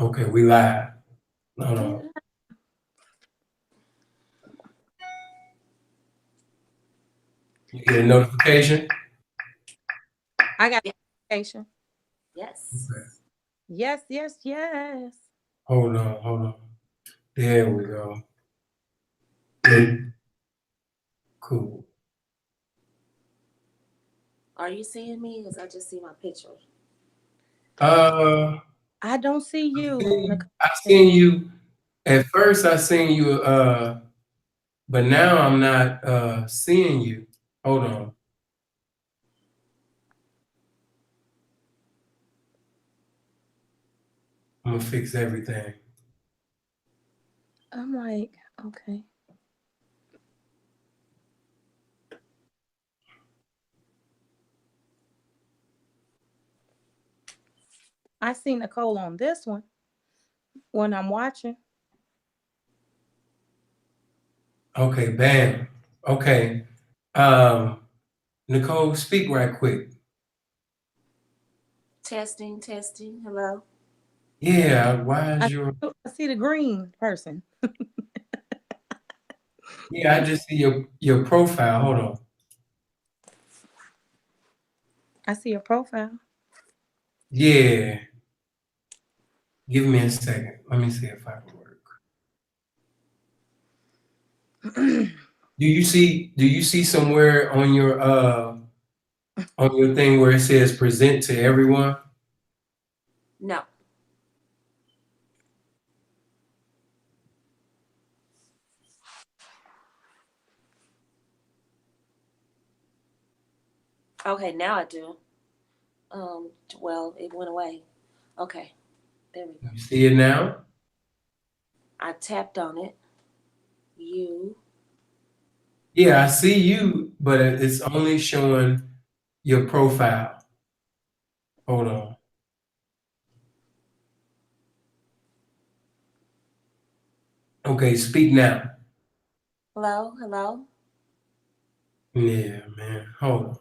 Okay, we live. Hold on. You get a notification? I got Yeah. notification. Yes. Okay. Yes, yes, yes. Hold on. There we go. Good. Cool. Are you seeing me? Because I just see my picture. Uh, I don't see you, Nicole. I seen you at first. I seen you. But now I'm not seeing you. Hold on. I'm gonna fix everything. I'm like, okay. I see Nicole on this one when I'm watching. Okay, bam. Okay. Um, Nicole, speak right quick. Testing, testing. Hello. Yeah, why is I, your I see the green person. yeah, I just see your profile. Hold on. I see your profile. Yeah. Give me a second. Let me see if I can work. Do you see somewhere on your thing where it says present to everyone? No. Okay, now I do. Well, it went away. Okay, there we go. You see it now? I tapped on it. You. Yeah, I see you, but it's only showing your profile. Hold on. Okay, speak now. Hello, hello. Yeah, man. Hold on.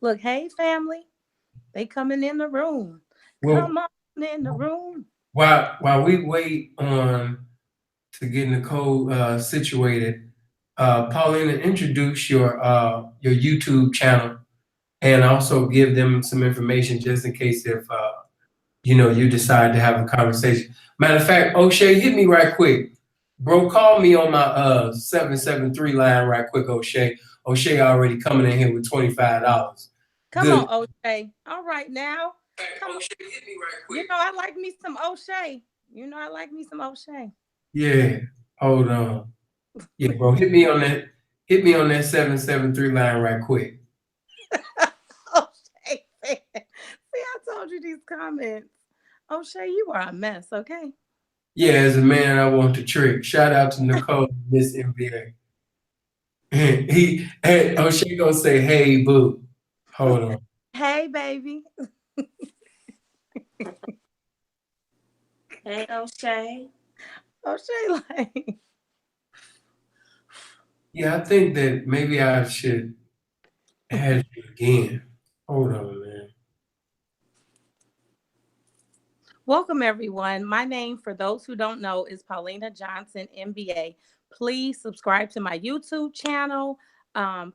Look, hey family. They coming in the room. Well, Come on in the room. while we wait on to get Nicole situated, Paulina, introduce your YouTube channel and also give them some information just in case if you decide to have a conversation. Matter of fact, O'Shea, hit me right quick. Bro, call me on my 773 line right quick, O'Shea. O'Shea already coming in here with $25. Come on, Good. O'Shea. All right now. Come on. O'Shea, hit me right You quick. know I like me some O'Shea. You know I like me some O'Shea. Yeah, hold on. Yeah, bro, hit me on that 773 line right quick. O'Shea. See, I told you these comments. O'Shea, you are a mess, okay? Yeah, as a man, I want to trick. Shout out to Nicole, Miss NBA. O'Shea gonna say, "Hey, boo." Hold on. Hey, baby. Hey, O'Shea. O'Shea, like, Yeah, I think that maybe I should add you again. Hold on, man. welcome everyone. My name, for those who don't know, is Paulina Johnson, MBA. Please subscribe to my YouTube channel.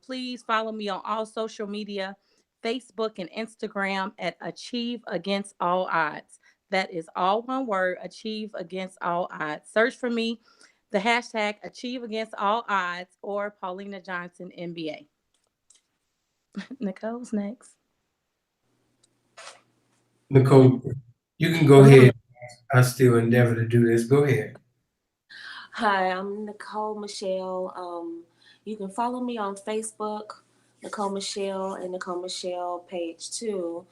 Please follow me on all social media, Facebook and Instagram at Achieve Against All Odds. That is all one word, Achieve Against All Odds. Search for me, the hashtag Achieve Against All Odds or Paulina Johnson, MBA. Nicole's next. Nicole, you can go Remember, ahead. I still endeavor to do this. Go ahead. Hi, I'm Nicole Michelle. You can follow me on Facebook, Nicole Michelle, and Nicole Michelle page two.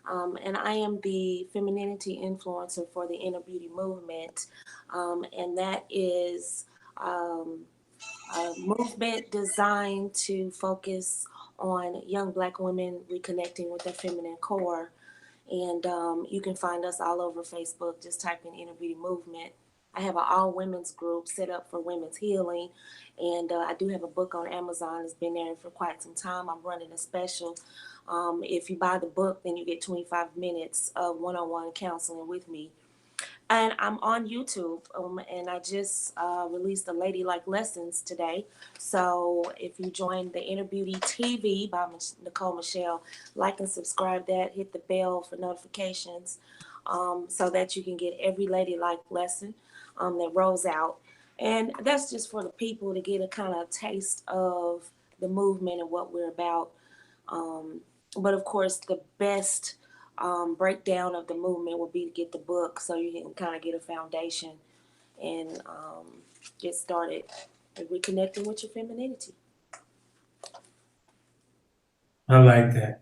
And I am the femininity influencer for the Inner Beauty Movement. And that is um, a movement designed to focus on young Black women reconnecting with their feminine core. And you can find us all over Facebook. Just type in Inner Beauty Movement. I have an all women's group set up for women's healing. And I do have a book on Amazon. It's been there for quite some time. I'm running a special If you buy the book, then you get 25 minutes of one-on-one counseling with me. And I'm on YouTube, and I just released a Ladylike Lessons today. So if you join the Inner Beauty TV by Nicole Michelle, like and subscribe that, hit the bell for notifications, so that you can get every Ladylike lesson that rolls out. And that's just for the people to get a kind of taste of the movement and what we're about. But of course, the best breakdown of the movement would be to get the book so you can kind of get a foundation and get started and reconnecting with your femininity. I like that.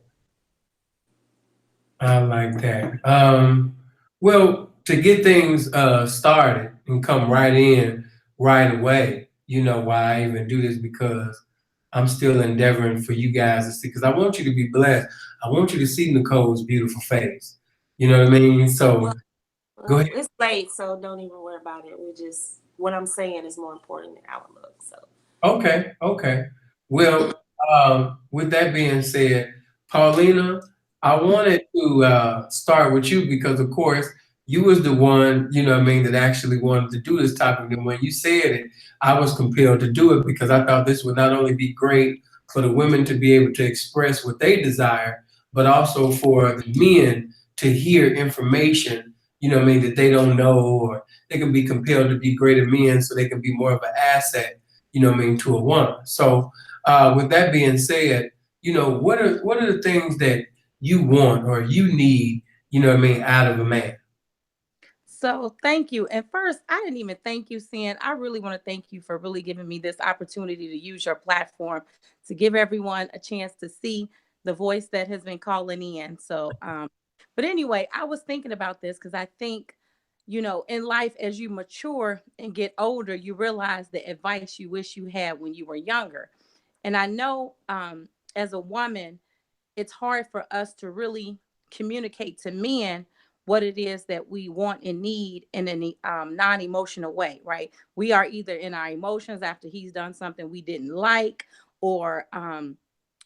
I like that. Well, to get things started and come right in right away, you know why I even do this, because I'm still endeavoring for you guys to see, because I want you to be blessed. I want you to see Nicole's beautiful face. You know what I mean? So go ahead. It's late, so don't even worry about it. We're just, what I'm saying is more important than how it looks. So Okay. Well, with that being said, Paulina, I wanted to start with you because, of course, you was the one, you know what I mean, that actually wanted to do this topic. And when you said it, I was compelled to do it because I thought this would not only be great for the women to be able to express what they desire, but also for the men to hear information, you know what I mean, that they don't know, or they can be compelled to be greater men so they can be more of an asset, you know what I mean, to a woman. So with that being said, you know, what are the things that you want or you need, you know what I mean, out of a man? So thank you. And first, I didn't even thank you, Sin. I really want to thank you for really giving me this opportunity to use your platform to give everyone a chance to see the voice that has been calling in. So, but anyway, I was thinking about this because I think, you know, in life, as you mature and get older, you realize the advice you wish you had when you were younger. And I know, as a woman, it's hard for us to really communicate to men what it is that we want and need in a non-emotional way, right? We are either in our emotions after he's done something we didn't like, or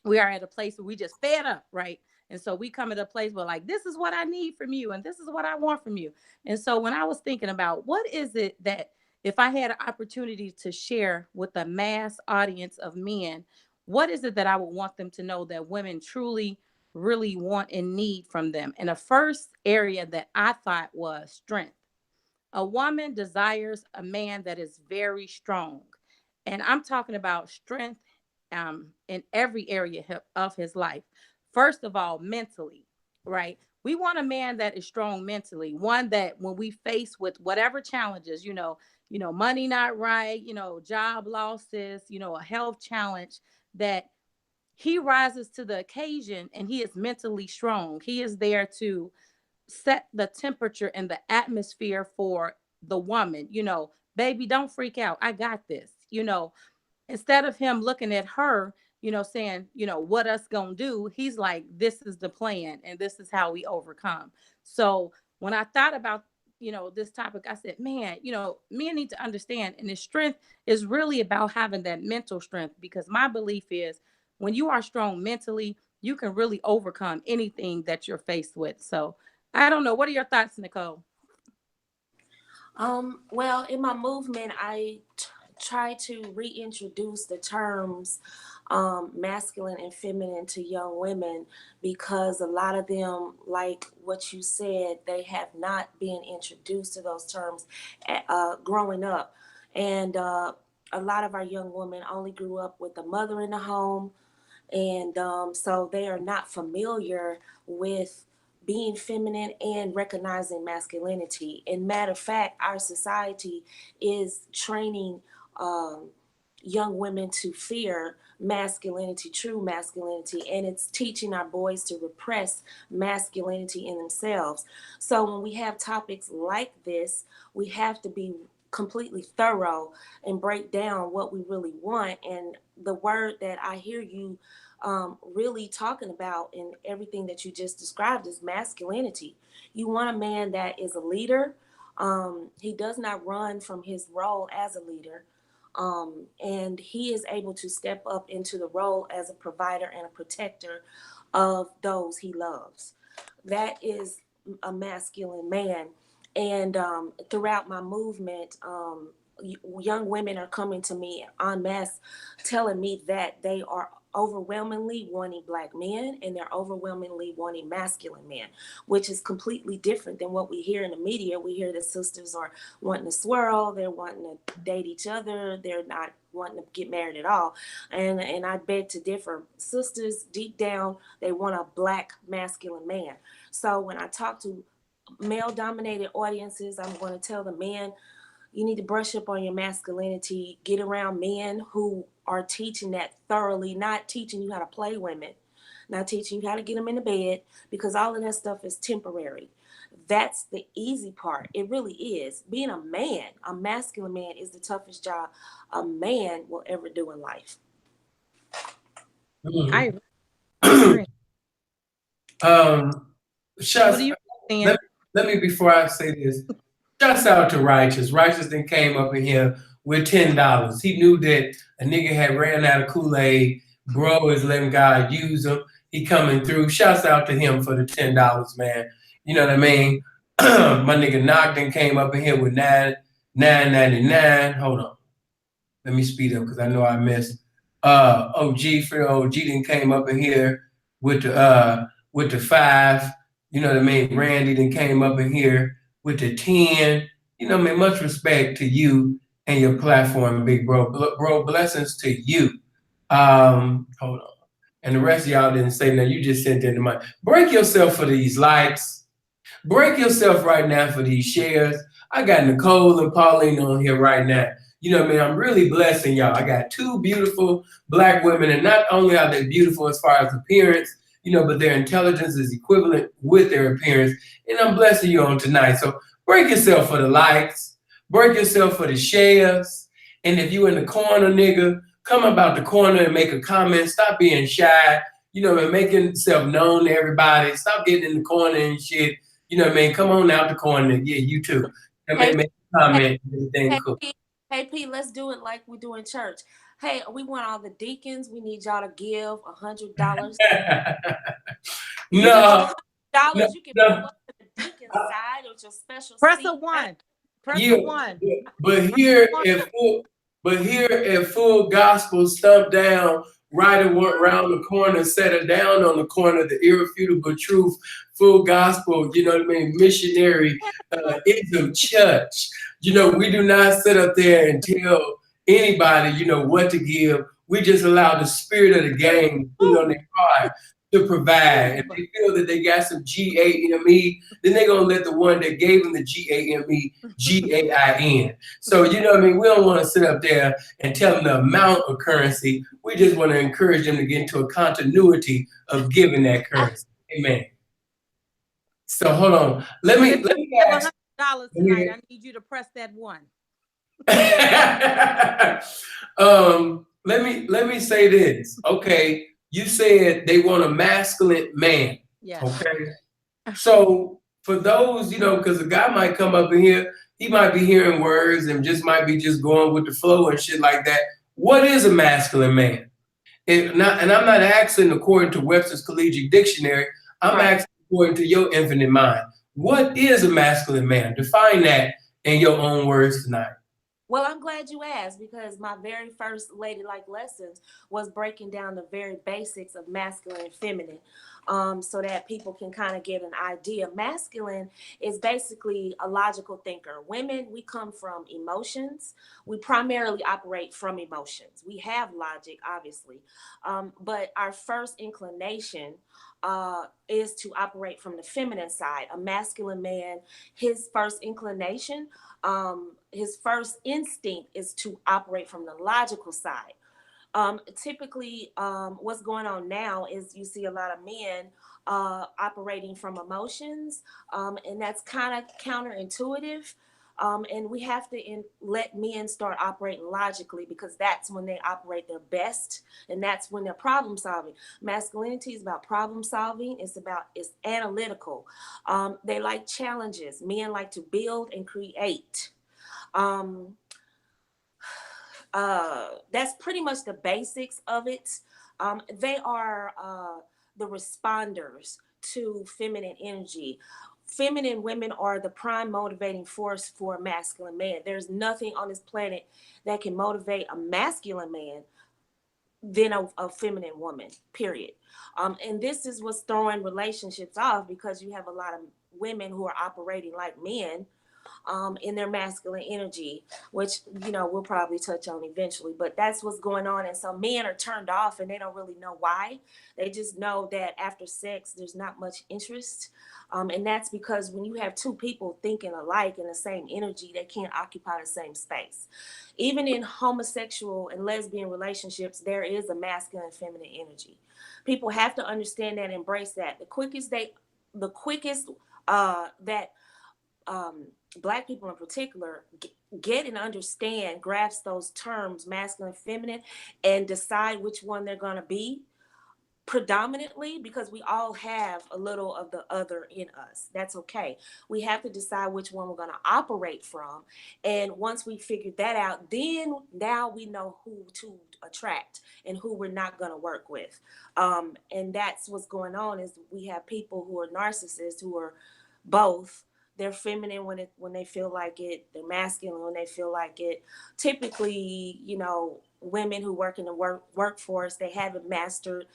we are at a place where we just fed up, right? And so we come at a place where, like, this is what I need from you and this is what I want from you. And so when I was thinking about what is it that, if I had an opportunity to share with a mass audience of men, what is it that I would want them to know that women truly really want and need from them? And the first area that I thought was strength. A woman desires a man that is very strong. And I'm talking about strength in every area of his life. First of all, mentally, right? We want a man that is strong mentally, one that when we face with whatever challenges, money not right, job losses, a health challenge, that he rises to the occasion and he is mentally strong. He is there to set the temperature and the atmosphere for the woman. Baby, don't freak out. I got this. Instead of him looking at her, saying, what us gonna do, he's like, this is the plan and this is how we overcome. So when I thought about, this topic, I said, man, men need to understand, and the strength is really about having that mental strength, because my belief is when you are strong mentally, you can really overcome anything that you're faced with. So I don't know. What are your thoughts, Nicole? Well, in my movement, I try to reintroduce the terms masculine and feminine to young women, because a lot of them, like what you said, they have not been introduced to those terms growing up. And a lot of our young women only grew up with a mother in the home, and so they are not familiar with being feminine and recognizing masculinity. And matter of fact, our society is training um, young women to fear masculinity, true masculinity, and it's teaching our boys to repress masculinity in themselves. So when we have topics like this, we have to be completely thorough and break down what we really want. And the word that I hear you really talking about in everything that you just described is masculinity. You want a man that is a leader. He does not run from his role as a leader. And he is able to step up into the role as a provider and a protector of those he loves. That is a masculine man. And throughout my movement, young women are coming to me en masse telling me that they are overwhelmingly wanting black men and they're overwhelmingly wanting masculine men, which is completely different than what we hear in the media. We hear that sisters are wanting to swirl, they're wanting to date each other, they're not wanting to get married at all. And I beg to differ. Sisters, deep down, they want a black masculine man. So when I talk to male dominated audiences, I'm going to tell the men, you need to brush up on your masculinity, get around men who are teaching that thoroughly, not teaching you how to play women, not teaching you how to get them in the bed, because all of that stuff is temporary. That's the easy part. It really is. Being a man, a masculine man, is the toughest job a man will ever do in life. I agree. What Shots, are you saying? let me, before I say this, shouts out to Righteous. Righteous then came up in here with $10. He knew that a nigga had ran out of Kool-Aid. Bro is letting God use him. He coming through. Shouts out to him for the $10, man. You know what I mean? My nigga Nocton came up in here with $9.99. Hold on. Let me speed up because I know I missed. OG for OG then came up in here with the 5. You know what I mean? Randy then came up in here with the 10. You know what I mean? Much respect to you and your platform, big bro. Bro, blessings to you. Hold on. And the rest of y'all didn't say nothing. You just sent in the money. Break yourself for these likes. Break yourself right now for these shares. I got Nicole and Pauline on here right now. You know what I mean? I'm really blessing y'all. I got 2 beautiful black women, and not only are they beautiful as far as appearance, you know, but their intelligence is equivalent with their appearance. And I'm blessing you on tonight. So break yourself for the likes, break yourself for the shares. And if you in the corner, nigga, come about the corner and make a comment. Stop being shy, you know, and making yourself known to everybody. Stop getting in the corner and shit. You know what I mean? Come on out the corner. Yeah, you too. I mean, make a comment. Everything cool. Hey, Pete, let's do it like we do in church. Hey, we want all the deacons. We need y'all to give $100. No. $100 you can go up to the deacon side with your special Press seat. a 1. Press Yeah, a 1. but here at full gospel stuff down right around the corner, set it down on the corner, the irrefutable truth, full gospel, you know what I mean, missionary ism church. You know, we do not sit up there and tell anybody, you know, what to give. We just allow the spirit of the game to put on their heart to provide. If they feel that they got some GAME, then they're gonna let the one that gave them the GAME GAIN. So you know what I mean? We don't want to sit up there and tell them the amount of currency. We just want to encourage them to get into a continuity of giving that currency. Amen. So hold on. Let me ask. $100 tonight. I need you to press that 1. Let me say this. Okay, you said they want a masculine man. Yes. Okay. So for those, you know, because a guy might come up in here, he might be hearing words and might be just going with the flow and shit like that. What is a masculine man? And I'm not asking according to Webster's Collegiate Dictionary. I'm asking according to your infinite mind. What is a masculine man? Define that in your own words tonight. Well, I'm glad you asked, because my very first Ladylike lessons was breaking down the very basics of masculine and feminine, so that people can kind of get an idea. Masculine is basically a logical thinker. Women, we come from emotions. We primarily operate from emotions. We have logic, obviously, but our first inclination is to operate from the feminine side. A masculine man, his first inclination, his first instinct is to operate from the logical side. Typically, what's going on now is you see a lot of men operating from emotions, and that's kind of counterintuitive. And we have to let men start operating logically, because that's when they operate their best, and that's when they're problem solving. Masculinity is about problem solving. It's analytical. They like challenges. Men like to build and create. That's pretty much the basics of it. They are the responders to feminine energy. Feminine women are the prime motivating force for a masculine man. There's nothing on this planet that can motivate a masculine man than a feminine woman, period. And this is what's throwing relationships off, because you have a lot of women who are operating like men in their masculine energy, which, you know, we'll probably touch on eventually, but that's what's going on. And so men are turned off and they don't really know why. They just know that after sex, there's not much interest. And that's because when you have two people thinking alike in the same energy, they can't occupy the same space. Even in homosexual and lesbian relationships, there is a masculine and feminine energy. People have to understand that, embrace that. The quickest that Black people in particular get and understand, grasp those terms, masculine, feminine, and decide which one they're going to be predominantly, because we all have a little of the other in us. That's okay. We have to decide which one we're going to operate from. And once we figure that out, then now we know who to attract and who we're not going to work with. And that's what's going on, is we have people who are narcissists, who are both. They're feminine when they feel like it. They're masculine when they feel like it. Typically, you know, women who work in the workforce, they haven't mastered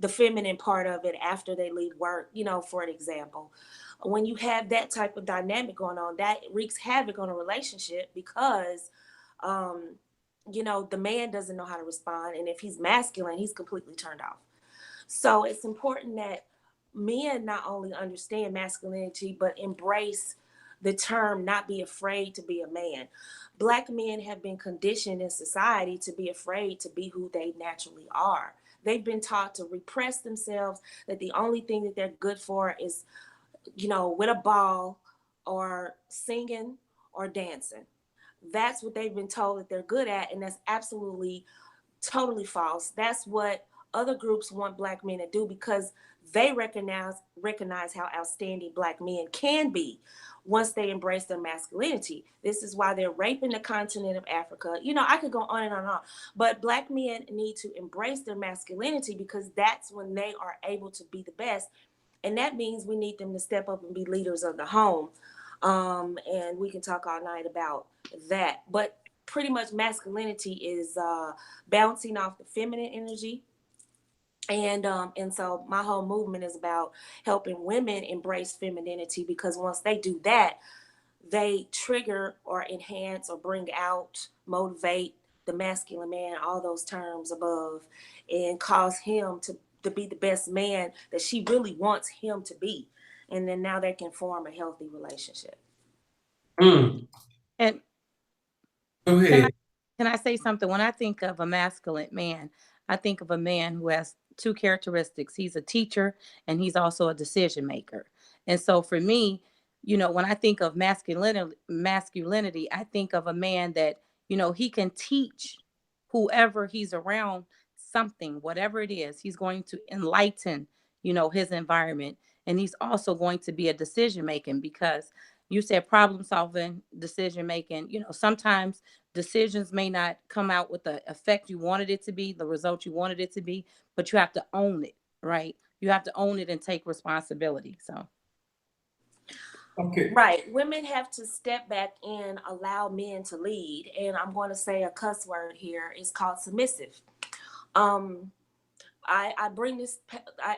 the feminine part of it after they leave work, you know, for an example. When you have that type of dynamic going on, that wreaks havoc on a relationship, because, you know, the man doesn't know how to respond. And if he's masculine, he's completely turned off. So it's important that men not only understand masculinity, but embrace the term, not be afraid to be a man. Black men have been conditioned in society to be afraid to be who they naturally are. They've been taught to repress themselves, that the only thing that they're good for is, you know, with a ball or singing or dancing. That's what they've been told that they're good at. And that's absolutely, totally false. That's what other groups want Black men to do, because they recognize how outstanding Black men can be once they embrace their masculinity. This is why they're raping the continent of Africa. You know, I could go on and on and on, but Black men need to embrace their masculinity, because that's when they are able to be the best. And that means we need them to step up and be leaders of the home. And we can talk all night about that. But pretty much masculinity is bouncing off the feminine energy. And so my whole movement is about helping women embrace femininity, because once they do that, they trigger or enhance or bring out, motivate the masculine man, all those terms above, and cause him to be the best man that she really wants him to be. And then now they can form a healthy relationship. Mm, And go can ahead. can I say something? When I think of a masculine man, I think of a man who has two characteristics. He's a teacher and he's also a decision maker. And so for me, you know, when I think of masculinity, I think of a man that, you know, he can teach whoever he's around something, whatever it is. He's going to enlighten, you know, his environment. And he's also going to be a decision making, because you said problem solving, decision making, you know, sometimes decisions may not come out with the effect you wanted it to be, the result you wanted it to be, but you have to own it, right? You have to own it and take responsibility. So, Okay. Right. Women have to step back and allow men to lead. And I'm going to say a cuss word here. It's called submissive. Um, I bring this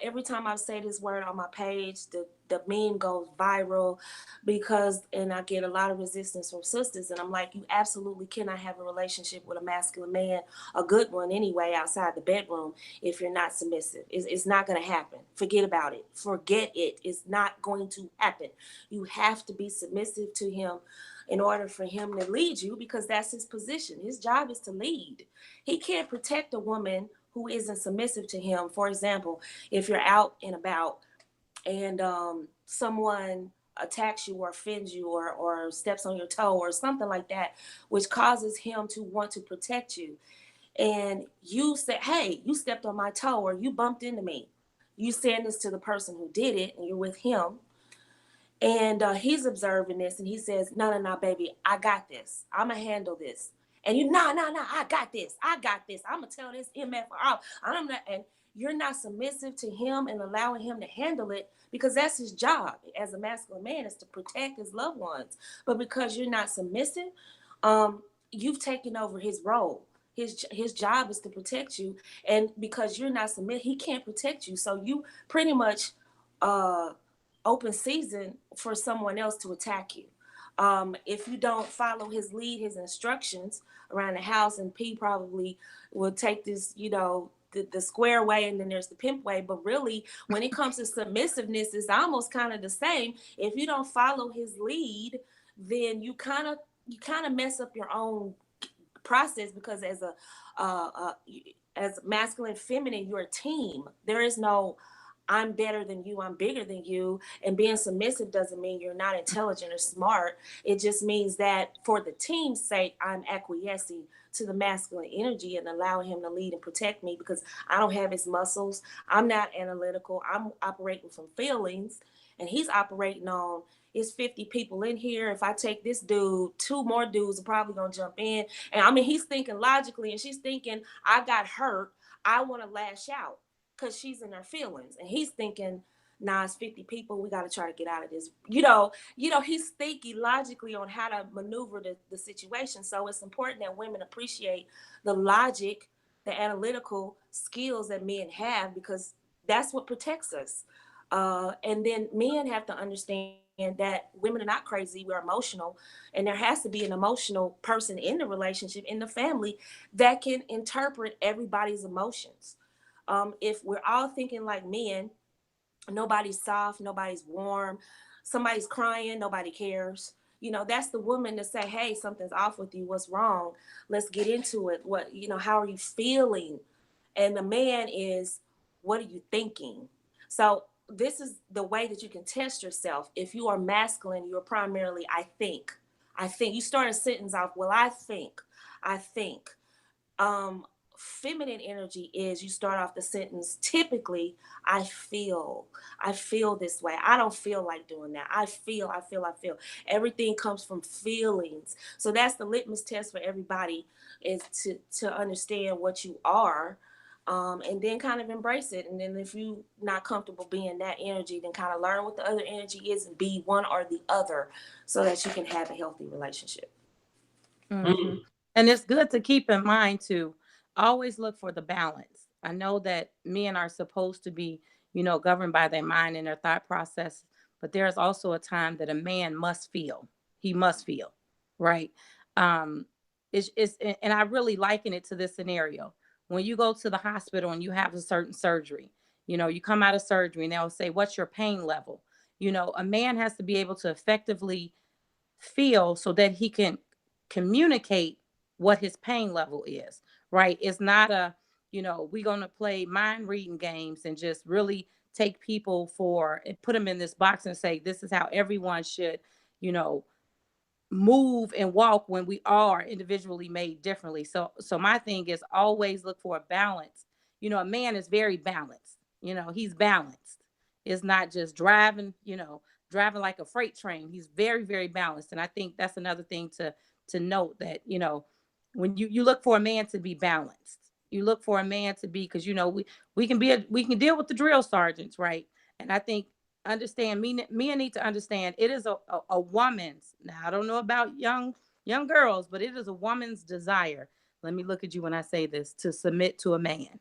every time I say this word on my page, the meme goes viral, because, and I get a lot of resistance from sisters, and I'm like, you absolutely cannot have a relationship with a masculine man, a good one anyway, outside the bedroom, if you're not submissive. It's not going to happen. Forget about it. Forget it. It's not going to happen. You have to be submissive to him in order for him to lead you, because that's his position. His job is to lead. He can't protect a woman who isn't submissive to him. For example, if you're out and about and someone attacks you or offends you or steps on your toe or something like that, which causes him to want to protect you, and you say, hey, you stepped on my toe or you bumped into me. You saying this to the person who did it, and you're with him, and he's observing this, and he says, no, baby, I got this. I'm going to handle this. And you, no, I got this. I'm going to tell this MF off. And you're not submissive to him and allowing him to handle it, because that's his job as a masculine man, is to protect his loved ones. But because you're not submissive, you've taken over his role. His job is to protect you, and because you're not submit, he can't protect you. So you pretty much open season for someone else to attack you. If you don't follow his lead, his instructions around the house, and P probably will take this, the square way, and then there's the pimp way. But really, when it comes to submissiveness, it's almost kind of the same. If you don't follow his lead, then you kind of mess up your own process, because as masculine, feminine, you're a team. There is no I'm better than you, I'm bigger than you. And being submissive doesn't mean you're not intelligent or smart. It just means that for the team's sake, I'm acquiescing to the masculine energy and allowing him to lead and protect me, because I don't have his muscles. I'm not analytical. I'm operating from feelings, and he's operating on, it's 50 people in here. If I take this dude, 2 more dudes are probably going to jump in. And I mean, he's thinking logically, and she's thinking, I got hurt, I want to lash out, because she's in her feelings. And he's thinking, nah, it's 50 people, we got to try to get out of this. He's thinking logically on how to maneuver the situation. So it's important that women appreciate the logic, the analytical skills that men have, because that's what protects us. And then men have to understand that women are not crazy, we're emotional, and there has to be an emotional person in the relationship, in the family, that can interpret everybody's emotions. If we're all thinking like men, nobody's soft, nobody's warm, somebody's crying, nobody cares. That's the woman to say, hey, something's off with you, what's wrong, let's get into it, how are you feeling? And the man is, what are you thinking? So this is the way that you can test yourself. If you are masculine, you're primarily, I think. You start a sentence off, well, I think. Feminine energy is, you start off the sentence typically, I feel this way, I don't feel like doing that, I feel. Everything comes from feelings. So that's the litmus test for everybody, is to understand what you are, and then kind of embrace it. And then if you're not comfortable being that energy, then kind of learn what the other energy is and be one or the other, so that you can have a healthy relationship. Mm-hmm. And it's good to keep in mind to always look for the balance. I know that men are supposed to be, governed by their mind and their thought process, but there's also a time that a man must feel. He must feel, right? Um, and I really liken it to this scenario. When you go to the hospital and you have a certain surgery, you come out of surgery and they'll say, what's your pain level? A man has to be able to effectively feel so that he can communicate what his pain level is, right? It's not we're going to play mind reading games and just really take people and put them in this box and say, this is how everyone should, you know, move and walk, when we are individually made differently. So my thing is always look for a balance. A man is very balanced. He's balanced. It's not just driving like a freight train. He's very, very balanced. And I think that's another thing to note, that, when you look for a man to be balanced, you look for a man to be, because we can deal with the drill sergeants, right? And I think understand men need to understand it is a woman's, now I don't know about young girls, but it is a woman's desire, let me look at you when I say this, to submit to a man.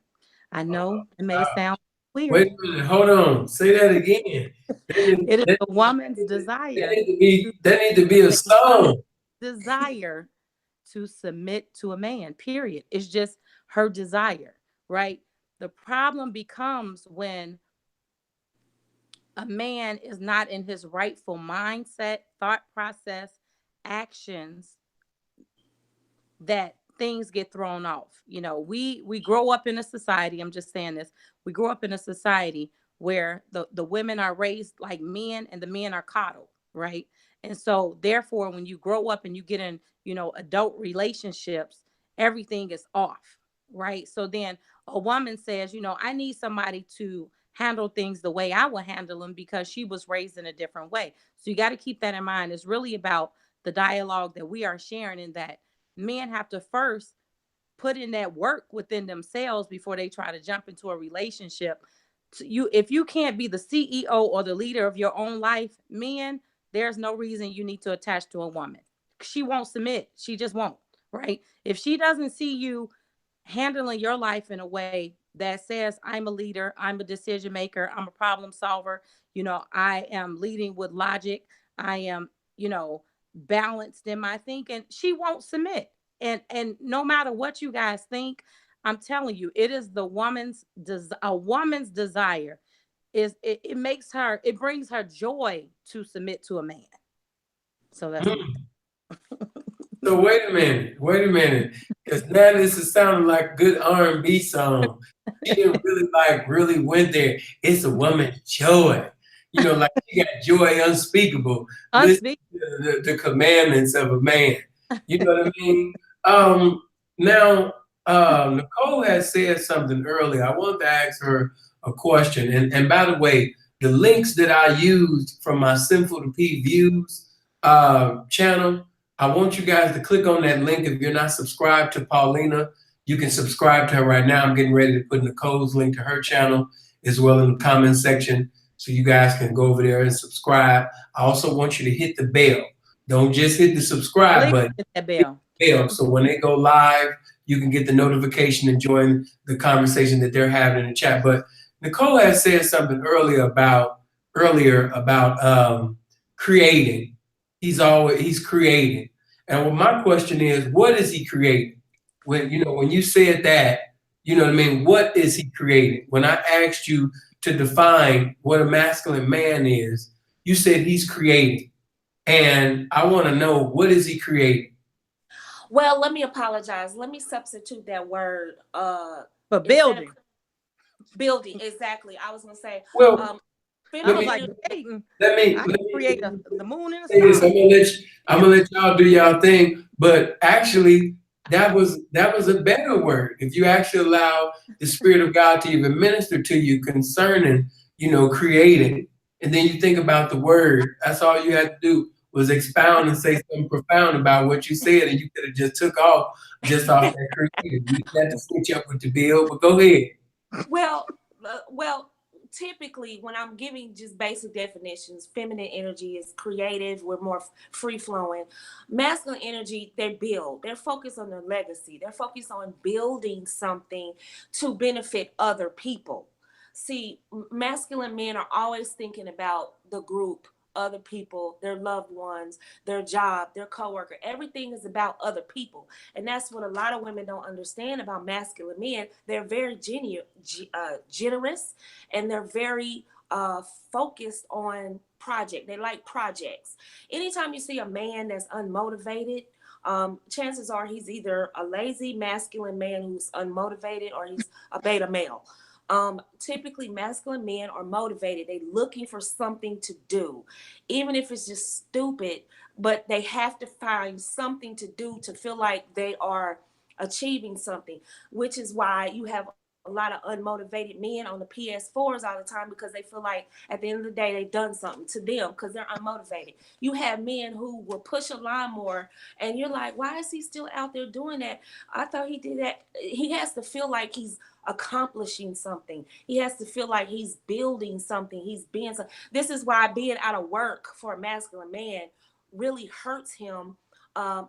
I know it may sound weird. Wait a minute, hold on, say that again. It is a woman's desire. That need to be a song. Desire to submit to a man, period. It's just her desire, right? The problem becomes when a man is not in his rightful mindset, thought process, actions, that things get thrown off. We grow up in a society, I'm just saying this, we grow up in a society where the women are raised like men and the men are coddled, right? And so therefore, when you grow up and you get in, adult relationships, everything is off, right? So then a woman says, I need somebody to handle things the way I would handle them, because she was raised in a different way. So you got to keep that in mind. It's really about the dialogue that we are sharing, in that men have to first put in that work within themselves before they try to jump into a relationship. If you can't be the CEO or the leader of your own life, men, there's no reason you need to attach to a woman. She won't submit. She just won't, right? If she doesn't see you handling your life in a way that says, I'm a leader, I'm a decision maker, I'm a problem solver, I am leading with logic, I am, balanced in my thinking, she won't submit. And no matter what you guys think, I'm telling you, it is a woman's desire. It brings her joy to submit to a man. So that's So wait a minute, because now this is sounding like a good R&B song. She didn't really went there. It's a woman's joy. Like she got joy unspeakable. Listen to the commandments of a man. You know what I mean? Now, Nicole has said something earlier. I want to ask her a question. And by the way, the links that I used from my Sinful to P Views channel, I want you guys to click on that link. If you're not subscribed to Paulina, you can subscribe to her right now. I'm getting ready to put Nicole's link to her channel as well in the comment section, so you guys can go over there and subscribe. I also want you to hit the bell. Don't just hit the subscribe button. Hit that bell. So when they go live, you can get the notification and join the conversation that they're having in the chat. But Nicole has said something earlier about creating. He's creating. And my question is, what is he creating? When you said that, what I mean? What is he creating? When I asked you to define what a masculine man is, you said he's creating. And I want to know, what is he creating? Well, let me apologize. Let me substitute that word. For building. Building, exactly. I was going to say, well, let me create the moon and the stars. I'm gonna let y'all do y'all thing, but actually that was a better word. If you actually allow the Spirit of God to even minister to you concerning, creating, and then you think about the word, that's all you had to do was expound and say something profound about what you said, and you could have just took off off that creative. You had to switch up with the bill, but go ahead. Well, typically when I'm giving just basic definitions, feminine energy is creative. We're more free flowing. Masculine energy, they build. They're focused on their legacy. They're focused on building something to benefit other people. See, masculine men are always thinking about the group, other people, their loved ones, their job, their coworker. Everything is about other people. And that's what a lot of women don't understand about masculine men. They're very generous, and they're very focused on project. They like projects. Anytime you see a man that's unmotivated, chances are he's either a lazy masculine man who's unmotivated, or he's a beta male. Typically masculine men are motivated. They're looking for something to do, even if it's just stupid, but they have to find something to do to feel like they are achieving something, which is why you have a lot of unmotivated men on the PS4s all the time, because they feel like at the end of the day they've done something to them because they're unmotivated. You have men who will push a lawnmower and you're like, why is he still out there doing that? I thought he did that. He has to feel like he's accomplishing something. He has to feel like he's building something. He's being something. This is why being out of work for a masculine man really hurts him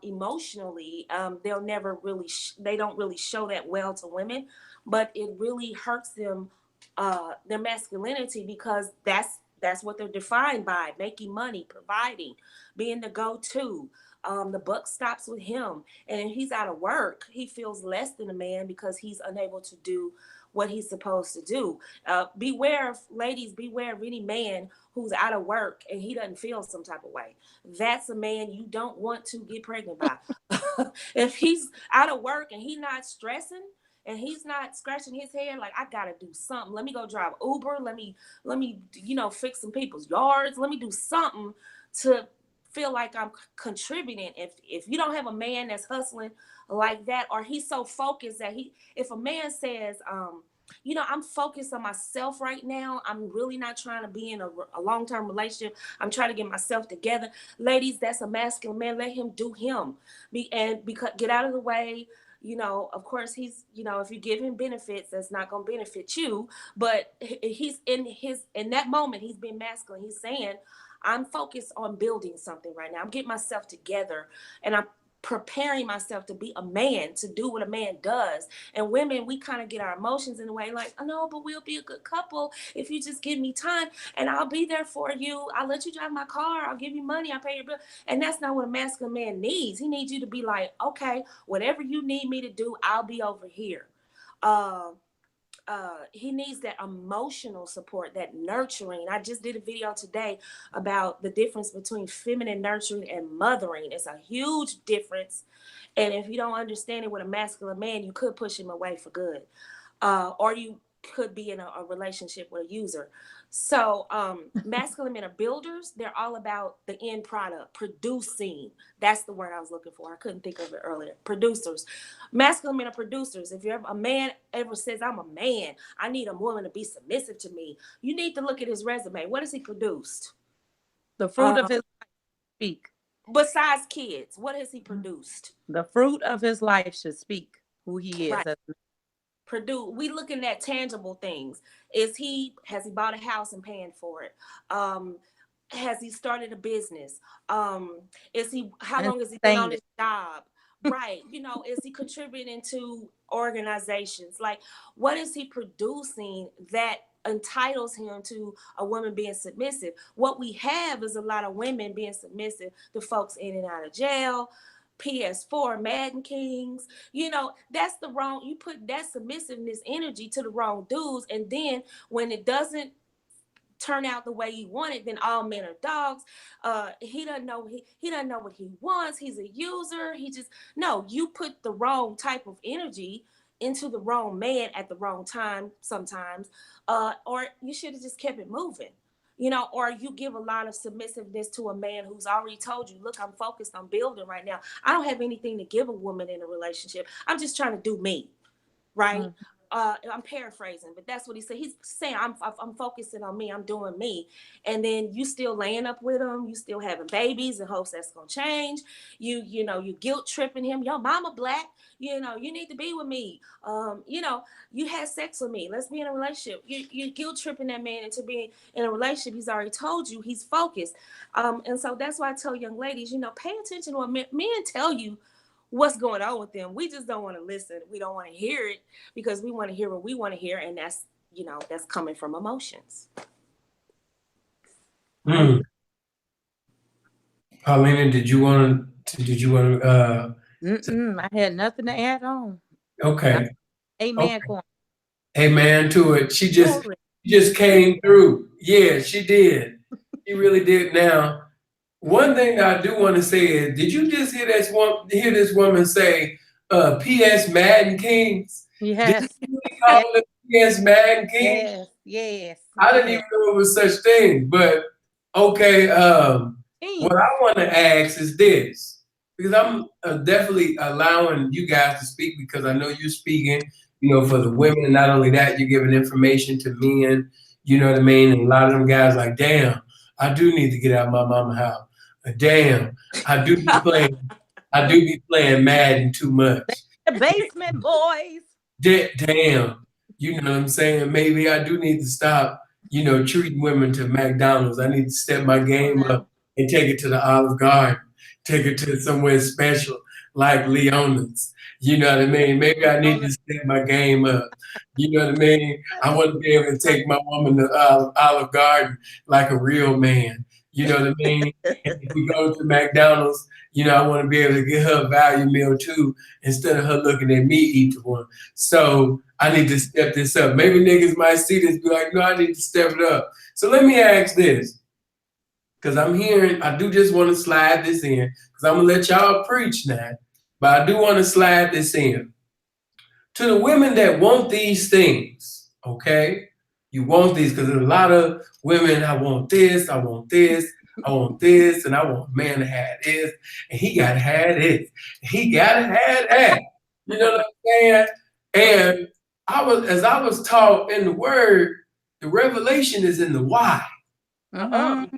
emotionally. They'll never really they don't really show that well to women, but it really hurts them, their masculinity, because that's what they're defined by: making money, providing, being the go-to. The buck stops with him, and if he's out of work, he feels less than a man because he's unable to do what he's supposed to do. Ladies, beware of any man who's out of work and he doesn't feel some type of way. That's a man you don't want to get pregnant by. If he's out of work and he's not stressing and he's not scratching his head like, I gotta do something. Let me go drive Uber. Let me, fix some people's yards. Let me do something to feel like I'm contributing. If you don't have a man that's hustling like that, or he's so focused that if a man says, I'm focused on myself right now, I'm really not trying to be in a long-term relationship, I'm trying to get myself together. Ladies, that's a masculine man. Let him do him. Because get out of the way. You know, of course, he's, you know, if you give him benefits, that's not going to benefit you. But he's in that moment, he's being masculine. He's saying, I'm focused on building something right now. I'm getting myself together, and I'm preparing myself to be a man, to do what a man does. And women, we kind of get our emotions in the way, like, oh no, but we'll be a good couple if you just give me time, and I'll be there for you. I'll let you drive my car. I'll give you money. I'll pay your bill. And that's not what a masculine man needs. He needs you to be like, okay, whatever you need me to do, I'll be over here. He needs that emotional support, that nurturing. I just did a video today about the difference between feminine nurturing and mothering. It's a huge difference. And if you don't understand it with a masculine man, you could push him away for good. Or you could be in a relationship with a user. So masculine men are builders. They're all about the end product, producing. That's the word I was looking for. I couldn't think of it earlier. Producers. Masculine men are producers. If you're a man ever says, I'm a man, I need a woman to be submissive to me, you need to look at his resume. What has he produced? The fruit of his life speak. Besides kids, what has he produced? The fruit of his life should speak who he is. Right. We looking at tangible things. Has he bought a house and paying for it? Has he started a business? How long has he been on his job? Right. You know, is he contributing to organizations? Like, what is he producing that entitles him to a woman being submissive? What we have is a lot of women being submissive to folks in and out of jail, PS4, Madden Kings. You know, that's the wrong, you put that submissiveness energy to the wrong dudes. And then when it doesn't turn out the way you want it, then all men are dogs. He doesn't know he doesn't know what he wants. He's a user. You put the wrong type of energy into the wrong man at the wrong time sometimes. Or you should have just kept it moving. You know, or you give a lot of submissiveness to a man who's already told you, look, I'm focused on building right now. I don't have anything to give a woman in a relationship. I'm just trying to do me, right? Mm-hmm. I'm paraphrasing, but that's what he said. He's saying, I'm focusing on me. I'm doing me. And then you still laying up with him. You still having babies in hopes that's going to change. You know, you guilt tripping him. Yo, mama black, you know, you need to be with me. You know, you had sex with me. Let's be in a relationship. You guilt tripping that man into being in a relationship. He's already told you he's focused. And so that's why I tell young ladies, you know, pay attention to what men tell you what's going on with them. We just don't want to listen. We don't want to hear it because we want to hear what we want to hear. And that's, you know, that's coming from emotions. Paulina, did you want to, I had nothing to add on. Okay. Amen. Okay. Amen to it. She just came through. Yeah, she did. She really did. Now, one thing that I do want to say is, did you just hear this woman say, P.S. Madden Kings? Yes. Did you call it P.S. Madden Kings? Yes. I didn't even know it was such thing. But okay, what I want to ask is this, because I'm definitely allowing you guys to speak because I know you're speaking, you know, for the women, and not only that, you're giving information to men. You know what I mean? And a lot of them guys like, damn, I do need to get out of my mama's house. Damn, I do be playing Madden too much. The basement boys. Damn, you know what I'm saying? Maybe I do need to stop, you know, treating women to McDonald's. I need to step my game up and take it to the Olive Garden, take it to somewhere special like Leona's. You know what I mean? Maybe I need to step my game up. You know what I mean? I want to be able to take my woman to Olive Garden like a real man. You know what I mean? And if we go to McDonald's, you know, I want to be able to get her a value meal too, instead of her looking at me eat the one. So I need to step this up. Maybe niggas might see this, be like, no, I need to step it up. So let me ask this, because I do just want to slide this in, because I'm going to let y'all preach now, but I do want to slide this in. To the women that want these things, okay? You want these, because there's a lot of women, I want this, I want this, I want this, and I want a man to have this, and he got to have this, he got to have that. You know what I'm saying? And as I was taught in the word, the revelation is in the why. And,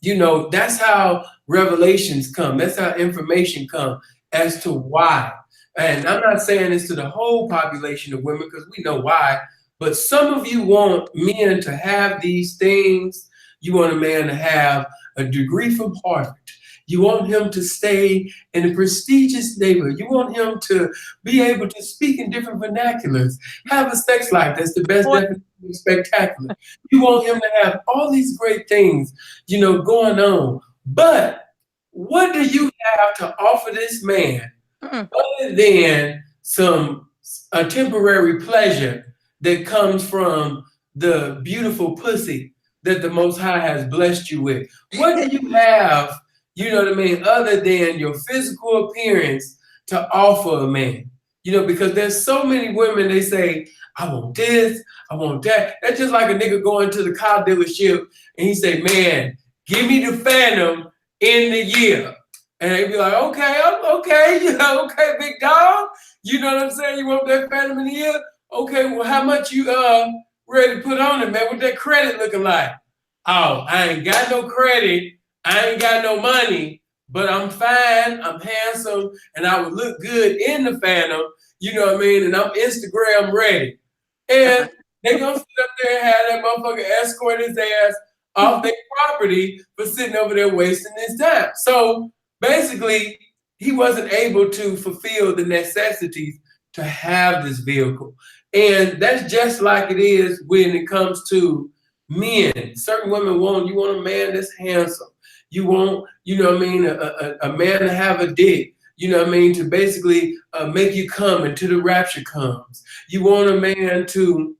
you know, that's how revelations come. That's how information come. as to why. And I'm not saying this to the whole population of women because we know why, but some of you want men to have these things. You want a man to have a degree from Harvard. You want him to stay in a prestigious neighborhood. You want him to be able to speak in different vernaculars, have a sex life that's the best definition of spectacular. You want him to have all these great things, going on. But what do you have to offer this man other than a temporary pleasure that comes from the beautiful pussy that the Most High has blessed you with? What do you have, other than your physical appearance to offer a man? Because there's so many women, they say, I want this, I want that. That's just like a nigga going to the car dealership and he say, man, give me the Phantom in the year. And they be like, okay, okay, big dog. You know what I'm saying? You want that Phantom in the year? Okay, well, how much you ready to put on it, man? What that credit looking like? Oh, I ain't got no credit. I ain't got no money, but I'm fine. I'm handsome, and I would look good in the Phantom. You know what I mean? And I'm Instagram ready. And they gonna sit up there and have that motherfucker escort his ass off their property for sitting over there wasting his time. So basically, he wasn't able to fulfill the necessities to have this vehicle. And that's just like it is when it comes to men. Certain women you want a man that's handsome. You want, a man to have a dick, to basically make you come until the rapture comes. You want a man to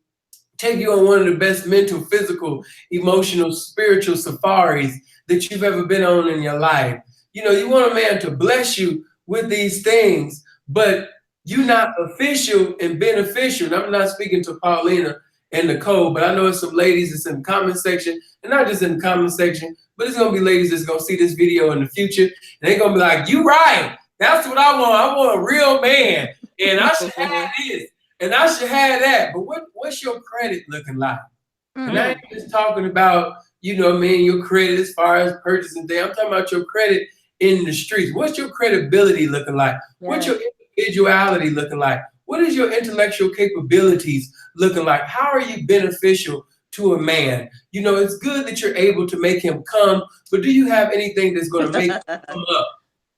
take you on one of the best mental, physical, emotional, spiritual safaris that you've ever been on in your life. You want a man to bless you with these things, but you're not official and beneficial. And I'm not speaking to Paulina and Nicole, but I know it's some ladies that's in the comment section, and not just in the comment section, but it's gonna be ladies that's gonna see this video in the future, and they're gonna be like, you right, that's what I want. I want a real man, and I should have this, and I should have that. But what's your credit looking like? And I ain't just talking about, your credit as far as purchasing things. I'm talking about your credit in the streets. What's your credibility looking like? Yeah. What's your individuality looking like? What is your intellectual capabilities looking like? How are you beneficial to a man? It's good that you're able to make him come, but do you have anything that's going to make him come up?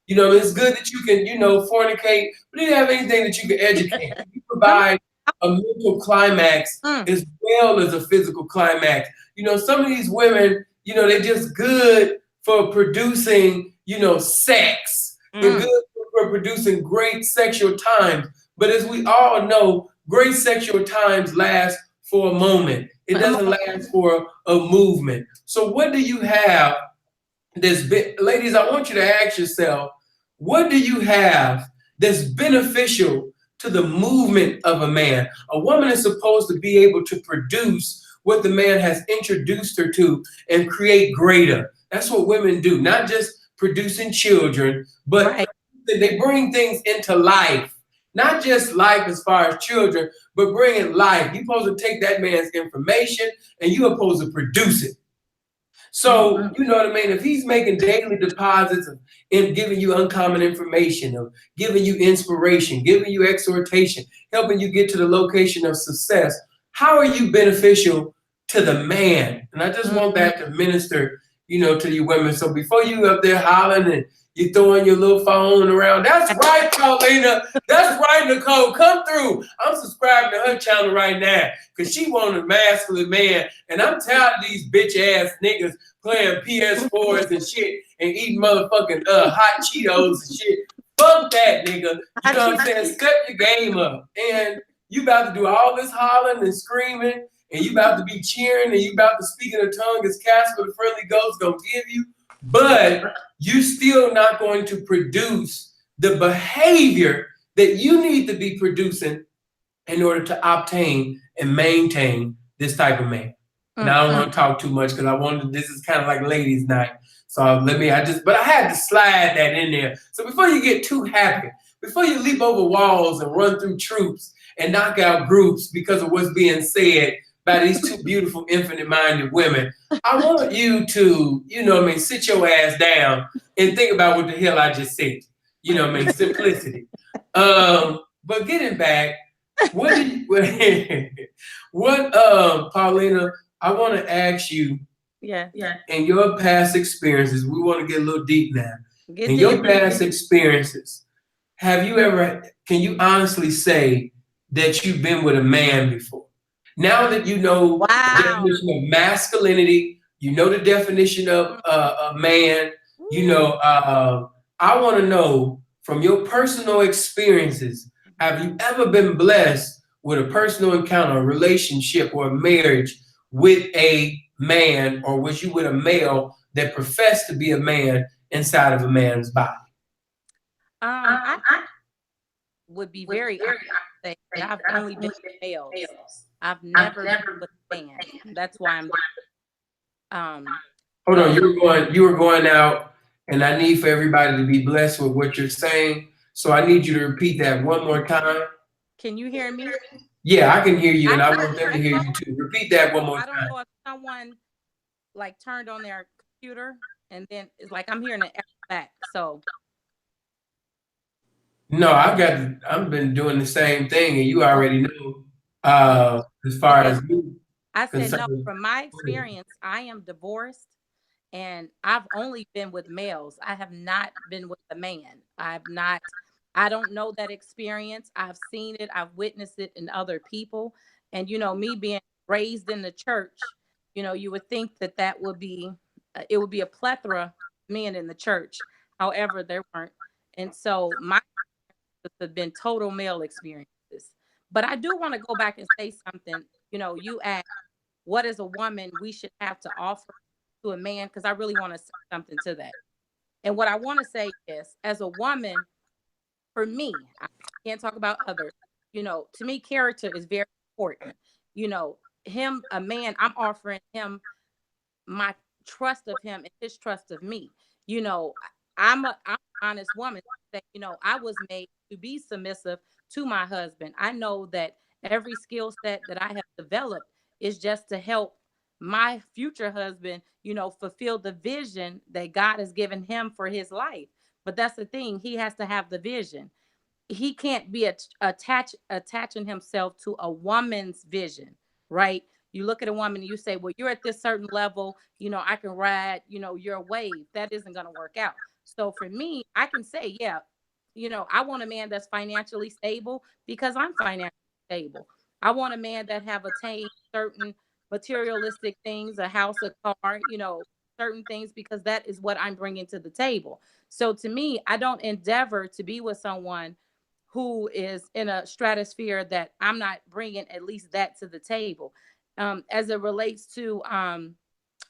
It's good that you can, fornicate, but do you have anything that you can educate? You provide a mental climax as well as a physical climax. Some of these women, they're just good for producing, sex. They're good for producing great sexual times. But as we all know, great sexual times last for a moment. It doesn't last for a movement. So what do you have ladies, I want you to ask yourself, what do you have that's beneficial to the movement of a man? A woman is supposed to be able to produce what the man has introduced her to and create greater. That's what women do, not just producing children, but they bring things into life. Not just life as far as children, but bringing life. You're supposed to take that man's information and you're supposed to produce it. So, you know what I mean? If he's making daily deposits and giving you uncommon information, of giving you inspiration, giving you exhortation, helping you get to the location of success, how are you beneficial to the man? And I just want that to minister, to you women. So before you up there hollering and you throwing your little phone around, that's right, Paulina. That's right, Nicole. Come through. I'm subscribing to her channel right now because she wants a masculine man. And I'm tired of these bitch-ass niggas playing PS4s and shit and eating motherfucking hot Cheetos and shit. Fuck that, nigga. You know what I'm saying? Step your game up. And you about to do all this hollering and screaming, and you about to be cheering, and you about to speak in a tongue as Casper the Friendly Ghost gonna give you. But you still not going to produce the behavior that you need to be producing in order to obtain and maintain this type of man. Now I don't want to talk too much because this is kind of like ladies' night. So but I had to slide that in there. So before you get too happy, before you leap over walls and run through troops and knock out groups because of what's being said by these two beautiful, infinite-minded women, I want you to, sit your ass down and think about what the hell I just said. You know what I mean? Simplicity. But getting back, what Paulina, I want to ask you, Yeah. in your past experiences, we want to get a little deep now. Get In deep. your past experiences, can you honestly say that you've been with a man before? Now that you know the Wow. definition of masculinity, you know the definition of a man, you know, I want to know from your personal experiences, have you ever been blessed with a personal encounter, a relationship, or a marriage with a man, or was you with a male that professed to be a man inside of a man's body? I would be very honest to say that I've only been with males. I've never been with a man. That's why I'm Hold on, you were going out, and I need for everybody to be blessed with what you're saying. So I need you to repeat that one more time. Can you hear me? Yeah, I can hear you, and I want them to hear you too. Repeat that one more I don't time. know if someone like turned on their computer and then it's like I'm hearing an echo back. So No, I've been doing the same thing, and you already know. As far as me I said no, concerned. from my experience, I am divorced and I've only been with males. I have not been with a man. I don't know that experience. I've seen it, I've witnessed it in other people. And, you know, me being raised in the church, you know, you would think that that would be, it would be a plethora of men in the church. However, there weren't. And so my have been total male experiences. But I do want to go back and say something. You know, you asked, what is a woman we should have to offer to a man? Because I really want to say something to that. And what I want to say is, as a woman, for me, I can't talk about others. You know, to me, character is very important. You know, a man, I'm offering him my trust of him and his trust of me. You know, I'm an honest woman that, you know, I was made to be submissive to my husband. I know that every skill set that I have developed is just to help my future husband, you know, fulfill the vision that God has given him for his life. But that's the thing, he has to have the vision. He can't be attaching himself to a woman's vision, right? You look at a woman and you say, well, you're at this certain level, you know, I can ride, you know, your wave. That isn't going to work out. So for me, I can say, yeah, you know, I want a man that's financially stable because I'm financially stable. I want a man that have attained certain materialistic things, a house, a car, you know, certain things, because that is what I'm bringing to the table. So to me, I don't endeavor to be with someone who is in a stratosphere that I'm not bringing at least that to the table. As it relates to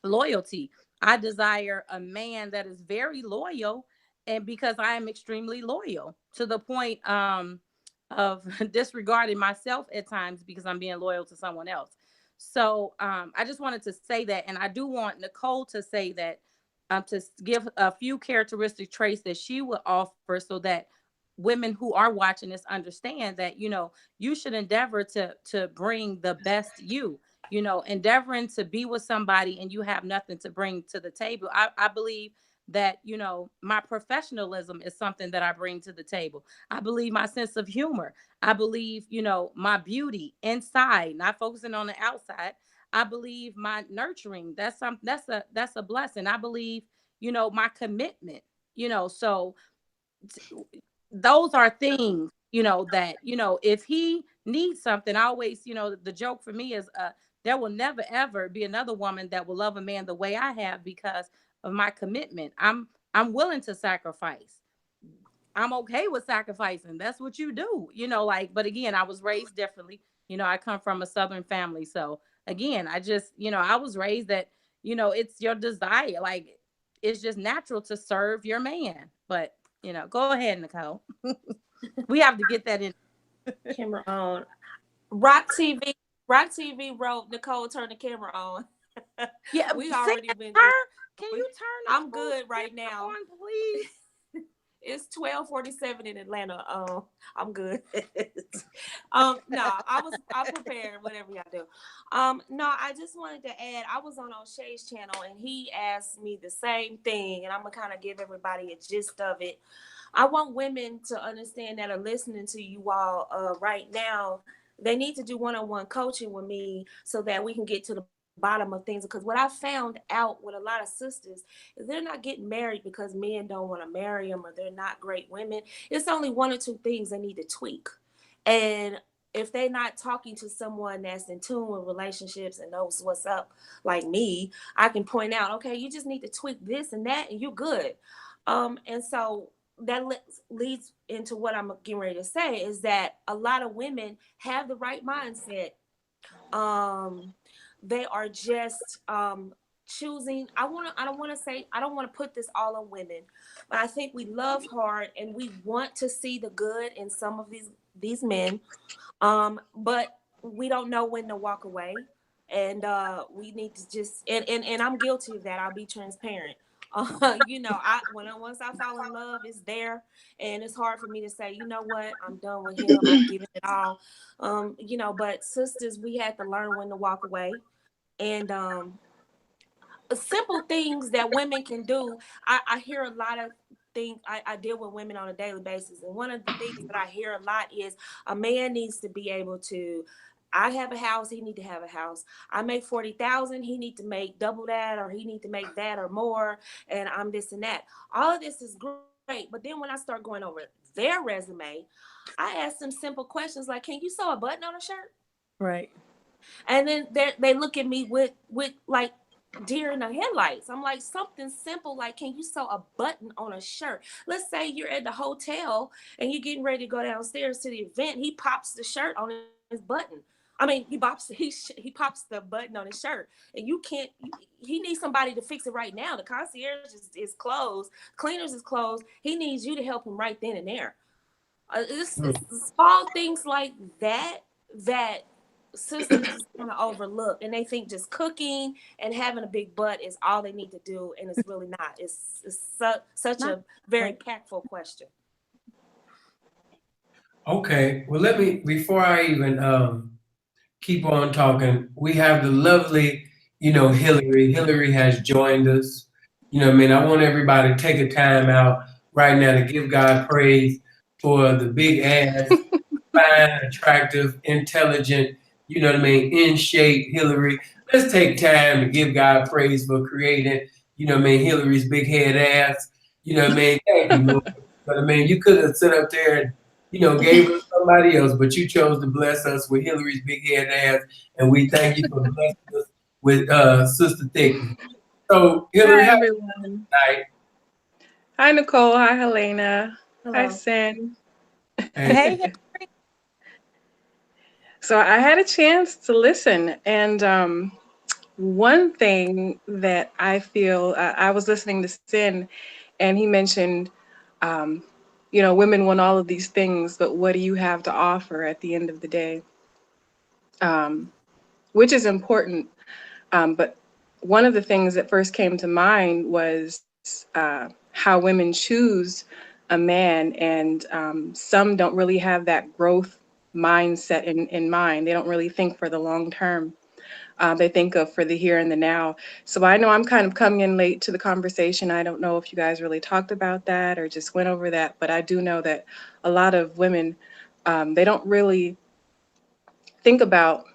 loyalty, I desire a man that is very loyal, and because I am extremely loyal to the point of disregarding myself at times because I'm being loyal to someone else. So I just wanted to say that, and I do want Nicole to say that, to give a few characteristic traits that she would offer so that women who are watching this understand that, you know, you should endeavor to bring the best you know, endeavoring to be with somebody and you have nothing to bring to the table. I believe that, you know, my professionalism is something that I bring to the table. I believe my sense of humor. I believe, you know, my beauty inside, not focusing on the outside. I believe my nurturing. That's a blessing. I believe, you know, my commitment, you know, so those are things, you know, that, you know, if he needs something, I always, you know, the joke for me is there will never ever be another woman that will love a man the way I have because of my commitment. I'm willing to sacrifice. I'm okay with sacrificing. That's what you do, you know, like, but again, I was raised differently. You know, I come from a Southern family. So again, I just, you know, I was raised that, you know, it's your desire. Like, it's just natural to serve your man. But, you know, go ahead, Nicole. We have to get that in. Camera on. Rock TV wrote Nicole turn the camera on. Yeah, we already been. Can you turn? I'm good right now. On, please. It's 12:47 in Atlanta. I'm good. No, I'm prepared, whatever y'all do. No, I just wanted to add, I was on O'Shea's channel and he asked me the same thing, and I'm gonna kind of give everybody a gist of it. I want women to understand that are listening to you all right now. They need to do one-on-one coaching with me so that we can get to the bottom of things. Because what I found out with a lot of sisters is they're not getting married because men don't want to marry them or they're not great women. It's only one or two things they need to tweak. And if they're not talking to someone that's in tune with relationships and knows what's up, like me, I can point out, okay, you just need to tweak this and that and you're good. And so that leads into what I'm getting ready to say, is that a lot of women have the right mindset. They are just choosing. I don't want to put this all on women, but I think we love hard and we want to see the good in some of these men, but we don't know when to walk away, and we need to just and I'm guilty of that. I'll be transparent. Once I fall in love, it's there, and it's hard for me to say, you know what, I'm done with him. I've given it all. But sisters, we had to learn when to walk away, and simple things that women can do. I hear a lot of things. I deal with women on a daily basis, and one of the things that I hear a lot is a man needs to be able to. I have a house, he need to have a house. I make 40,000, he need to make double that, or he need to make that or more, and I'm this and that. All of this is great, but then when I start going over their resume, I ask them simple questions like, can you sew a button on a shirt? Right. And then they look at me with like deer in the headlights. I'm like, something simple like, can you sew a button on a shirt? Let's say you're at the hotel and you're getting ready to go downstairs to the event. He pops the shirt on his button. I mean, he pops the button on his shirt, and you can't. He needs somebody to fix it right now. The concierge is closed. Cleaners is closed. He needs you to help him right then and there. It's small things like that sisters just kind of overlook, and they think just cooking and having a big butt is all they need to do, and it's really not. It's such a very impactful question. Okay, well, let me, before I even keep on talking, we have the lovely, Hillary. Hillary has joined us. I want everybody to take a time out right now to give God praise for the big ass, fine, attractive, intelligent, in shape Hillary. Let's take time to give God praise for creating, Hillary's big head ass. Thank you, Lord. But you could have sit up there and gave us somebody else, but you chose to bless us with Hillary's big head ass, and we thank you for blessing us with Sister Thickness. So, Hillary, hi, everyone. Hi. Hi, Nicole. Hi, Helena. Hello. Hi, Sin. Hey. So I had a chance to listen, and one thing that I feel, I was listening to Sin, and he mentioned, women want all of these things, but what do you have to offer at the end of the day? Which is important, but one of the things that first came to mind was how women choose a man, and some don't really have that growth mindset in mind. They don't really think for the long term. They think of for the here and the now. So I know I'm kind of coming in late to the conversation. I don't know if you guys really talked about that or just went over that, but I do know that a lot of women, they don't really think about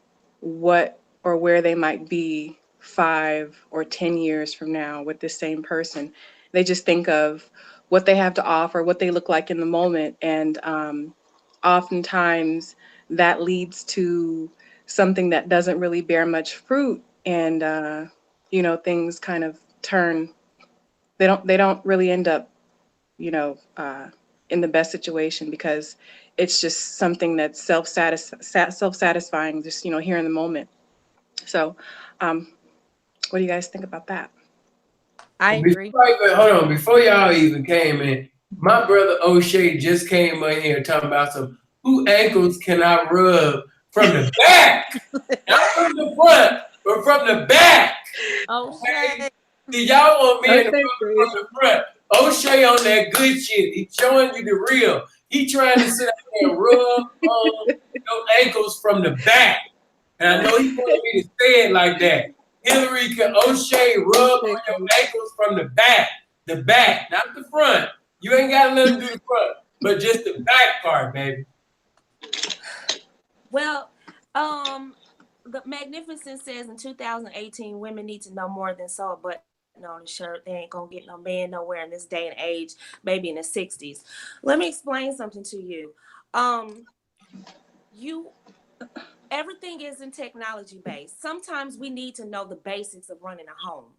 what or where they might be 5 or 10 years from now with the same person. They just think of what they have to offer, what they look like in the moment, and oftentimes that leads to something that doesn't really bear much fruit, and things kind of turn. They don't really end up in the best situation, because it's just something that's self-satisfying, just here in the moment. So what do you guys think about that? I agree. Hold on, before y'all even came in, my brother O'Shea just came in here talking about who ankles can I rub from the back? Not from the front, but from the back. O'Shea. Do y'all want me to rub from the front O'Shea on that good shit. He's showing you the real. He trying to sit out there and rub your ankles from the back. And I know he wanted me to say it like that. Hillary O'Shea rub on your ankles from the back, not the front. You ain't got nothing to do the front, but just the back part, baby. Well, the Magnificent says in 2018, women need to know more than sew a button on a shirt. They ain't gonna get no man nowhere in this day and age, maybe in the 60s. Let me explain something to you. Everything isn't technology based. Sometimes we need to know the basics of running a home.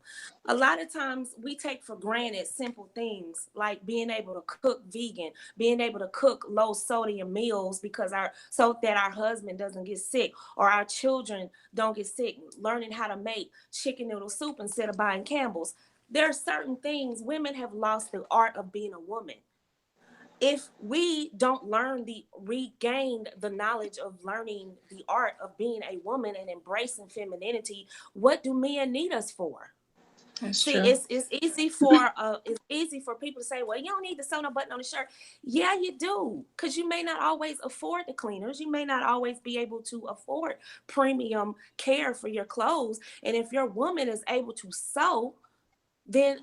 A lot of times we take for granted simple things like being able to cook vegan, being able to cook low sodium meals so that our husband doesn't get sick or our children don't get sick, learning how to make chicken noodle soup instead of buying Campbell's. There are certain things women have lost the art of being a woman. If we don't regain the knowledge of learning the art of being a woman and embracing femininity, what do men need us for? That's See, true. it's easy for people to say, well, you don't need to sew no button on the shirt. Yeah, you do, because you may not always afford the cleaners. You may not always be able to afford premium care for your clothes. And if your woman is able to sew, then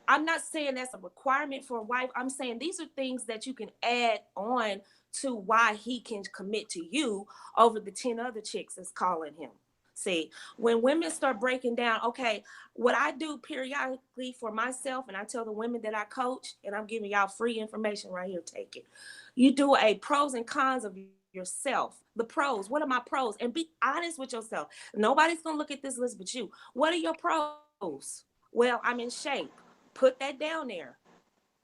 I'm not saying that's a requirement for a wife. I'm saying these are things that you can add on to why he can commit to you over the 10 other chicks that's calling him. See, when women start breaking down, okay, what I do periodically for myself, and I tell the women that I coach, and I'm giving y'all free information right here, take it. You do a pros and cons of yourself. The pros, what are my pros? And be honest with yourself. Nobody's going to look at this list but you. What are your pros? Well, I'm in shape. Put that down there.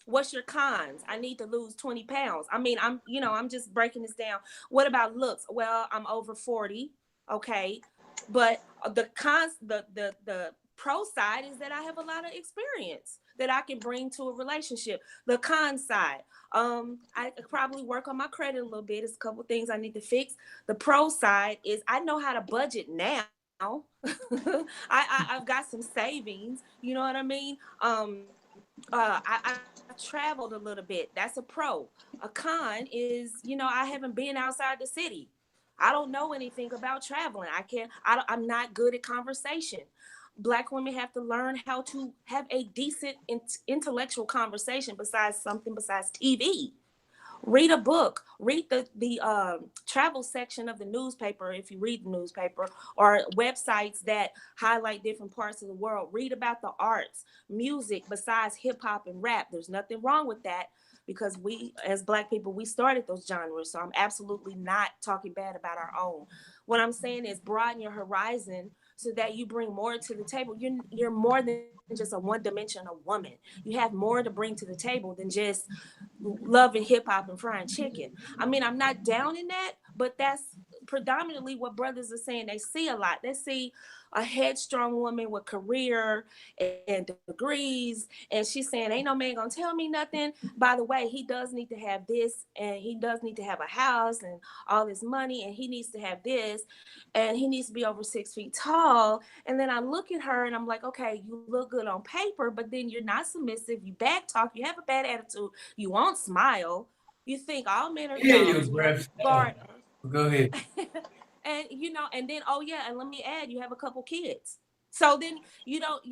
What's your cons? I need to lose 20 pounds. I mean, I'm just breaking this down. What about looks? Well, I'm over 40. Okay. But the cons, the pro side is that I have a lot of experience that I can bring to a relationship. The con side, I could probably work on my credit a little bit. There's a couple things I need to fix. The pro side is I know how to budget now. I've got some savings, you know what I mean? I traveled a little bit. That's a pro. A con is, I haven't been outside the city. I don't know anything about traveling. I'm not good at conversation. Black women have to learn how to have a decent intellectual conversation besides TV. Read a book. Read the travel section of the newspaper if you read the newspaper, or websites that highlight different parts of the world. Read about the arts, music besides hip hop and rap. There's nothing wrong with that, because we, as Black people, we started those genres. So I'm absolutely not talking bad about our own. What I'm saying is broaden your horizon so that you bring more to the table. You're more than just a one-dimensional woman. You have more to bring to the table than just loving hip hop and frying chicken. I mean, I'm not down in that, but that's predominantly what brothers are saying. They see a lot. They see a headstrong woman with career and degrees, and she's saying, ain't no man gonna tell me nothing. By the way, he does need to have this, and he does need to have a house and all this money, and he needs to have this, and he needs to be over 6 feet tall. And then I look at her and I'm like, okay, you look good on paper, but then you're not submissive. You back talk. You have a bad attitude. You won't smile. You think all men are dogs. Go ahead. And then, oh yeah, and let me add, you have a couple kids. So then you don't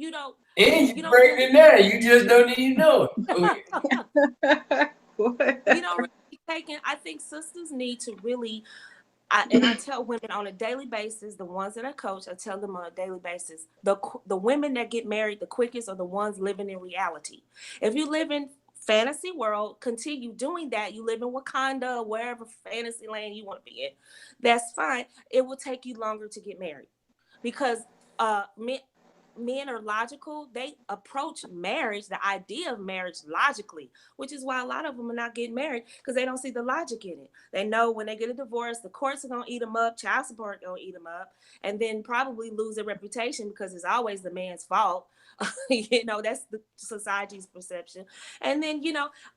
And you're pregnant now. You just don't even know it. You don't really take in. I think sisters need to really, and I tell women on a daily basis, the ones that I coach, I tell them on a daily basis, the women that get married the quickest are the ones living in reality. If you live in fantasy world, continue doing that. You live in Wakanda, wherever fantasy land you want to be in, that's fine. It will take you longer to get married, because men are logical. They approach marriage, the idea of marriage, logically, which is why a lot of them are not getting married, because they don't see the logic in it. They know when they get a divorce, the courts are going to eat them up, child support going to eat them up, and then probably lose their reputation because it's always the man's fault. That's the society's perception. And then,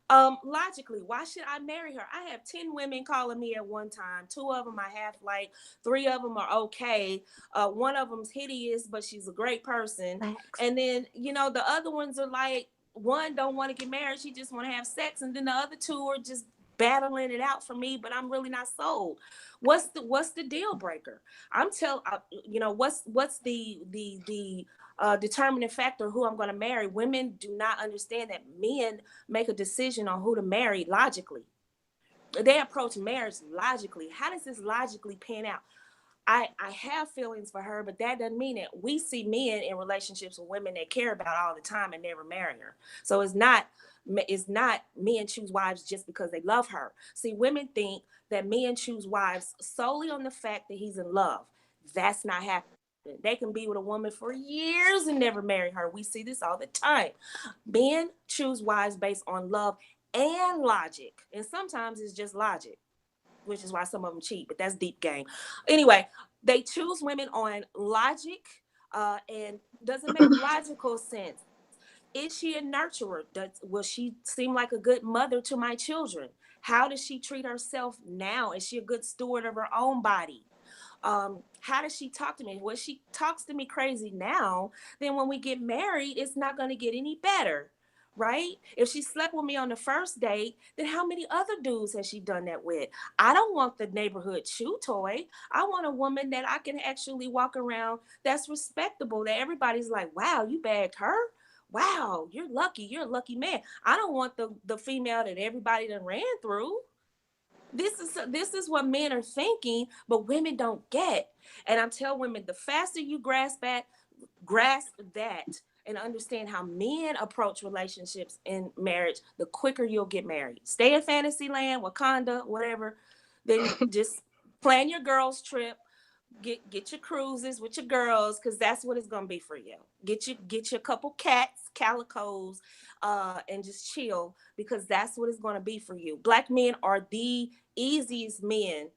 logically, why should I marry her? I have 10 women calling me at one time. 2 of them I have like, 3 of them are okay. One of them's hideous, but she's a great person. Thanks. And then, the other ones are like, one don't want to get married, she just want to have sex, and then the other two are just battling it out for me, but I'm really not sold. What's the deal breaker? What's the determining factor who I'm going to marry? Women do not understand that men make a decision on who to marry logically. They approach marriage logically. How does this logically pan out? I have feelings for her, but that doesn't mean it. We see men in relationships with women they care about all the time and never marry her. So it's not men choose wives just because they love her. See, women think that men choose wives solely on the fact that he's in love. That's not happening. They can be with a woman for years and never marry her. We see this all the time. Men choose wives based on love and logic, and sometimes it's just logic, which is why some of them cheat, but that's deep game. Anyway, they choose women on logic, and doesn't make logical sense. Is she a nurturer? Will she seem like a good mother to my children? How does she treat herself now? Is she a good steward of her own body? How does she talk to me? Well, she talks to me crazy now, then when we get married, it's not going to get any better. Right? If she slept with me on the first date, then how many other dudes has she done that with? I don't want the neighborhood chew toy. I want a woman that I can actually walk around that's respectable, that everybody's like, wow, you bagged her? Wow, you're lucky. You're a lucky man. I don't want the female that everybody done ran through. This is what men are thinking, but women don't get. And I'm telling women, the faster you grasp that and understand how men approach relationships in marriage, the quicker you'll get married. Stay in fantasy land, Wakanda, whatever. Then just plan your girls trip. Get your cruises with your girls, because that's what it's gonna be for you. Get your couple cats, calicos, and just chill, because that's what it's gonna be for you. Black men are the easiest men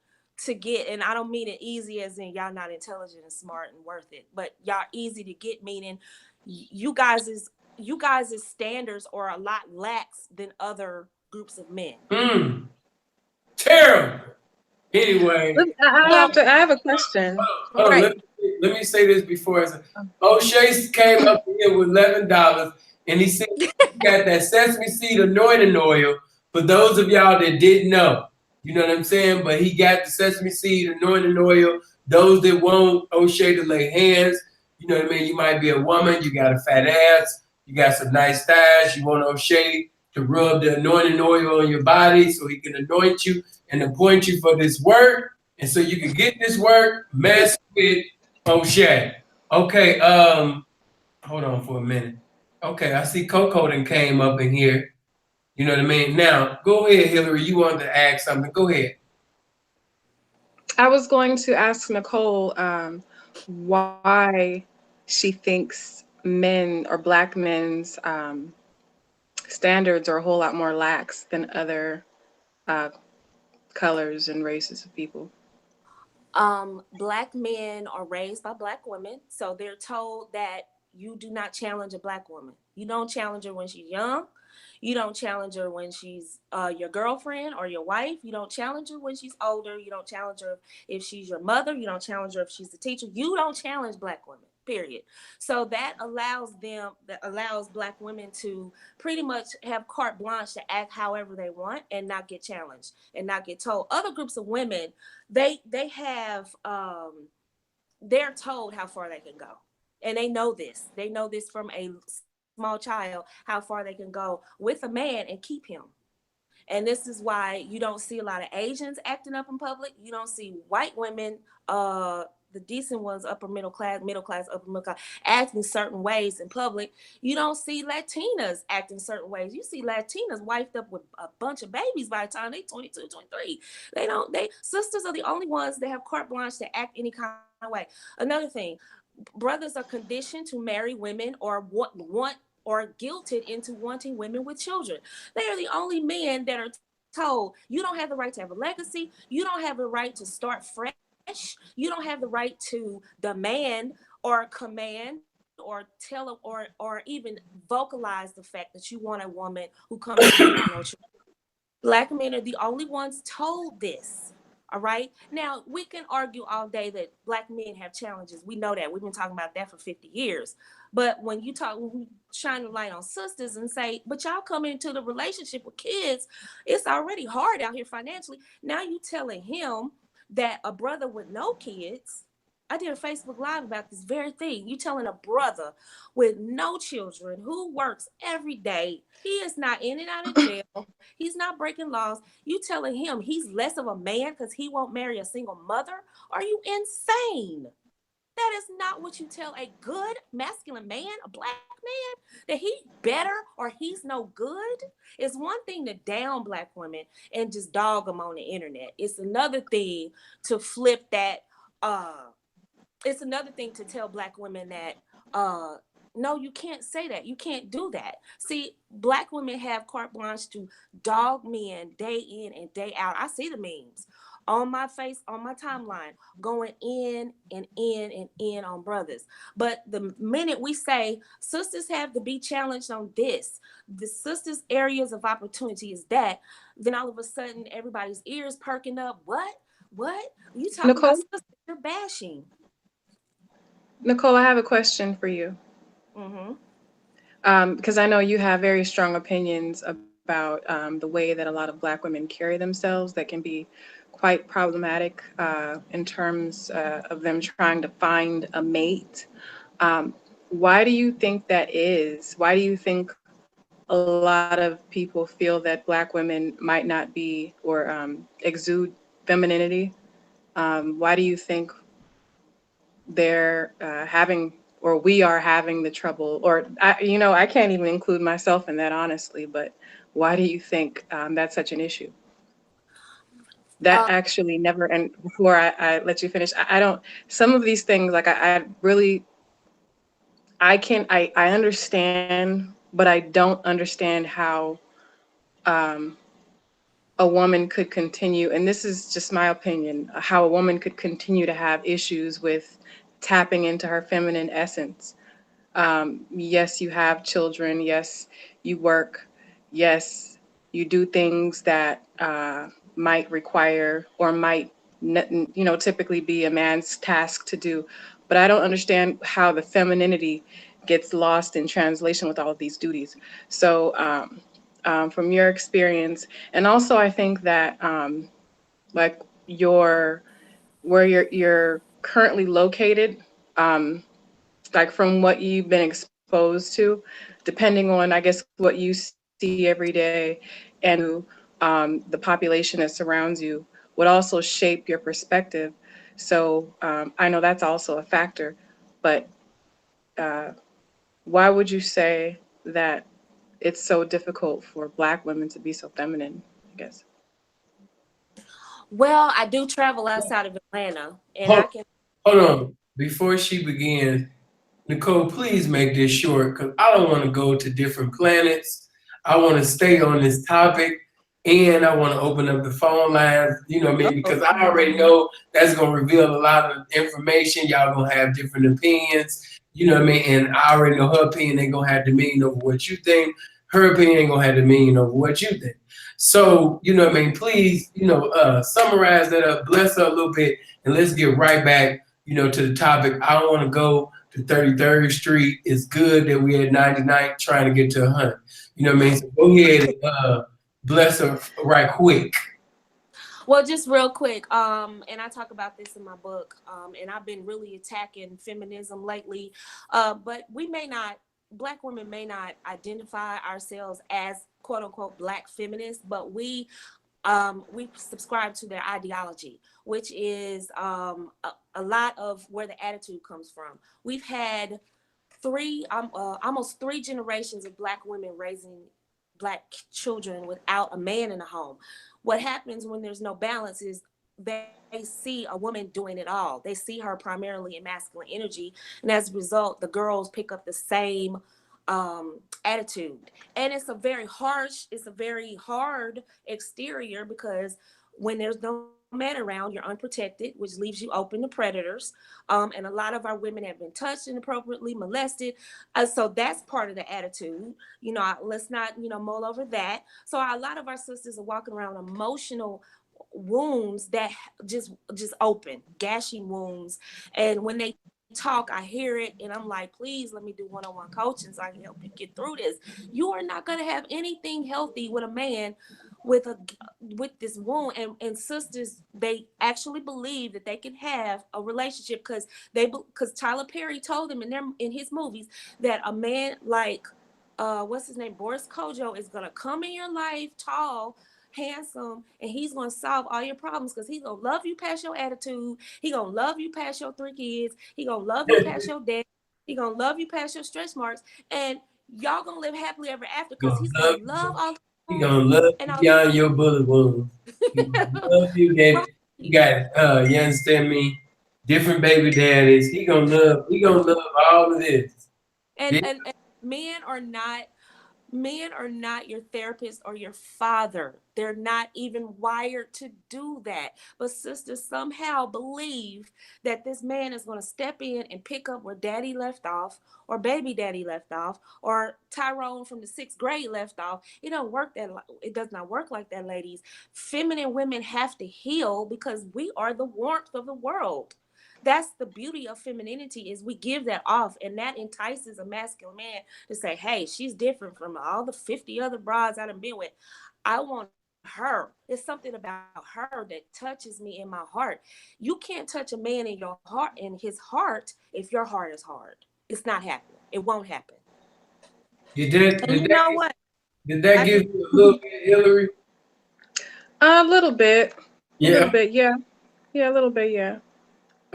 to get, and I don't mean it easy as in y'all not intelligent and smart and worth it, but y'all easy to get, meaning you guys' standards are a lot lax than other groups of men. Terrible. Anyway, I have a question. let me say this before. O'Shea came up here with $11, and he said he got that sesame seed anointing oil. For those of y'all that didn't know, you know what I'm saying? But he got the sesame seed anointing oil. Those that want O'Shea to lay hands, you know what I mean? You might be a woman, you got a fat ass, you got some nice thighs, you want O'Shea to rub the anointing oil on your body so he can anoint you and appoint you for this work. And so you can get this work, mess with O'Shea. Okay, hold on for a minute. Okay, I see Coco then came up in here. You know what I mean? Now, go ahead, Hillary. You wanted to ask something. Go ahead. I was going to ask Nicole why she thinks men or Black men's standards are a whole lot more lax than other colors and races of people. Black men are raised by Black women, so they're told that you do not challenge a Black woman. You don't challenge her when she's young. You don't challenge her when she's your girlfriend or your wife. You don't challenge her when she's older. You don't challenge her if she's your mother. You don't challenge her if she's a teacher. You don't challenge Black women, period. So that allows Black women to pretty much have carte blanche to act however they want and not get challenged and not get told. Other groups of women, they have they're told how far they can go, and they know this. They know this from a small child, how far they can go with a man and keep him. And this is why you don't see a lot of Asians acting up in public. You don't see white women, the decent ones, upper middle class, upper middle class, acting certain ways in public. You don't see Latinas acting certain ways. You see Latinas wifed up with a bunch of babies by the time they 22, 23. Sisters are the only ones that have carte blanche to act any kind of way. Another thing, brothers are conditioned to marry women or want or guilted into wanting women with children. They are the only men that are told you don't have the right to have a legacy. You don't have the right to start fresh. You don't have the right to demand or command or tell or even vocalize the fact that you want a woman who comes to you with no children. Black men are the only ones told this. All right. Now, we can argue all day that Black men have challenges. We know that. We've been talking about that for 50 years. But when we shine a light on sisters and say, but y'all come into the relationship with kids, it's already hard out here financially. Now you telling him that a brother with no kids, I did a Facebook Live about this very thing. You telling a brother with no children who works every day, he is not in and out of jail, he's not breaking laws. You telling him he's less of a man because he won't marry a single mother? Are you insane? That is not what you tell a good masculine man, a Black man, that he's better or he's no good. It's one thing to down Black women and just dog them on the internet. It's another thing to flip that. It's another thing to tell Black women that, no, you can't say that. You can't do that. See, Black women have carte blanche to dog men day in and day out. I see the memes on my face, on my timeline, going in and in and in on brothers. But the minute we say sisters have to be challenged on this, the sisters' areas of opportunity is that, then all of a sudden everybody's ears perking up. What? You talking Nicole? about sisters, you're bashing. Nicole, I have a question for you. Mm-hmm. Because I know you have very strong opinions about the way that a lot of Black women carry themselves that can be quite problematic in terms of them trying to find a mate. Why do you think that is? Why do you think a lot of people feel that Black women might not be or exude femininity? Why do you think they're having, or we are having the trouble, or I can't even include myself in that, honestly, but why do you think that's such an issue? That actually never, and before I let you finish, I don't, some of these things, like I really, I understand, but I don't understand how a woman could continue, and this is just my opinion, how a woman could continue to have issues with tapping into her feminine essence. Yes, you have children. Yes, you work. Yes, you do things that might require or might, typically be a man's task to do. But I don't understand how the femininity gets lost in translation with all of these duties. So from your experience, and also I think that like where you're currently located, like from what you've been exposed to, depending on, I guess, what you see every day and the population that surrounds you would also shape your perspective. So I know that's also a factor, but why would you say that it's so difficult for Black women to be so feminine, I guess? Well, I do travel outside of Atlanta, and Hold, I can. hold on. Before she begins, Nicole, please make this short because I don't want to go to different planets. I want to stay on this topic, and I want to open up the phone lines, you know what I mean? Because I already know that's going to reveal a lot of information. Y'all going to have different opinions, you know what I mean? And I already know her opinion ain't going to have dominion over what you think. Her opinion ain't going to have dominion over what you think. So, you know what I mean? Please, summarize that up, bless her a little bit, and let's get right back, to the topic. I don't want to go to 33rd Street. It's good that we at 99th trying to get to 100. You know what I mean? So go ahead and bless her right quick. Well, just real quick, and I talk about this in my book, and I've been really attacking feminism lately, but Black women may not identify ourselves as quote unquote Black feminists, but we subscribe to their ideology, which is a lot of where the attitude comes from. We've had almost three generations of Black women raising Black children without a man in the home. What happens when there's no balance is they see a woman doing it all. They see her primarily in masculine energy, and as a result, the girls pick up the same attitude. And it's a very hard exterior, because when there's no man around, you're unprotected, which leaves you open to predators. And a lot of our women have been touched inappropriately, molested. So that's part of the attitude. Let's not, mull over that. So a lot of our sisters are walking around emotional wounds that just open, gashing wounds. And when they talk, I hear it and I'm like, please let me do one-on-one coaching so I can help you get through this. You are not going to have anything healthy with a man with this wound. And sisters, they actually believe that they can have a relationship because Tyler Perry told them in his movies that a man like what's his name, Boris Kojo, is gonna come in your life tall, handsome, and he's gonna solve all your problems because he's gonna love you past your attitude. He gonna love you past your 3 kids. He gonna love you past your debt. He gonna love you past your stretch marks, and y'all gonna live happily ever after because he's gonna love all He gonna love and you all. beyond your bullet wounds. He gonna love you that you got you understand me? Different baby daddies. He gonna love all of this. And men are not your therapist or your father. They're not even wired to do that. But sisters somehow believe that this man is going to step in and pick up where daddy left off, or baby daddy left off, or Tyrone from the 6th grade left off. It does not work like that, ladies. Feminine women have to heal because we are the warmth of the world. That's the beauty of femininity, is we give that off, and that entices a masculine man to say, hey, she's different from all the 50 other brides I've been with. I want her. There's something about her that touches me in my heart. You can't touch a man in your heart, in his heart, if your heart is hard. It's not happening. It won't happen. And you know what? Did that give you a little bit, Hillary? A little bit. Yeah. A little bit, yeah. Yeah, a little bit, yeah.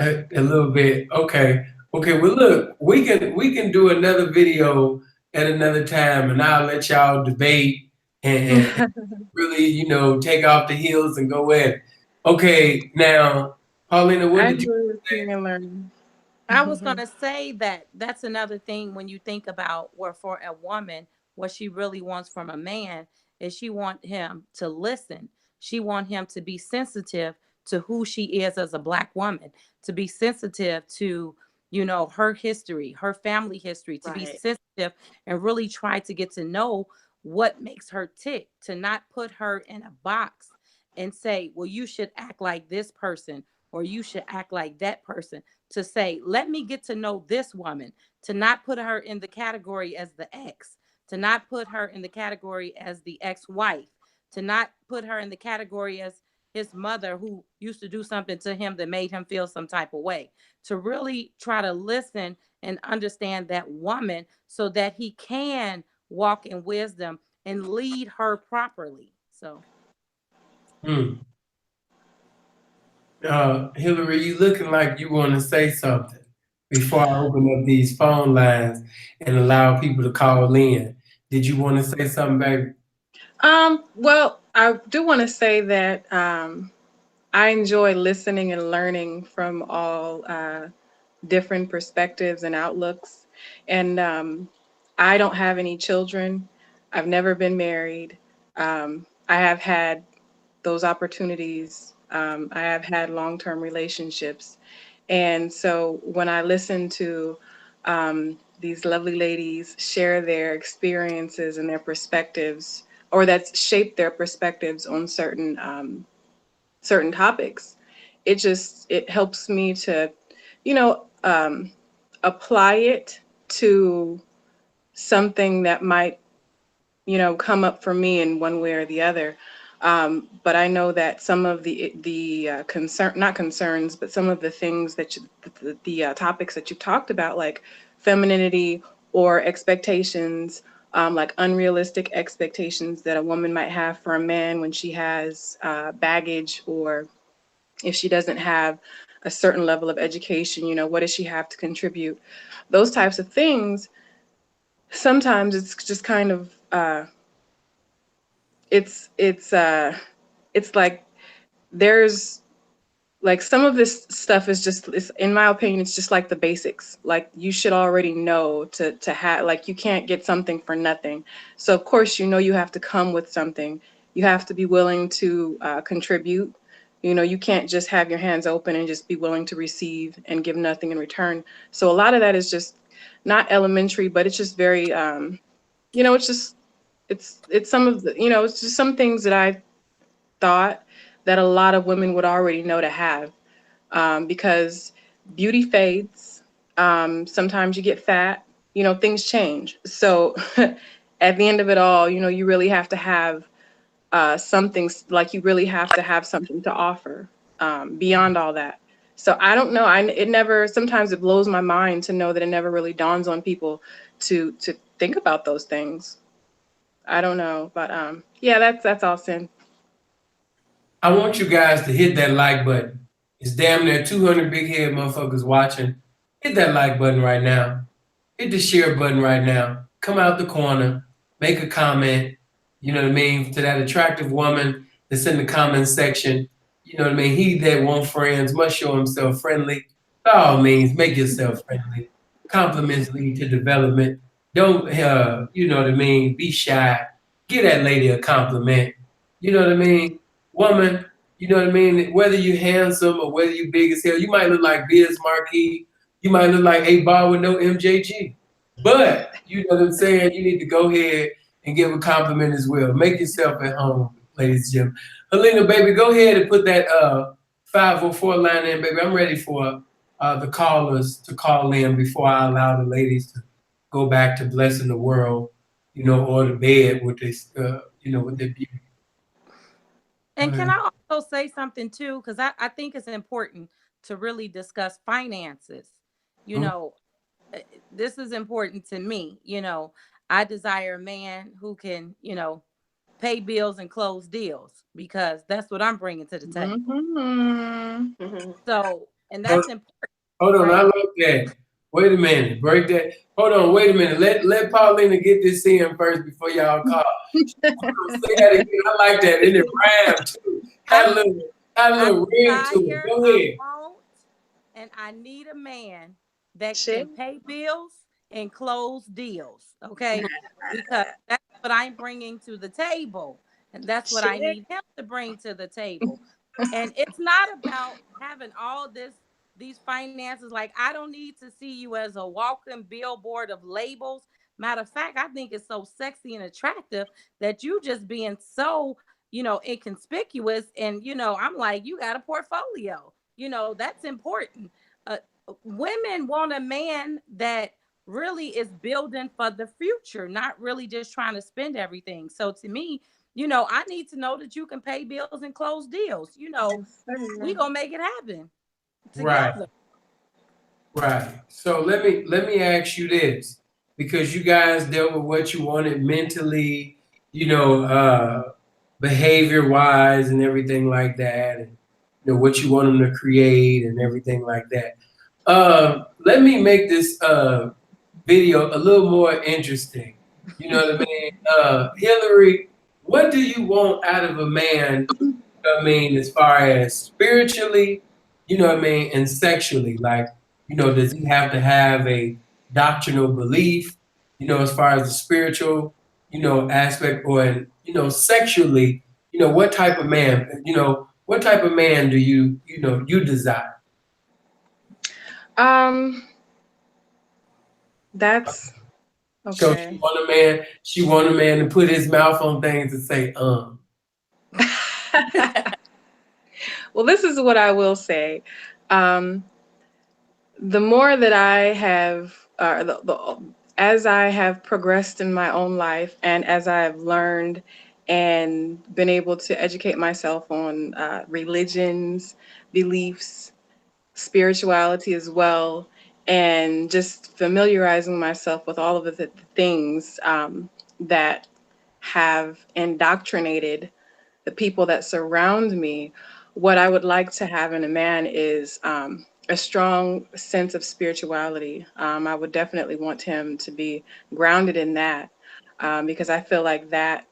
A little bit. Okay. Okay. Well, look, we can do another video at another time, and I'll let y'all debate and really, take off the heels and go at it. Okay. Now, Paulina, what I did you enjoy say? listening and learning. I was going to say that that's another thing when you think about where for a woman, what she really wants from a man is she want him to listen. She want him to be sensitive to who she is as a Black woman, to be sensitive to, her history, her family history, to be Right. sensitive and really try to get to know what makes her tick, to not put her in a box and say, well, you should act like this person or you should act like that person. To say, let me get to know this woman, to not put her in the category as the ex, to not put her in the category as the ex-wife, to not put her in the category as his mother who used to do something to him that made him feel some type of way, to really try to listen and understand that woman so that he can walk in wisdom and lead her properly. So Hillary, you looking like you want to say something before I open up these phone lines and allow people to call in. Did you want to say something, baby? Well, I do want to say that I enjoy listening and learning from all different perspectives and outlooks. And I don't have any children. I've never been married. I have had those opportunities. I have had long-term relationships. And so when I listen to these lovely ladies share their experiences and their perspectives, or that's shaped their perspectives on certain topics, it helps me to, apply it to something that might, come up for me in one way or the other. But I know that some of the not concerns, but some of the things that the topics that you've talked about, like femininity or expectations, like unrealistic expectations that a woman might have for a man when she has baggage, or if she doesn't have a certain level of education, what does she have to contribute? Those types of things. Sometimes it's just kind of it's like there's like some of this stuff is, in my opinion, it's just like the basics. Like you should already know to have, like, you can't get something for nothing. So of course, you have to come with something. You have to be willing to contribute. You can't just have your hands open and just be willing to receive and give nothing in return. So a lot of that is just not elementary, but it's just very it's just it's some of the it's just some things that I thought that a lot of women would already know to have, because beauty fades. Sometimes you get fat, things change. So at the end of it all, you really have to have something, like you really have to have something to offer beyond all that. So I don't know. Sometimes it blows my mind to know that it never really dawns on people to think about those things. I don't know, but yeah, that's all, Sin. I want you guys to hit that like button. It's damn near 200 big head motherfuckers watching. Hit that like button right now. Hit the share button right now. Come out the corner, make a comment, you know what I mean, to that attractive woman that's in the comment section. You know what I mean? He that wants friends must show himself friendly. By all means, make yourself friendly. Compliments lead to development. Don't, you know what I mean, be shy. Give that lady a compliment. You know what I mean? Woman, you know what I mean? Whether you handsome or whether you big as hell, you might look like Biz Marquis. You might look like a bar with no MJG. But, you know what I'm saying? You need to go ahead and give a compliment as well. Make yourself at home, ladies and gentlemen. Helena, baby, go ahead and put that 504 line in, baby. I'm ready for the callers to call in before I allow the ladies to go back to blessing the world, or the bed with this, with their beauty. And can I also say something too? Because I think it's important to really discuss finances. You know, this is important to me. I desire a man who can, pay bills and close deals, because that's what I'm bringing to the table. Mm-hmm. So, and that's important. Hold on, right? I love that. Wait a minute, break that. Hold on, wait a minute. Let Paulina get this in first before y'all call. Say that again. I like that. And it rhymed too. Had a little ring to it. Go ahead. And I need a man that Shit. can pay bills and close deals, okay? Because that's what I'm bringing to the table, and that's what I need him to bring to the table. And it's not about having all these finances. Like, I don't need to see you as a walking billboard of labels. Matter of fact, I think it's so sexy and attractive that you just being so, inconspicuous. And, I'm like, you got a portfolio. That's important. Women want a man that really is building for the future, not really just trying to spend everything. So to me, I need to know that you can pay bills and close deals. We gonna make it happen together. Right. So let me ask you this, because you guys dealt with what you wanted mentally, behavior wise and everything like that, and what you want them to create and everything like that. Let me make this video a little more interesting. You know what I mean? Hillary, what do you want out of a man, as far as spiritually, and sexually? Like, does he have to have a doctrinal belief, as far as the spiritual, aspect, or, sexually, what type of man, do you desire? That's So okay. she want a man to put his mouth on things and say, Well, this is what I will say. The more that I have, as I have progressed in my own life, and as I've learned and been able to educate myself on religions, beliefs, spirituality as well, and just familiarizing myself with all of the things that have indoctrinated the people that surround me, what I would like to have in a man is a strong sense of spirituality. I would definitely want him to be grounded in that, because I feel like that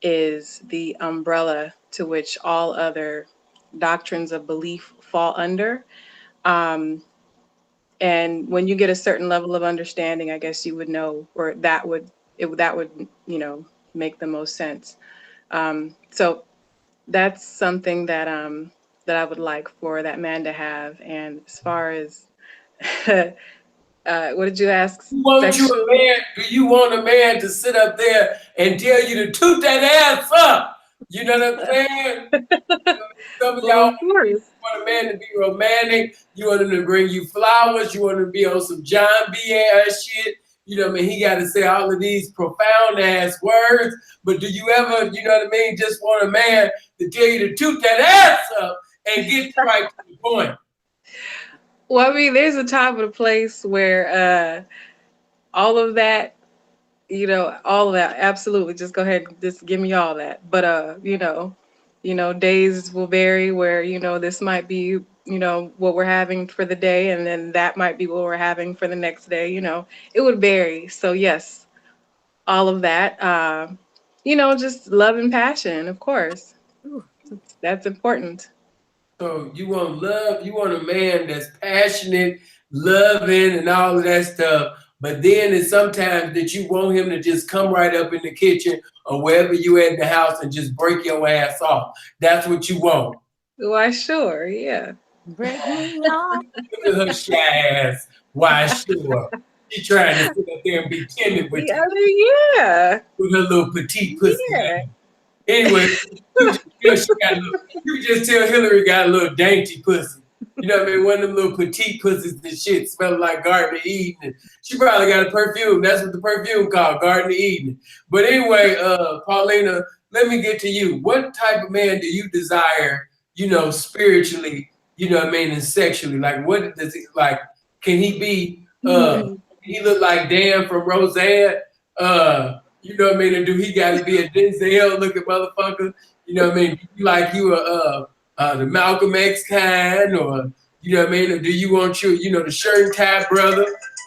is the umbrella to which all other doctrines of belief fall under. And when you get a certain level of understanding, I guess you would know, or that would make the most sense. So that's something that that I would like for that man to have. And as far as what did you ask? do you want a man to sit up there and tell you to toot that ass up? You know what I'm saying? Some of Well, y'all of course. want a man to be romantic. You want him to bring you flowers. You want him to be on some John B. ass shit. You know what I mean? He got to say all of these profound ass words. But do you ever, you know what I mean, just want a man to tell you to toot that ass up and get right to the point? Well, I mean, there's a time and a place where all of that, all of that, absolutely. Just go ahead and just give me all that. But days will vary where, this might be, what we're having for the day, and then that might be what we're having for the next day. It would vary. So yes, all of that. Just love and passion, of course. That's important. So you want love, you want a man that's passionate, loving, and all of that stuff. But then it's sometimes that you want him to just come right up in the kitchen or wherever you at in the house and just break your ass off. That's what you want. Why, sure, yeah. Break me off. Look at her shy ass. Why sure? She trying to sit up there and be tender with Yeah, you, I mean, yeah, with her little petite pussy. yeah. Anyway, you just tell Hillary got a little dainty pussy. You know what I mean? One of them little petite pussies and shit smelling like Garden of Eden. She probably got a perfume. That's what the perfume called, Garden of Eden. But anyway, Paulina, let me get to you. What type of man do you desire, spiritually, you know what I mean, and sexually? Like, what does it, like, can he be, he look like Dan from Roseanne? You know what I mean? Or do he got to be a Denzel looking motherfucker? You know what I mean? Do you like you the Malcolm X kind, or you know what I mean? Or do you want the shirt and tie brother?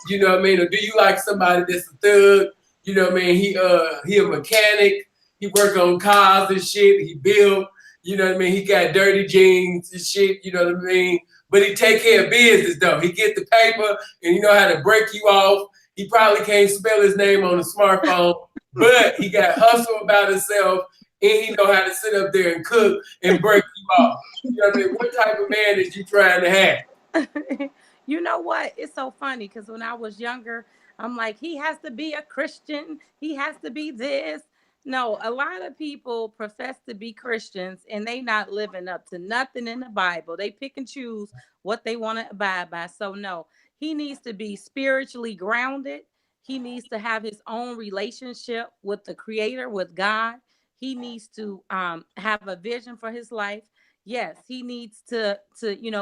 You know what I mean? Or do you like somebody that's a thug? You know what I mean? He a mechanic. He work on cars and shit. He build. You know what I mean? He got dirty jeans and shit. You know what I mean? But he take care of business though. He get the paper and he know how to break you off. He probably can't spell his name on a smartphone, but he got hustle about himself, and he know how to sit up there and cook and break you off. You know what I mean? What type of man is you trying to have? You know what? It's so funny because when I was younger, I'm like, he has to be a Christian. He has to be this. No, a lot of people profess to be Christians and they not living up to nothing in the Bible. They pick and choose what they want to abide by. So no, he needs to be spiritually grounded. He needs to have his own relationship with the Creator, with God. He needs to have a vision for his life. Yes, he needs to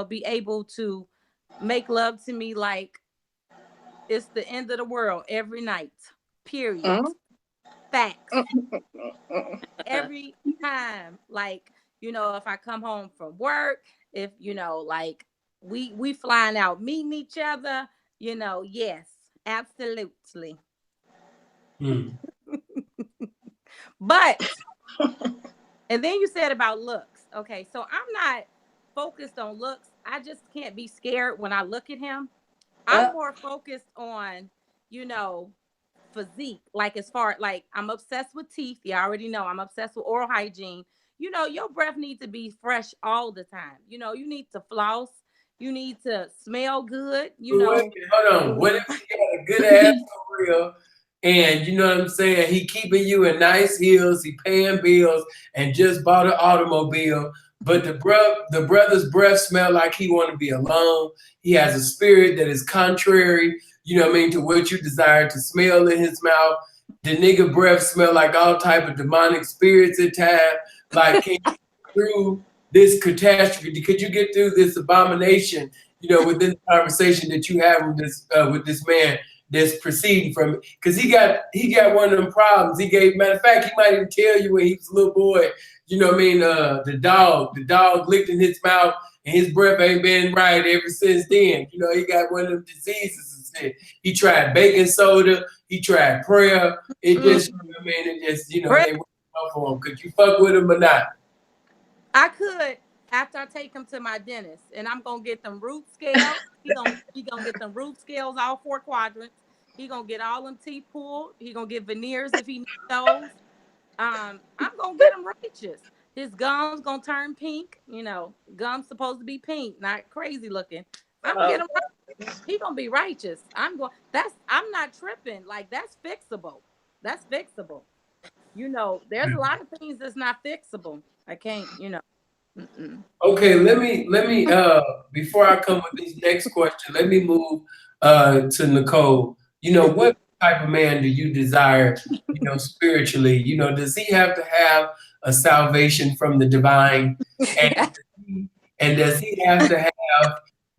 be able to make love to me like it's the end of the world every night. Period. Facts. Every time. Like, if I come home from work, if like we flying out meeting each other, yes, absolutely. But and then you said about looks. Okay, so I'm not focused on looks. I just can't be scared when I look at him. I'm more focused on, physique. Like as far like I'm obsessed with teeth. You already know I'm obsessed with oral hygiene. Your breath needs to be fresh all the time. You need to floss. You need to smell good. Wait, hold on. What if he got a good ass for real? And you know what I'm saying? He keeping you in nice heels. He paying bills and just bought an automobile. But the brother's breath smell like he want to be alone. He has a spirit that is contrary, you know what I mean, to what you desire to smell in his mouth. The nigga breath smell like all type of demonic spirits at time. Like, can you get through this catastrophe? Could you get through this abomination, within the conversation that you have with this man that's proceeding from it? Because he got one of them problems. Matter of fact, he might even tell you when he was a little boy, you know what I mean, the dog licked in his mouth and his breath ain't been right ever since then. He got one of them diseases and shit. He tried baking soda, he tried prayer. It just, they worked out for him. Could you fuck with him or not? I could after I take him to my dentist, and I'm gonna get them root scales. He gonna get them root scales, all 4 quadrants. He gonna get all them teeth pulled. He gonna get veneers if he needs those. I'm gonna get him righteous. His gums gonna turn pink. Gums supposed to be pink, not crazy looking. I'm gonna get him righteous. He gonna be righteous. I'm not tripping. Like that's fixable. That's fixable. There's a lot of things that's not fixable. I can't, mm-mm. Okay, let me before I come with this next question, let me move to Nicole. What type of man do you desire, spiritually? Does he have to have a salvation from the divine? And does he have to have,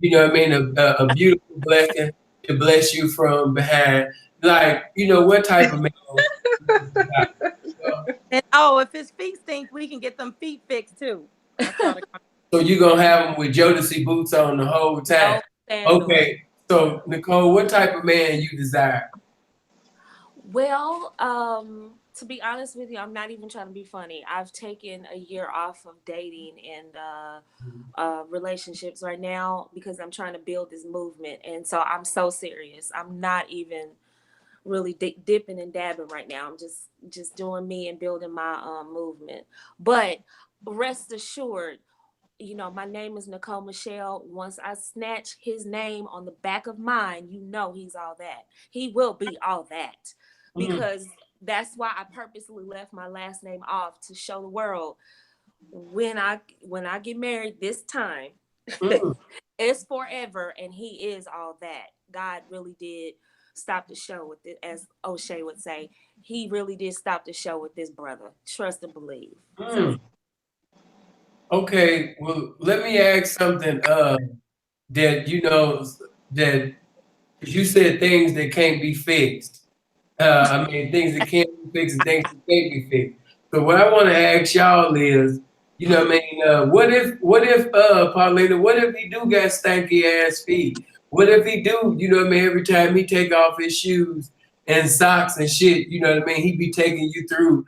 a beautiful blessing to bless you from behind? Like, what type of man do you desire? And if his feet stink, we can get them feet fixed too. So you're gonna have him with Jodeci boots on the whole time. Okay. So Nicole, what type of man you desire? Well, to be honest with you, I'm not even trying to be funny. I've taken a year off of dating and relationships right now because I'm trying to build this movement. And so I'm so serious. I'm not even really dipping and dabbing right now. I'm just doing me and building my movement. But rest assured, my name is Nicole Michelle. Once I snatch his name on the back of mine, he's all that. He will be all that, because that's why I purposely left my last name off, to show the world when I get married this time, it's forever, and he is all that. God really did stop the show with it, as O'Shea would say. He really did stop the show with this brother. Trust and believe. So. Okay, well, let me ask something that that you said things that can't be fixed. Things that can't be fixed and things that can't be fixed. So what I want to ask y'all is, what if Paulina, what if he do got stanky ass feet? What if he do, every time he take off his shoes and socks and shit, he be taking you through,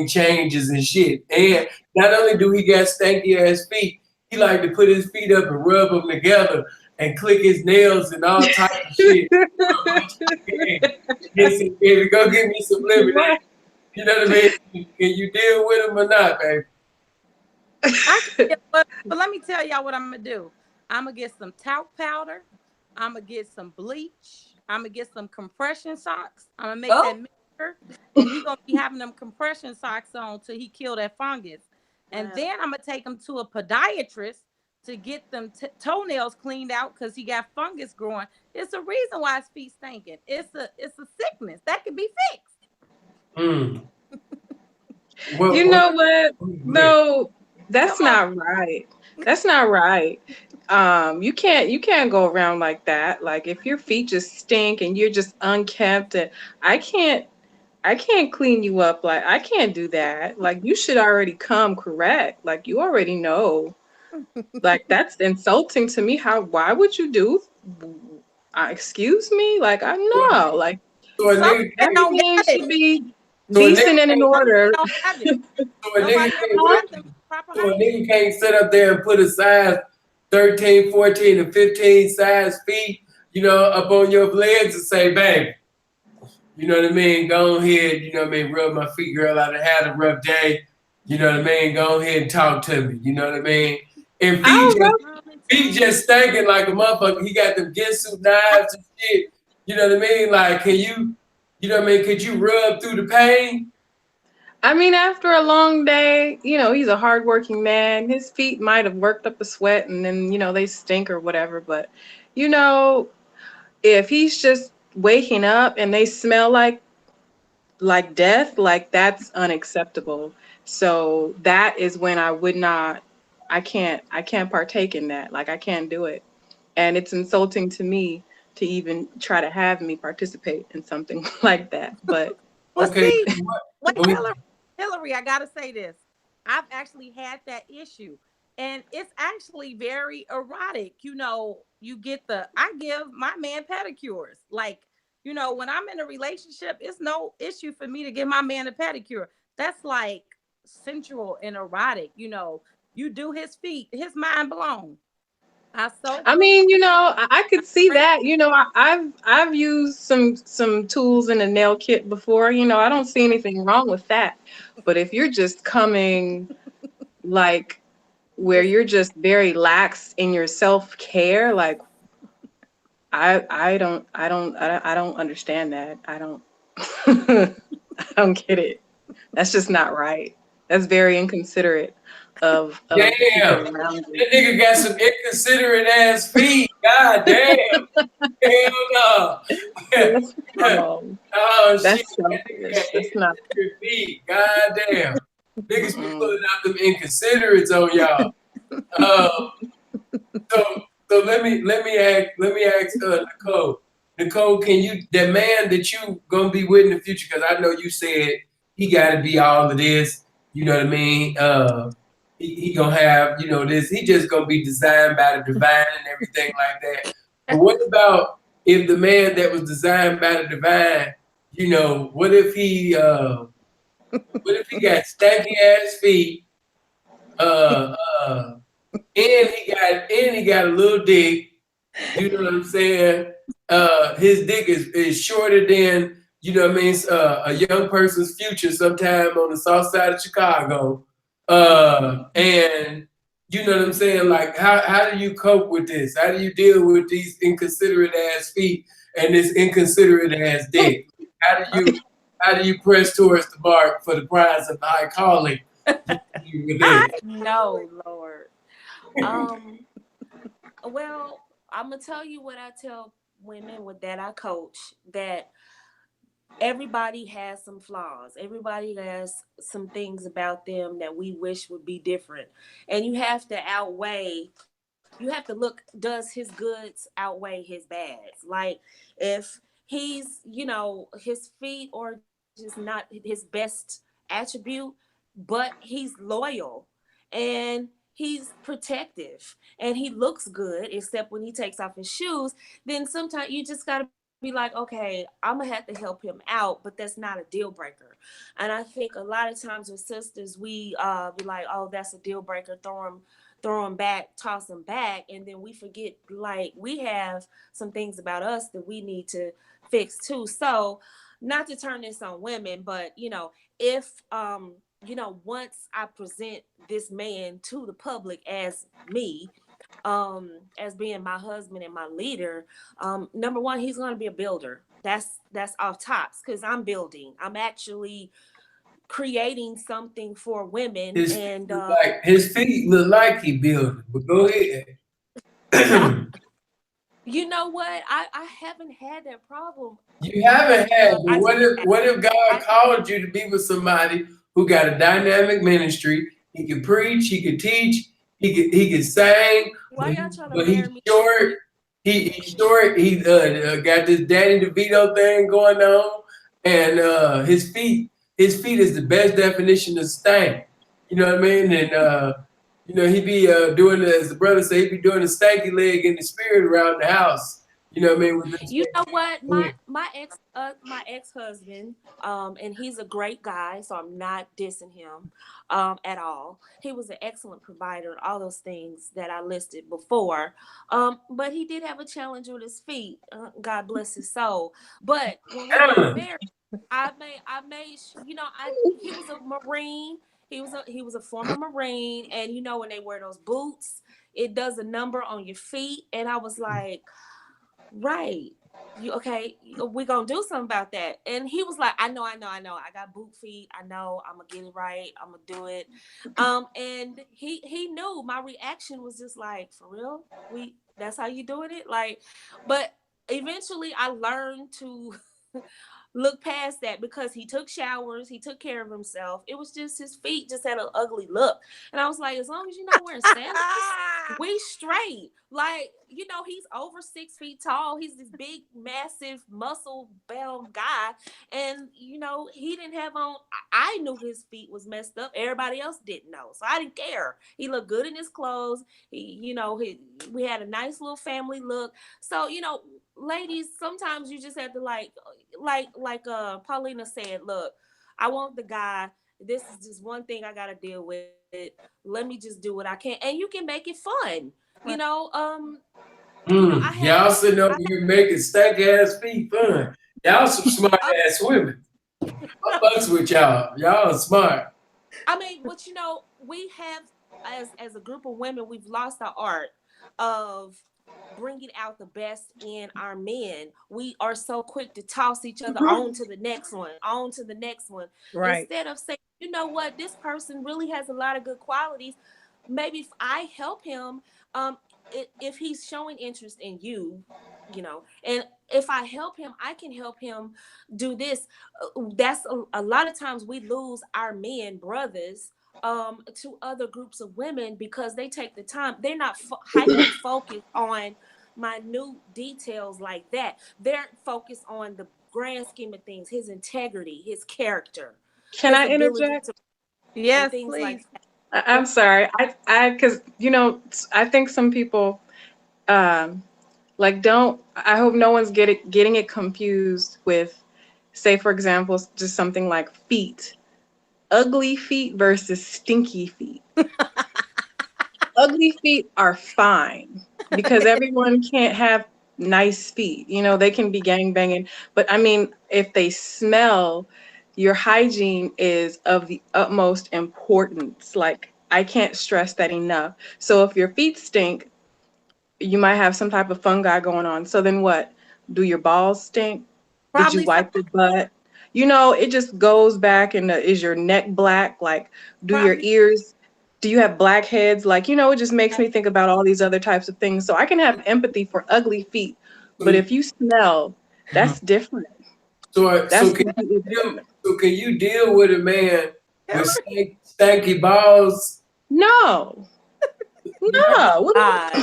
changes and shit. And not only do he got stanky ass feet, he like to put his feet up and rub them together and click his nails and all types of shit. Baby, go get me some lemonade. You know what I mean? Can you deal with him or not, baby? But let me tell y'all what I'm gonna do. I'm gonna get some talc powder. I'm gonna get some bleach. I'm gonna get some compression socks. I'm gonna make that mixture, and he's gonna be having them compression socks on till he kill that fungus. And then I'm gonna take him to a podiatrist to get them toenails cleaned out because he got fungus growing. It's a reason why his feet stinking. It's a sickness that can be fixed. Well, you know what? No, that's not right. That's not right. You can't go around like that. Like, if your feet just stink and you're just unkempt, and I can't clean you up. Like, I can't do that. Like, you should already come correct. Like, you already know. Like, that's insulting to me. Why would you do? Excuse me? Like, I know. Like, everything should be decent and in order. So a nigga can't sit up there and put a size 13, 14, and 15 size feet, up on your legs and say, babe, you know what I mean? Go ahead, rub my feet, girl. I done had a rough day. You know what I mean? Go ahead and talk to me. You know what I mean? And feet just stinking like a motherfucker. He got them Ginsu knives and shit. You know what I mean? Like, can you know what I mean? Could you rub through the pain? I mean, after a long day, he's a hardworking man. His feet might have worked up a sweat and then, they stink or whatever. But, if he's just waking up and they smell like death, like, that's unacceptable. So that is when I can't partake in that. Like, I can't do it. And it's insulting to me to even try to have me participate in something like that. But okay. Hillary, I gotta say this. I've actually had that issue, and it's actually very erotic. I give my man pedicures. Like, when I'm in a relationship, it's no issue for me to give my man a pedicure. That's like sensual and erotic. You do his feet, his mind blown. I mean, I could see that. I've used some tools in a nail kit before. I don't see anything wrong with that. But if you're just coming like where you're just very lax in your self-care, like, I don't understand that. I don't I don't get it. That's just not right. That's very inconsiderate of the Damn, people around you. that nigga got some inconsiderate ass feet. God damn. Hell no. That's wrong. Oh shit, That's that nigga got selfish. That's not. inconsiderate feet. God damn. Niggas be Mm-mm. pulling out them inconsiderates on y'all. So let me ask Nicole. Nicole, can you, the man that you gonna be with in the future? Because I know you said he got to be all of this. You know what I mean? He gonna have, you know, this. He just gonna be designed by the divine and everything like that. But what about if the man that was designed by the divine, you know, what if he got stanky ass feet, uh, uh, and he got a little dick. You know what I'm saying? His dick is shorter than, you know what I mean, a young person's future sometime on the south side of Chicago. And you know what I'm saying? Like, how do you cope with this? How do you deal with these inconsiderate ass feet and this inconsiderate ass dick? How do you press towards the mark for the prize of high calling? With this? No, Lord. Well, I'm gonna tell you what I tell women with that I coach, that everybody has some flaws. Everybody has some things about them that we wish would be different. And you have to look, does his goods outweigh his bads? Like, if he's, his feet are just not his best attribute, but he's loyal and he's protective and he looks good, except when he takes off his shoes, then sometimes you just got to be like, okay, I'm gonna have to help him out, but that's not a deal breaker. And I think a lot of times with sisters, we be like, oh, that's a deal breaker, throw him back, toss him back, and then we forget, like, we have some things about us that we need to fix too. So, not to turn this on women, but if once I present this man to the public as me, as being my husband and my leader, number one, he's going to be a builder. That's off tops, because I'm building. I'm actually creating something for women. His feet look like he building, but go ahead. You know what? I haven't had that problem. You haven't had, but what if God called you to be with somebody who got a dynamic ministry? He can preach, he can teach, he can sing. Why y'all trying to but marry he's me? short. He's short. He got this Danny DeVito thing going on, and his feet is the best definition of stank. You know what I mean? And he be doing, as the brother say, he be doing the stanky leg in the spirit around the house. You know what I mean? You know what? My ex-husband, and he's a great guy, so I'm not dissing him at all. He was an excellent provider, all those things that I listed before. But he did have a challenge with his feet. God bless his soul. But when we got married, he was a Marine. He was a former Marine, and when they wear those boots, it does a number on your feet. And I was like, right, okay, we're gonna do something about that. And he was like, I know, I got boot feet, I know, I'm gonna get it right, I'm gonna do it. And he knew my reaction was just like, for real, that's how you doing it? Like, but eventually I learned to look past that, because he took showers, he took care of himself. It was just his feet just had an ugly look. And I was like, as long as you're not wearing sandals, we straight. Like, he's over 6 feet tall. He's this big, massive, muscle-bound guy. And, he didn't have on, I knew his feet was messed up. Everybody else didn't know. So I didn't care. He looked good in his clothes. We had a nice little family look. So, ladies, sometimes you just have to like Paulina said, look, I want the guy. This is just one thing I got to deal with. Let me just do what I can. And you can make it fun. Y'all sitting over here making stank ass feet fun. Y'all some smart ass women. I'm bucks with y'all. Y'all are smart. I mean, but we have, as a group of women, we've lost our art of bringing out the best in our men. We are so quick to toss each other on to the next one, right, instead of saying, you know what, this person really has a lot of good qualities. Maybe if I help him, if he's showing interest in you, and if I help him, I can help him do this. That's a lot of times we lose our men brothers to other groups of women because they take the time. They're not hyper focused on minute details like that. They're focused on the grand scheme of things, his integrity, his character. Can I interject? Yes, Things please. like that. I'm sorry. Because, I think some people, I hope no one's getting it confused with, say, for example, just something like feet. Ugly feet versus stinky feet. Ugly feet are fine because everyone can't have nice feet. They can be gangbanging. But I mean, if they smell, your hygiene is of the utmost importance. Like, I can't stress that enough. So if your feet stink, you might have some type of fungi going on. So then what? Do your balls stink? Did you Probably wipe your butt? It just goes back into, is your neck black? Like, do your Probably. ears, do you have black heads? Like, it just makes me think about all these other types of things. So I can have empathy for ugly feet, but if you smell, that's different. So That's can completely different. you deal with a man with stanky balls? No. No. What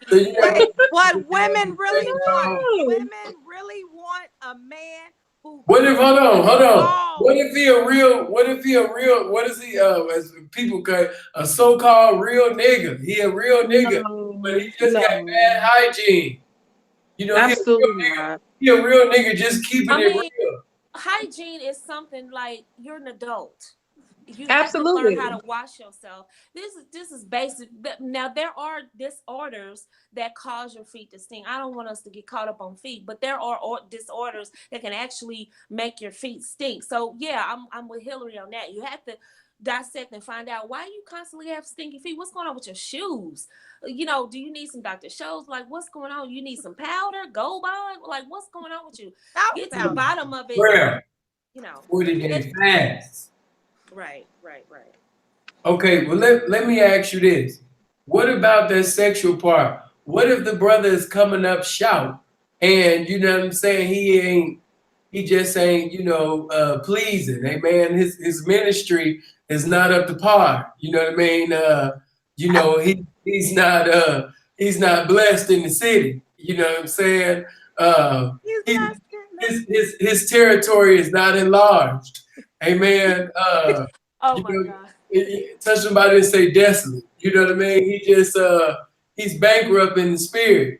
So you have Wait, what women really want? No. Women really want a man who. What if, hold on. Oh. What is he as people call a so-called real nigga? He a real nigga, but he just got bad hygiene. Absolutely not. He a real nigga just keeping it real. Hygiene is something like you're an adult. You Absolutely. have to learn how to wash yourself. This is basic. Now there are disorders that cause your feet to stink. I don't want us to get caught up on feet, but there are disorders that can actually make your feet stink. So yeah, I'm with Hillary on that. You have to dissect and find out why you constantly have stinky feet. What's going on with your shoes? Do you need some Dr. Scholl's? Like, what's going on? You need some powder, Gold Bond? Like, what's going on with you? Get to the bottom of it. Where? You know. 40 days fast. Right. Okay, well let me ask you this. What about that sexual part? What if the brother is coming up shout and you know what I'm saying, he just ain't, pleasing. Hey man, his ministry is not up to par. You know what I mean? He's not blessed in the city. You know what I'm saying? His territory is not enlarged. Amen. Oh my God. Touch somebody and say desolate. You know what I mean? He just he's bankrupt in the spirit.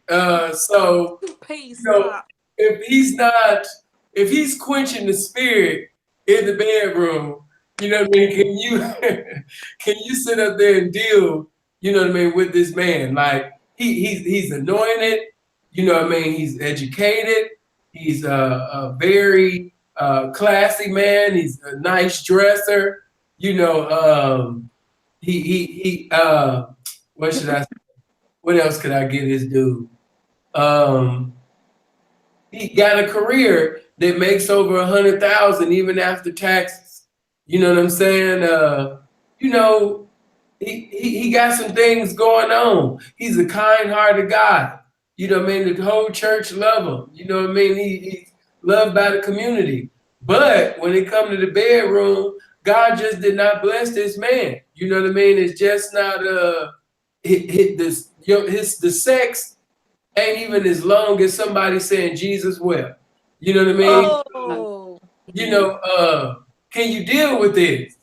So Peace. if he's quenching the spirit in the bedroom, you know what I mean? Can you sit up there and deal, you know what I mean, with this man? Like he's anointed, you know what I mean? He's educated. He's a very classy man. He's a nice dresser. What should I say? What else could I get this dude? He got a career that makes over 100,000 even after taxes. You know what I'm saying? He got some things going on. He's a kind-hearted guy. You know what I mean? The whole church love him. You know what I mean? He's loved by the community. But when it comes to the bedroom, God just did not bless this man. You know what I mean? It's just not the sex ain't even as long as somebody saying Jesus well. You know what I mean? Oh. Can you deal with this?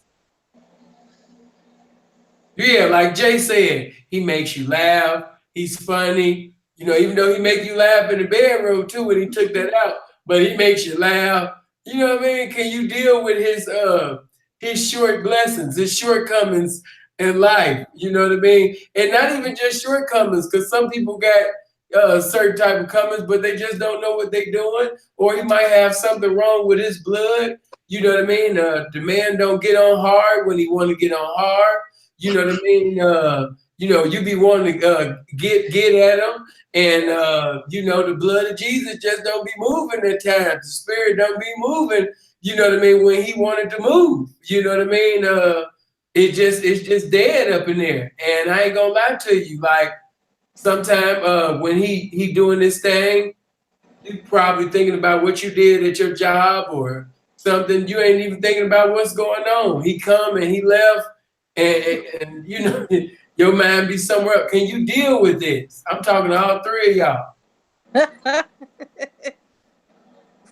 Yeah, like Jay said, he makes you laugh. He's funny. Even though he make you laugh in the bedroom too when he took that out, but he makes you laugh. You know what I mean? Can you deal with his short blessings, his shortcomings in life? You know what I mean? And not even just shortcomings, because some people got certain type of comings, but they just don't know what they're doing, or he might have something wrong with his blood. You know what I mean? The man don't get on hard when he want to get on hard. You know what I mean? You be wanting to get at him, and the blood of Jesus just don't be moving at times. The spirit don't be moving you know what I mean, when he wanted to move. You know what I mean? It's just dead up in there. And I ain't gonna lie to you, like sometime when he doing this thing, you probably thinking about what you did at your job or something. You ain't even thinking about what's going on. He come and he left, and you know your mind be somewhere else. Can you deal with this? I'm talking to all three of y'all.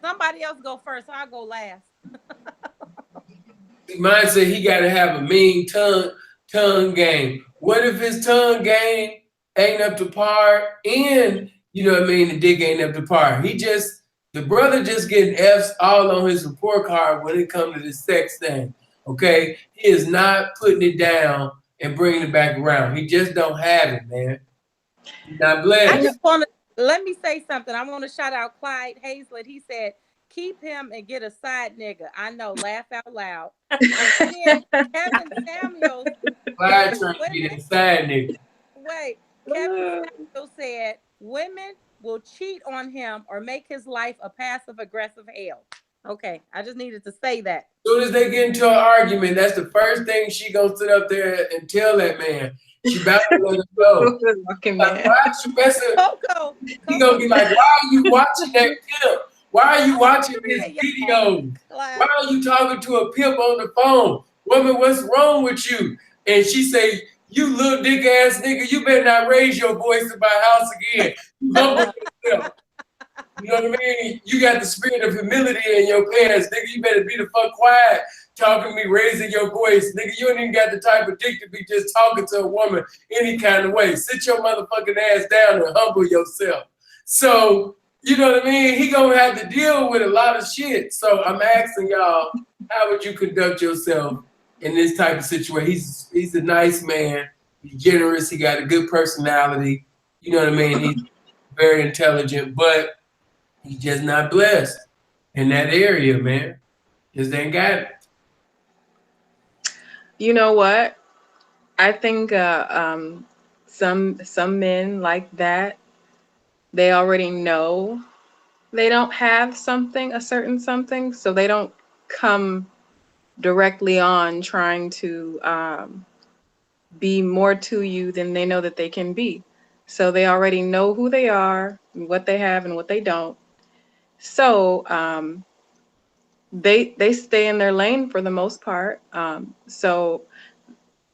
Somebody else go first. I'll go last. Mine said he got to have a mean tongue game. What if his tongue game ain't up to par, and you know what I mean, the dick ain't up to par? The brother just getting F's all on his report card when it comes to the sex thing. Okay, he is not putting it down and bringing it back around. He just don't have it, man. He's not blessed. I just want to let me say something. I want to shout out Clyde Hazlett. He said, "Keep him and get a side nigga." I know, laugh out loud. And then Kevin Samuels. Clyde trying to get inside nigga. Wait, Kevin Samuels said women will cheat on him or make his life a passive aggressive hell. Okay, I just needed to say that. As soon as they get into an argument, that's the first thing she gonna sit up there and tell that man. She about to let him go. Like, why you messing? Coco. He gonna be like, why are you watching that pimp? Why are you watching this video? Why are you talking to a pimp on the phone? Woman, what's wrong with you? And she say, you little dick ass nigga, you better not raise your voice in my house again. You humble yourself. You know what I mean? You got the spirit of humility in your pants, nigga. You better be the fuck quiet talking to me, raising your voice. Nigga, you ain't even got the type of dick to be just talking to a woman any kind of way. Sit your motherfucking ass down and humble yourself. So, you know what I mean? He gonna have to deal with a lot of shit. So I'm asking y'all, how would you conduct yourself in this type of situation? He's a nice man. He's generous. He got a good personality. You know what I mean? He's very intelligent, but he's just not blessed in that area, man. Just ain't got it. You know what? I think some men like that, they already know they don't have something, a certain something, so they don't come directly on trying to be more to you than they know that they can be. So they already know who they are, what they have, and what they don't. So they stay in their lane for the most part. So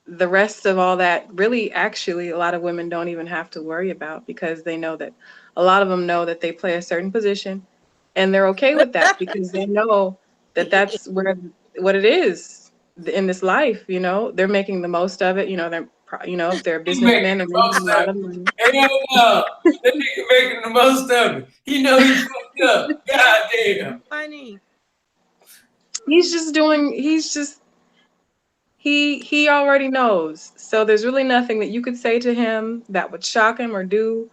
the rest of all that, really, actually, a lot of women don't even have to worry about, because they know that a lot of them know that they play a certain position, and they're okay with that because they know that that's what it is in this life. You know, they're making the most of it. You know, if they're a businessman, they're making a lot of money. Hell no, that nigga making the most of it. He know he fucked up. Goddamn. Funny. He already knows. So there's really nothing that you could say to him that would shock him or do.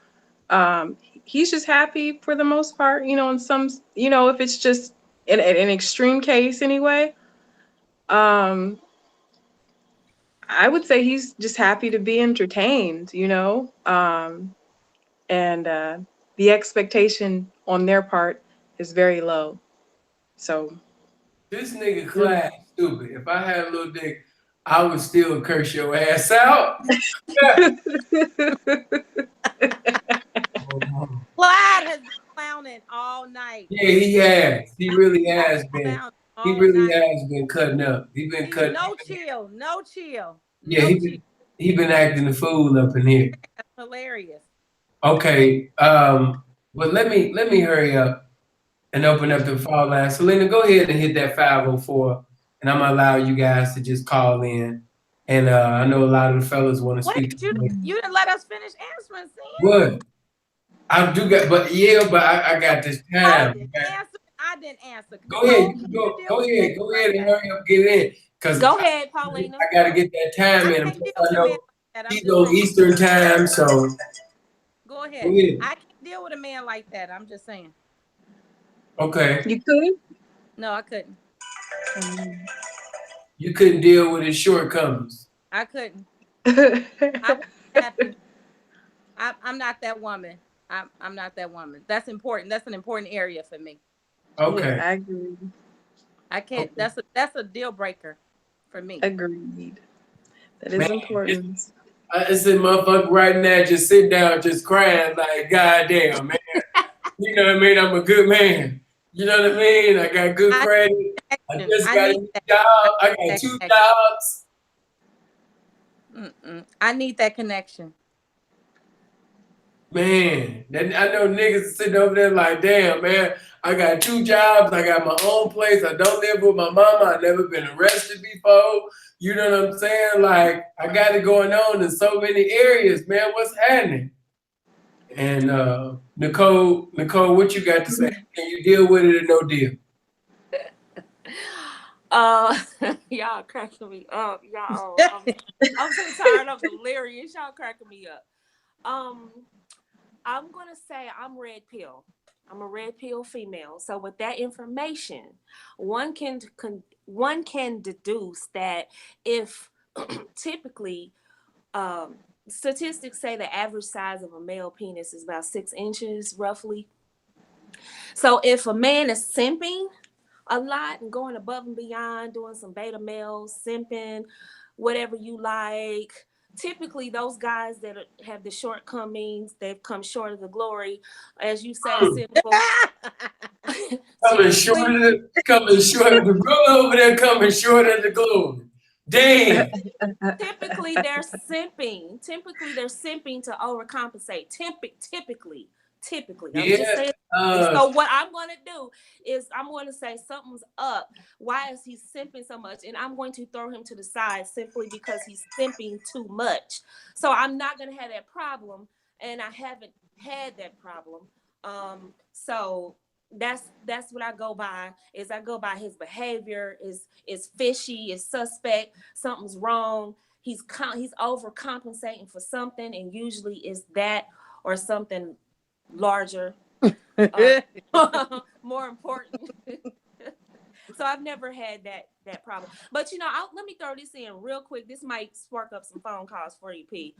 He's just happy for the most part, you know, in some, you know, if it's just in an extreme case anyway. I would say he's just happy to be entertained, you know, and the expectation on their part is very low. So This nigga Clyde stupid. If I had a little dick, I would still curse your ass out. Clyde has been clowning all night. Yeah, he has. He really has been. He really has been cutting up. He been cutting. No chill. No chill. Yeah, he been acting the fool up in here. That's hilarious. Okay. Well, let me hurry up and open up the phone line. Selena, go ahead and hit that 504, and I'm gonna allow you guys to just call in. And I know a lot of the fellas want to speak. You didn't let us finish answering, Sam. What? I do got, but I got this time. I didn't answer. Go ahead, go ahead and hurry up, get in. Go ahead, Paulina. I gotta get that time in. I know he's on Eastern time, so go ahead. I can't deal with a man like that. I'm just saying. Okay. You could? No, I couldn't. You couldn't deal with his shortcomings. I couldn't. I'm not that woman. I'm not that woman. That's important. That's an important area for me. Okay. Yeah, I agree. I can't. Okay. That's a deal breaker for me. Agreed. That is Man, important. It's a motherfucker right now just sitting down, just crying like, goddamn, man. You know what I mean? I'm a good man. You know what I mean? I got good I credit. I need just I got a need new that. job. I got that 2 connection. jobs. I need that connection. Man, then I know niggas sitting over there like, damn, man, I got 2 jobs. I got my own place. I don't live with my mama. I've never been arrested before. You know what I'm saying? Like, I got it going on in so many areas, man. What's happening? And Nicole, what you got to say? Can you deal with it or no deal? Y'all cracking me up. Y'all, I'm so tired. I'm delirious. Y'all cracking me up. I'm gonna say I'm red pill. I'm a red pill female. So with that information, one can deduce that if typically statistics say the average size of a male penis is about 6 inches roughly. So if a man is simping a lot and going above and beyond, doing some beta males, simping, whatever you like. Typically, those guys that have the shortcomings, they've come short of the glory, as you say, simple. Coming short of the brother over there coming short of the glory. Damn. Typically, they're simping. Typically, they're simping to overcompensate. Typically. I'm just saying. So what I'm going to do is I'm going to say something's up. Why is he simping so much? And I'm going to throw him to the side simply because he's simping too much. So I'm not going to have that problem, and I haven't had that problem. So that's what I go by. I go by his behavior is fishy, is suspect. Something's wrong. He's overcompensating for something, and usually it's that or something larger, more important. So I've never had that problem. But let me throw this in real quick. This might spark up some phone calls for you, P.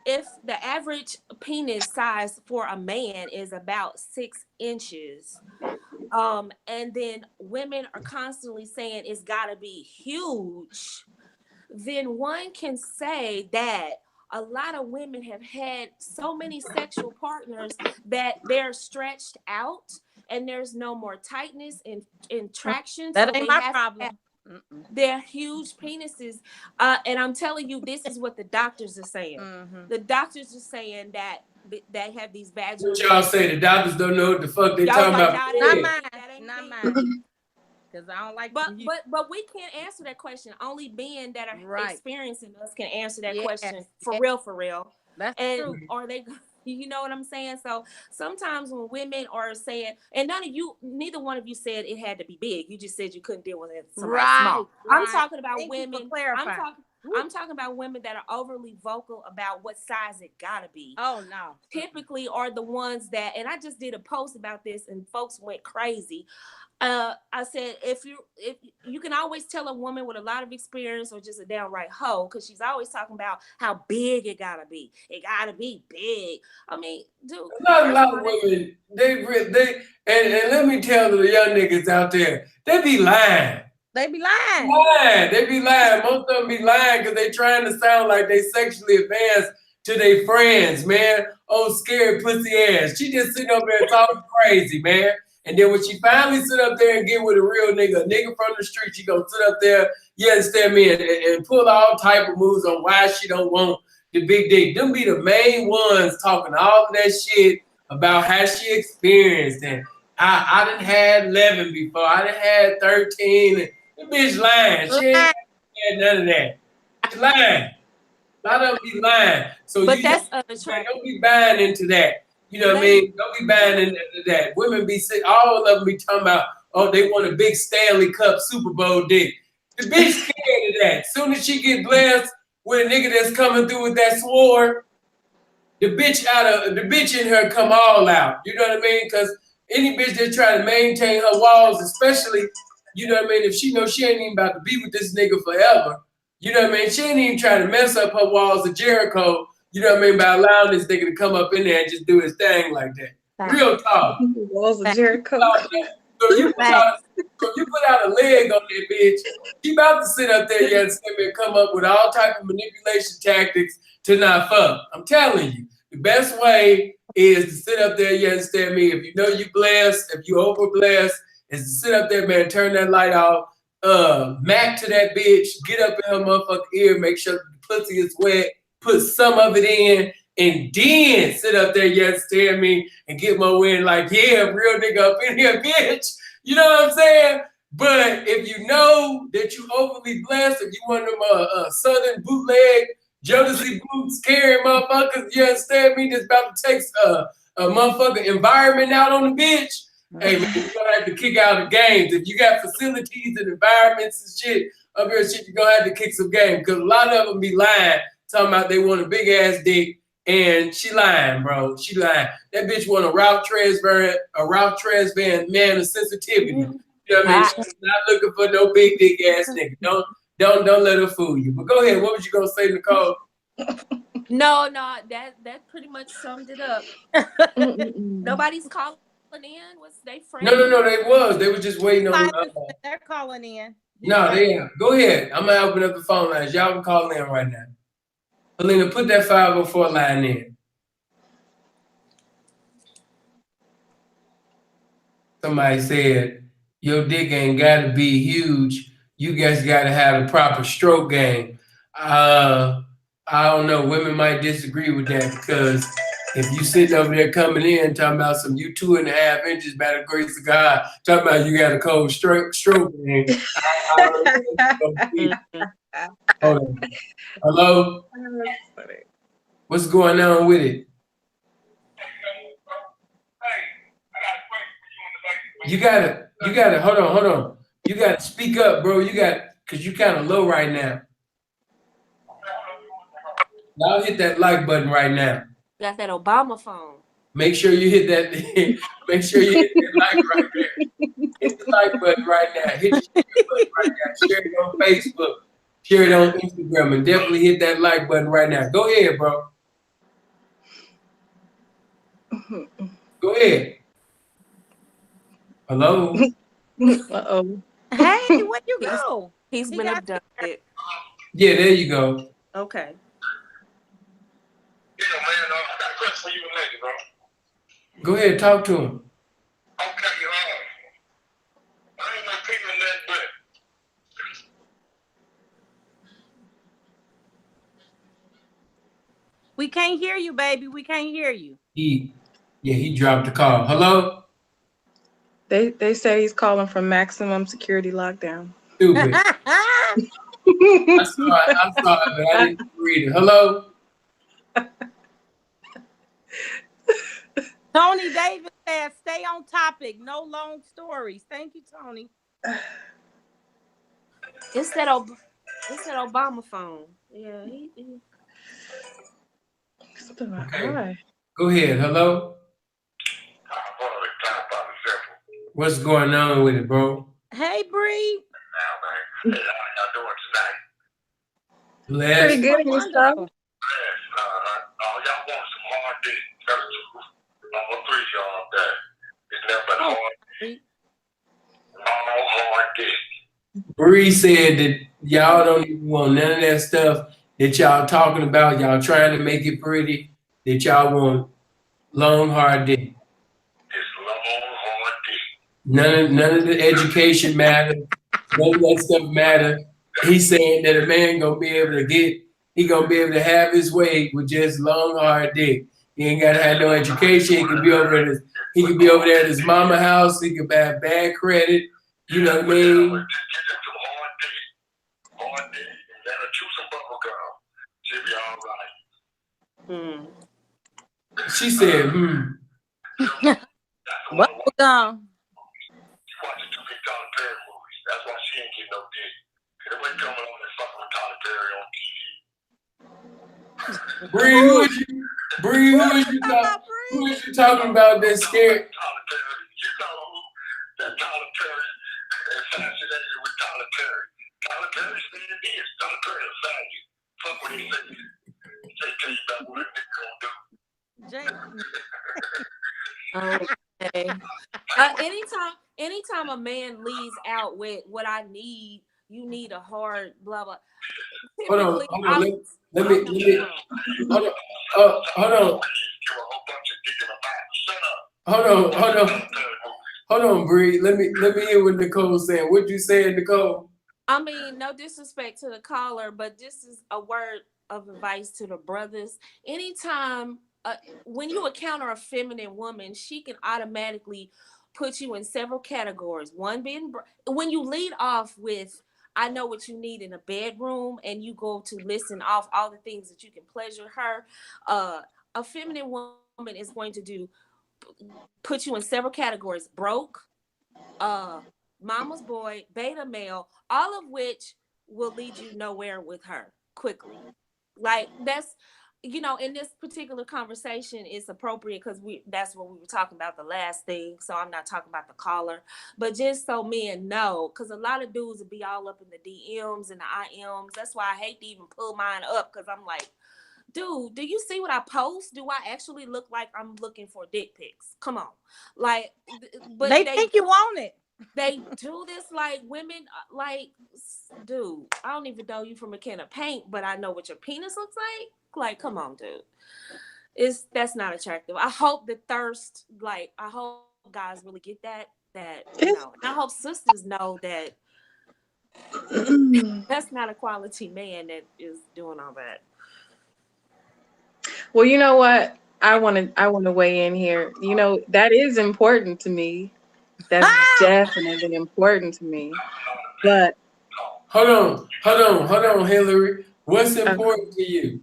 If the average penis size for a man is about 6 inches, and then women are constantly saying it's got to be huge, then one can say that a lot of women have had so many sexual partners that they're stretched out and there's no more tightness and traction. That so ain't they my have problem. They're huge penises. And I'm telling you, this is what the doctors are saying. The doctors are saying that they have these vaginal. What y'all say? The doctors don't know what the fuck they talking about. Not mine. Because I don't like. But we can't answer that question. Only men that are experiencing us can answer that question for real. That's true. Are they? You know what I'm saying? So sometimes when women are saying, and neither one of you said it had to be big. You just said you couldn't deal with it small. I'm talking about women. I'm talking about women that are overly vocal about what size it gotta be. Oh no. Typically are the ones that, and I just did a post about this and folks went crazy. I said, if you can always tell a woman with a lot of experience or just a downright hoe, because she's always talking about how big it gotta be. It gotta be big. I mean, dude. A lot of women, they and let me tell the young niggas out there, they be lying. They be lying. They be lying. Most of them be lying because they trying to sound like they sexually advanced to their friends, man. Oh, scared pussy ass. She just sitting up there talking crazy, man. And then when she finally sit up there and get with a real nigga, from the street, she gonna sit up there, you understand me, and pull all type of moves on why she don't want the big dick. Them be the main ones talking all of that shit about how she experienced. And I done had 11 before. I done had 13. And the bitch lying. She ain't had none of that. She lying. A lot of them be lying. So but that's unattractive. Don't be buying into that. You know what I mean? Don't be buying into that. Women be sick. All of them be talking about, oh, they want a big Stanley Cup Super Bowl dick. The bitch scared of that. Soon as she get blessed with a nigga that's coming through with that sword, the bitch in her come all out. You know what I mean? Because any bitch that's trying to maintain her walls, especially, you know what I mean, if she knows she ain't even about to be with this nigga forever, you know what I mean? She ain't even trying to mess up her walls of Jericho. You know what I mean? By allowing this nigga to come up in there and just do his thing like that. Real talk. Walls of Jericho. So you put out a leg on that bitch. She about to sit up there, you understand me, and come up with all type of manipulation tactics to not fuck. I'm telling you, the best way is to sit up there, you understand me, if you know you blessed, if you over blessed, is to sit up there, man, turn that light off, Mac to that bitch, get up in her motherfucking ear, make sure the pussy is wet, put some of it in, and then sit up there, you understand me, and get my win like, yeah, real nigga up in here, bitch. You know what I'm saying? But if you know that you overly blessed, if you want them southern bootleg Jodeci boots carrying motherfuckers, you understand me, that's about to take a motherfucking environment out on the bitch, hey man, you're gonna have to kick out the games. If you got facilities and environments and shit up here, shit, you're gonna have to kick some game. Because a lot of them be lying, talking about they want a big ass dick, and she lying, bro. She lying. That bitch want a Ralph Tresvant man of sensitivity. You know what I mean? She's not looking for no big dick ass nigga. Don't let her fool you. But go ahead. What was you gonna say, Nicole? No, that pretty much summed it up. Nobody's calling in. Was they friends? No, they were just waiting on. They're calling in. No, they are. Go ahead. I'm gonna open up the phone lines. Y'all can call in right now. Alina, put that 504 line in. Somebody said, your dick ain't gotta be huge. You guys gotta have a proper stroke game. I don't know. Women might disagree with that because if you sitting over there coming in talking about some you 2.5 inches by the grace of God, talking about you got a cold stroke game. Hold on. Hello? What's going on with it? You gotta, hold on. You gotta speak up, bro. Cause you kind of low right now. Y'all hit that like button right now. Got that Obama phone. Make sure you hit that. Make sure you hit that like right there. Hit the like button right now. Hit the share button right now. Share it on Facebook. Share it on Instagram, and definitely hit that like button right now. Go ahead, bro. Go ahead. Hello. Uh-oh. Hey, where you go? He's been abducted. Yeah, there you go. Okay. Yeah, man, I got a question for you and lady, bro. Go ahead, talk to him. Okay, I ain't no people in that, but We can't hear you, baby. We can't hear you. He dropped the call. Hello? They say he's calling from maximum security lockdown. Stupid. I saw it, but I didn't read it. Hello? Tony Davis says, stay on topic. No long stories. Thank you, Tony. It's that Obama phone. Yeah, he. Okay. Go ahead. Hello? What's going on with it, bro? Hey, Bree. now, man, hey, how y'all doing tonight? Bless. Pretty good and yourself. Y'all want some hard dick. That's the truth. I'm gonna preach y'all on that. It's nothing but hard. All hard dick. Bree said that y'all don't even want none of that stuff that y'all talking about. Y'all trying to make it pretty. That y'all want long, hard dick. It's long, hard dick. None of the education matter. None of that stuff matter. He's saying that a man gonna be able to have his way with just long, hard dick. He ain't gotta have no education. He could be over there at his mama house. He could have bad credit. You know what I mean? Get some hard dick. And let her chew some bubble gum. She'll be all right. She said, What? She watches too many Tyler Perry movies. That's why she ain't getting no dick. Everybody coming on and fucking with Tyler Perry on TV. Bree, who is you? Bree, who is you talking about that scared? Tyler Perry. You know who? That Tyler Perry is fascinated with Tyler Perry. Tyler Perry said it is. Tyler Perry will find you. Fuck what he said. They tell you about what a nigga gonna do. Jay. Okay. anytime a man leaves out with what I need, you need a hard blah blah. Hold on, Typically, hold on. Let me, I'm hold on. Give a whole bunch of digging about. Shut up. Hold on, Bree. Let me hear what Nicole's saying. What you saying, Nicole? I mean, no disrespect to the caller, but this is a word of advice to the brothers. Anytime, when you encounter a feminine woman, she can automatically put you in several categories. One being, when you lead off with, I know what you need in a bedroom, and you go to listen off all the things that you can pleasure her, a feminine woman is going to put you in several categories: broke, mama's boy, beta male, all of which will lead you nowhere with her quickly. Like that's, in this particular conversation, it's appropriate because that's what we were talking about the last thing. So I'm not talking about the caller, but just so men know, because a lot of dudes will be all up in the DMs and the IMs. That's why I hate to even pull mine up, because I'm like, dude, do you see what I post? Do I actually look like I'm looking for dick pics? Come on. Like, but they think you want it. They do this like women, like, dude, I don't even know you from a can of paint, but I know what your penis looks like. Like, come on, dude. That's not attractive. I hope the thirst, like, I hope guys really get that, and I hope sisters know that that's not a quality man that is doing all that. Well, you know what? I want to weigh in here. That is important to me. That's definitely important to me. But Hold on, Hillary. What's important to you?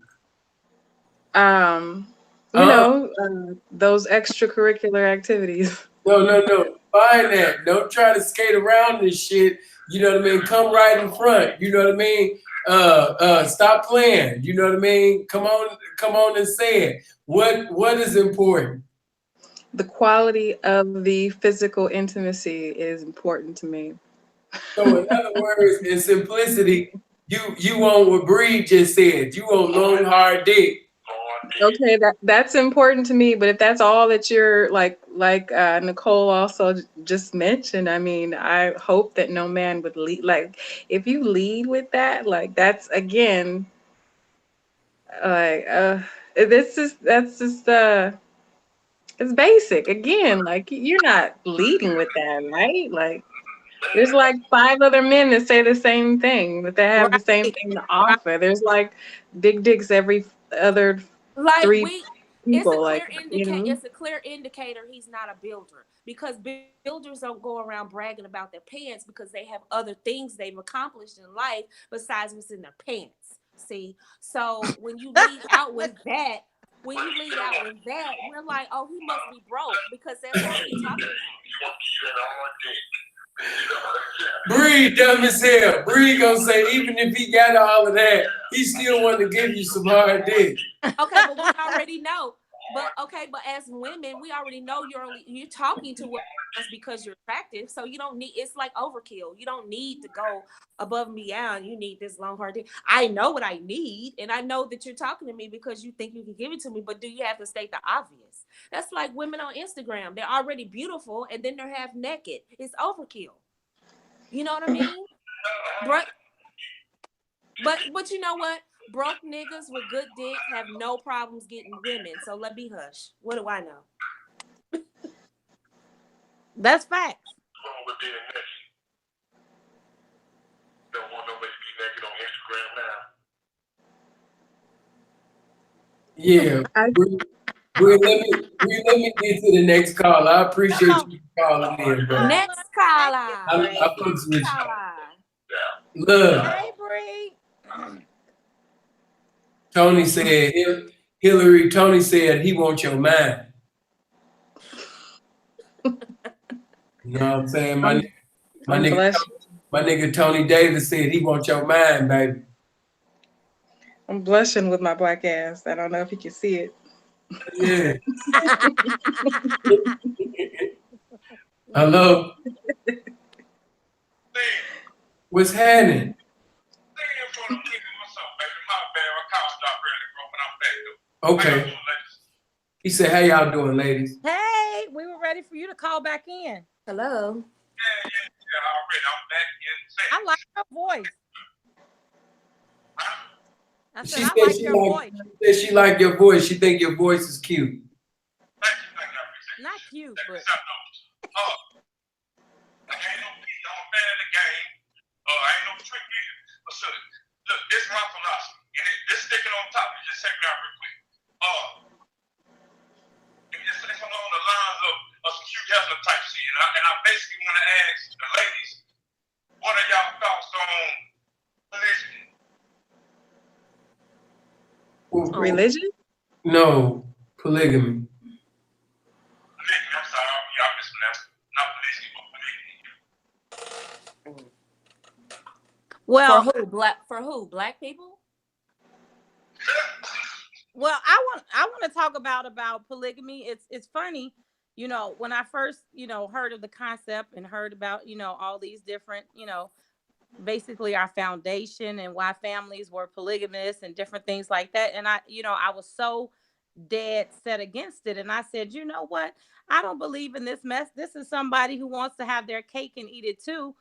Those extracurricular activities. No. Find that. Don't try to skate around this shit. You know what I mean? Come right in front. You know what I mean? Stop playing. You know what I mean? Come on and say it. What is important? The quality of the physical intimacy is important to me. So in other words, in simplicity, you want what Bree just said. You want long, hard dick. Okay, that's important to me, but if that's all that you're like Nicole also just mentioned, I mean, I hope that no man would lead. Like, if you lead with that, like, that's again, like, that's just it's basic. Again, like, you're not leading with that, right? Like, there's like 5 other men that say the same thing, that they have the same thing to offer. There's like big dicks every other Like 3 it's a people, clear like, It's a clear indicator he's not a builder, because builders don't go around bragging about their pants because they have other things they've accomplished in life besides what's in their pants. See, so when you lead out with that, we're like, oh, he must be broke, because that's all he's talking about. Bree dumb as hell. Bree gonna say even if he got all of that, he still want to give you some hard dick. Okay, but we already know. But as women, we already know you're talking to us because you're attractive. So you don't need, it's like overkill. You don't need to go above and beyond. You need this long hard dick. I know what I need, and I know that you're talking to me because you think you can give it to me. But do you have to state the obvious? That's like women on Instagram. They're already beautiful, and then they're half naked. It's overkill. You know what I mean? But you know what? Broke niggas with good dick have no problems getting women. So let me hush. What do I know? That's facts. Wrong with being naked. Don't want nobody to be naked on Instagram now. Yeah. Bree, let me get to the next call. I appreciate you calling in, bro. Next caller. I put you with Yeah. love. Hey, Bree. Tony said, Hillary, Tony said he wants your mind. You know what I'm saying? My nigga Tony Davis said he wants your mind, baby. I'm blushing with my black ass. I don't know if you can see it. Yeah. Hello. What's happening? Okay. He said, "How y'all doing, ladies?" Hey, we were ready for you to call back in. Hello. yeah, already. I'm back in I sex. like your voice. Huh? I She said I said like she your like, voice. she like your voice. She think your voice is cute. Thank you, I appreciate it. Not cute, but I know. Like, I ain't no piece. I'm a fan of the game. I ain't no trick either. But so, look, this is my philosophy. And this sticking on top, just check me out real quick. Let me just say something along the lines of some Hugh Hefner type shit. And I basically want to ask the ladies, what are y'all thoughts on polygyny? Religion? No, polygamy. Polygamy, I'm sorry, y'all mispronounced. Not polygyny, but polygamy. well, For who? Black people? well, I want to talk about polygamy. It's funny, you know, when I first, you know, heard of the concept and heard about, you know, all these different, you know, basically our foundation and why families were polygamous and different things like that. And I, you know, I was so dead set against it. And I said, you know what? I don't believe in this mess. This is somebody who wants to have their cake and eat it too.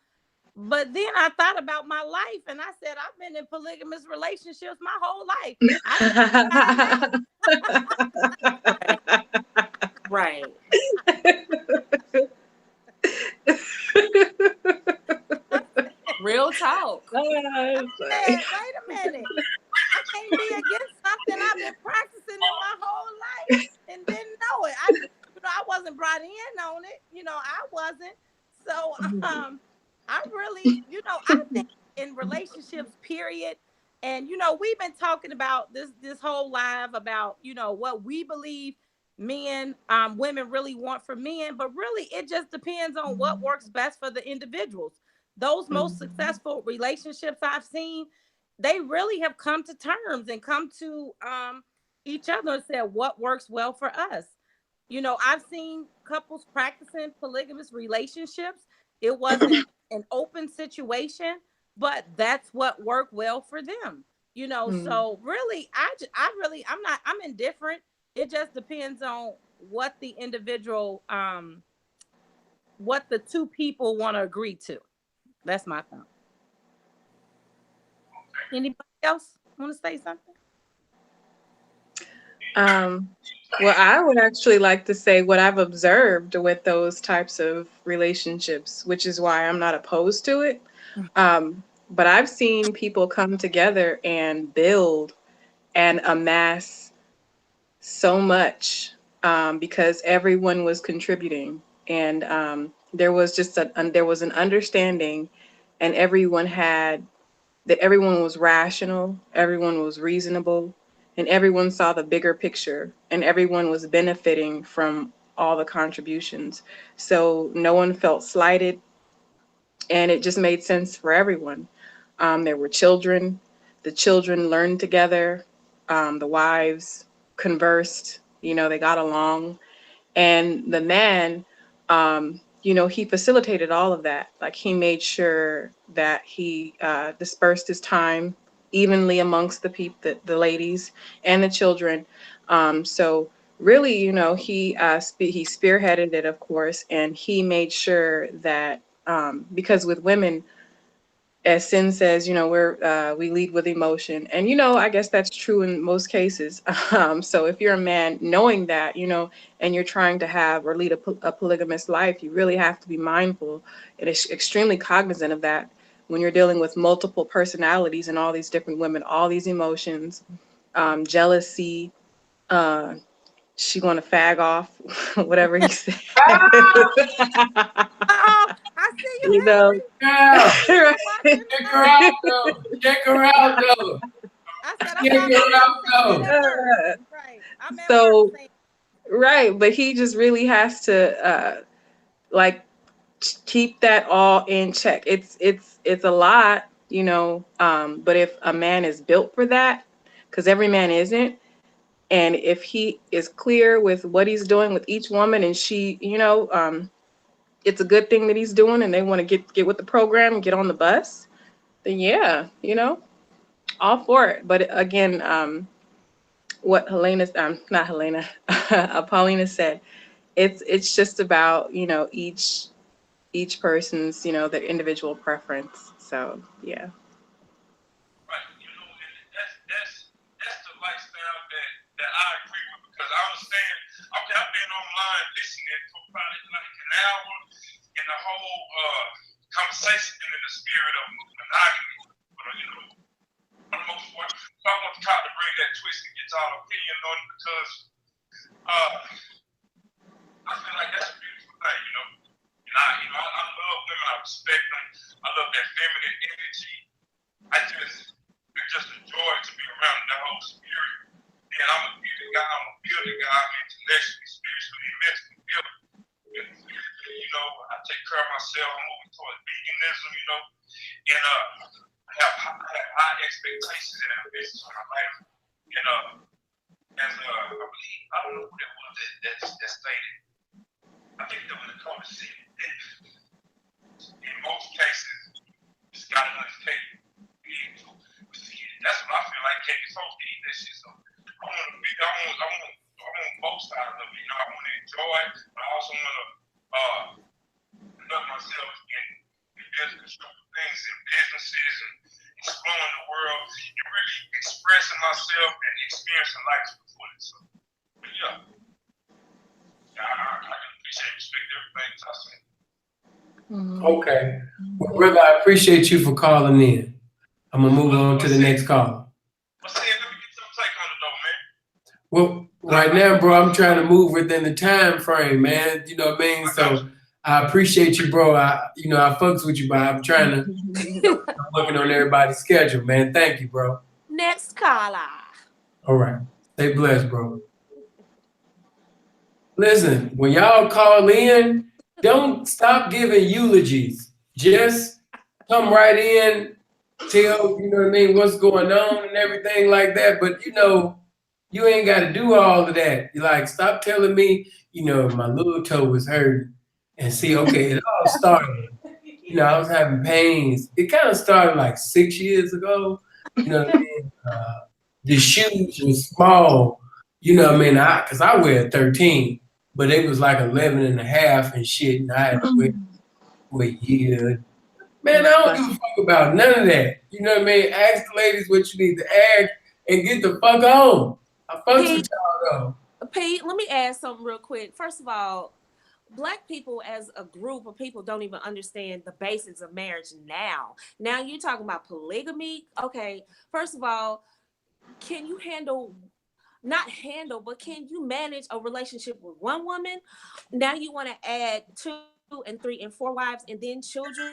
But then I thought about my life and I said, I've been in polygamous relationships my whole life. I Right. Real talk. said, wait a minute. I can't be against something I've been practicing in my whole life and didn't know it. I wasn't brought in on it. You know, I wasn't. So I really, you know, I think in relationships, period. And you know, we've been talking about this whole live about, you know, what we believe men, women really want from men, but really it just depends on what works best for the individuals. Those most successful relationships I've seen, they really have come to terms and come to each other and said what works well for us. You know, I've seen couples practicing polygamous relationships. It wasn't an open situation, but that's what worked well for them. You know, so really, I'm indifferent. It just depends on what the individual, what the two people want to agree to. That's my thought. Anybody else want to say something? Well, I would actually like to say what I've observed with those types of relationships, which is why I'm not opposed to it. But I've seen people come together and build and amass so much because everyone was contributing, and there was just there was an understanding, and everyone was rational, everyone was reasonable, and everyone saw the bigger picture, and everyone was benefiting from all the contributions. So no one felt slighted, and it just made sense for everyone. There were children, the children learned together, the wives conversed, you know, they got along, and the man, you know, he facilitated all of that. Like he made sure that he dispersed his time evenly amongst the ladies and the children. So really, you know, he spearheaded it, of course, and he made sure that because with women, as Sin says, you know, we lead with emotion, and you know, I guess that's true in most cases. So if you're a man, knowing that, you know, and you're trying to have or lead a polygamous life, you really have to be mindful and extremely cognizant of that when you're dealing with multiple personalities and all these different women, all these emotions, jealousy. She want to fag off, whatever he said. Oh, I see you, You know, Yeah, right. check her out though. Check her out though. I said I'm Check not her out saying though. that word. Right. I'm at So work saying right, but he just really has to like keep that all in check. It's a lot, you know, but if a man is built for that, because every man isn't, and if he is clear with what he's doing with each woman, and she, you know, it's a good thing that he's doing, and they want to get with the program and get on the bus, then yeah, you know, all for it. But again, what not Helena, Paulina said, it's just about, you know, each each person's, their individual preference. So, yeah. Right. And that's the lifestyle that I agree with, because I understand. Okay, I've been online listening for probably like an hour, and the whole conversation been in the spirit of monogamy. But for the most part, so I want to try to bring that twist and get y'all opinion on it, because I feel like that's a beautiful thing, And I love women. I respect them. I love that feminine energy. I just enjoy to be around the whole spirit. And I'm a building guy, intellectually, spiritually, and mentally. I take care of myself. I'm moving towards veganism, and I have high expectations and ambitions for my life. And as I believe, I don't know who that was that stated. I think that was the conversation that in most cases, it's got to undertake. That's what I feel like Katie's supposed to eat that shit. So I want both sides of it. I want to enjoy it, but I also want to conduct myself in business things and businesses and exploring the world and really expressing myself and experiencing life before it. So, but yeah, I can appreciate and respect everything I say. Okay. Well, brother, I appreciate you for calling in. I'm gonna move on to the next caller. Let me get some take on it though, man. Well, right now, bro, I'm trying to move within the time frame, man. You know what I mean? So I appreciate you, bro. I fucks with you, but I'm trying to I'm looking on everybody's schedule, man. Thank you, bro. Next caller. All right. Stay blessed, bro. Listen, when y'all call in, don't stop giving eulogies. Just come right in, tell, what's going on and everything like that. But, you ain't got to do all of that. You like, stop telling me, my little toe was hurting. And see, okay, it all started. I was having pains. It kind of started like 6 years ago. You know what I mean? The shoes were small. You know what I mean? Because I wear 13, but it was like 11 and a half and shit. And I had to wait years. Man, I don't give a fuck about none of that. You know what I mean? Ask the ladies what you need to ask and get the fuck on. I fucks with y'all though. Pete, let me ask something real quick. First of all, Black people as a group of people don't even understand the basics of marriage now. Now you're talking about polygamy. Okay, first of all, can you but can you manage a relationship with one woman? Now you want to add 2 and 3 and 4 wives and then children.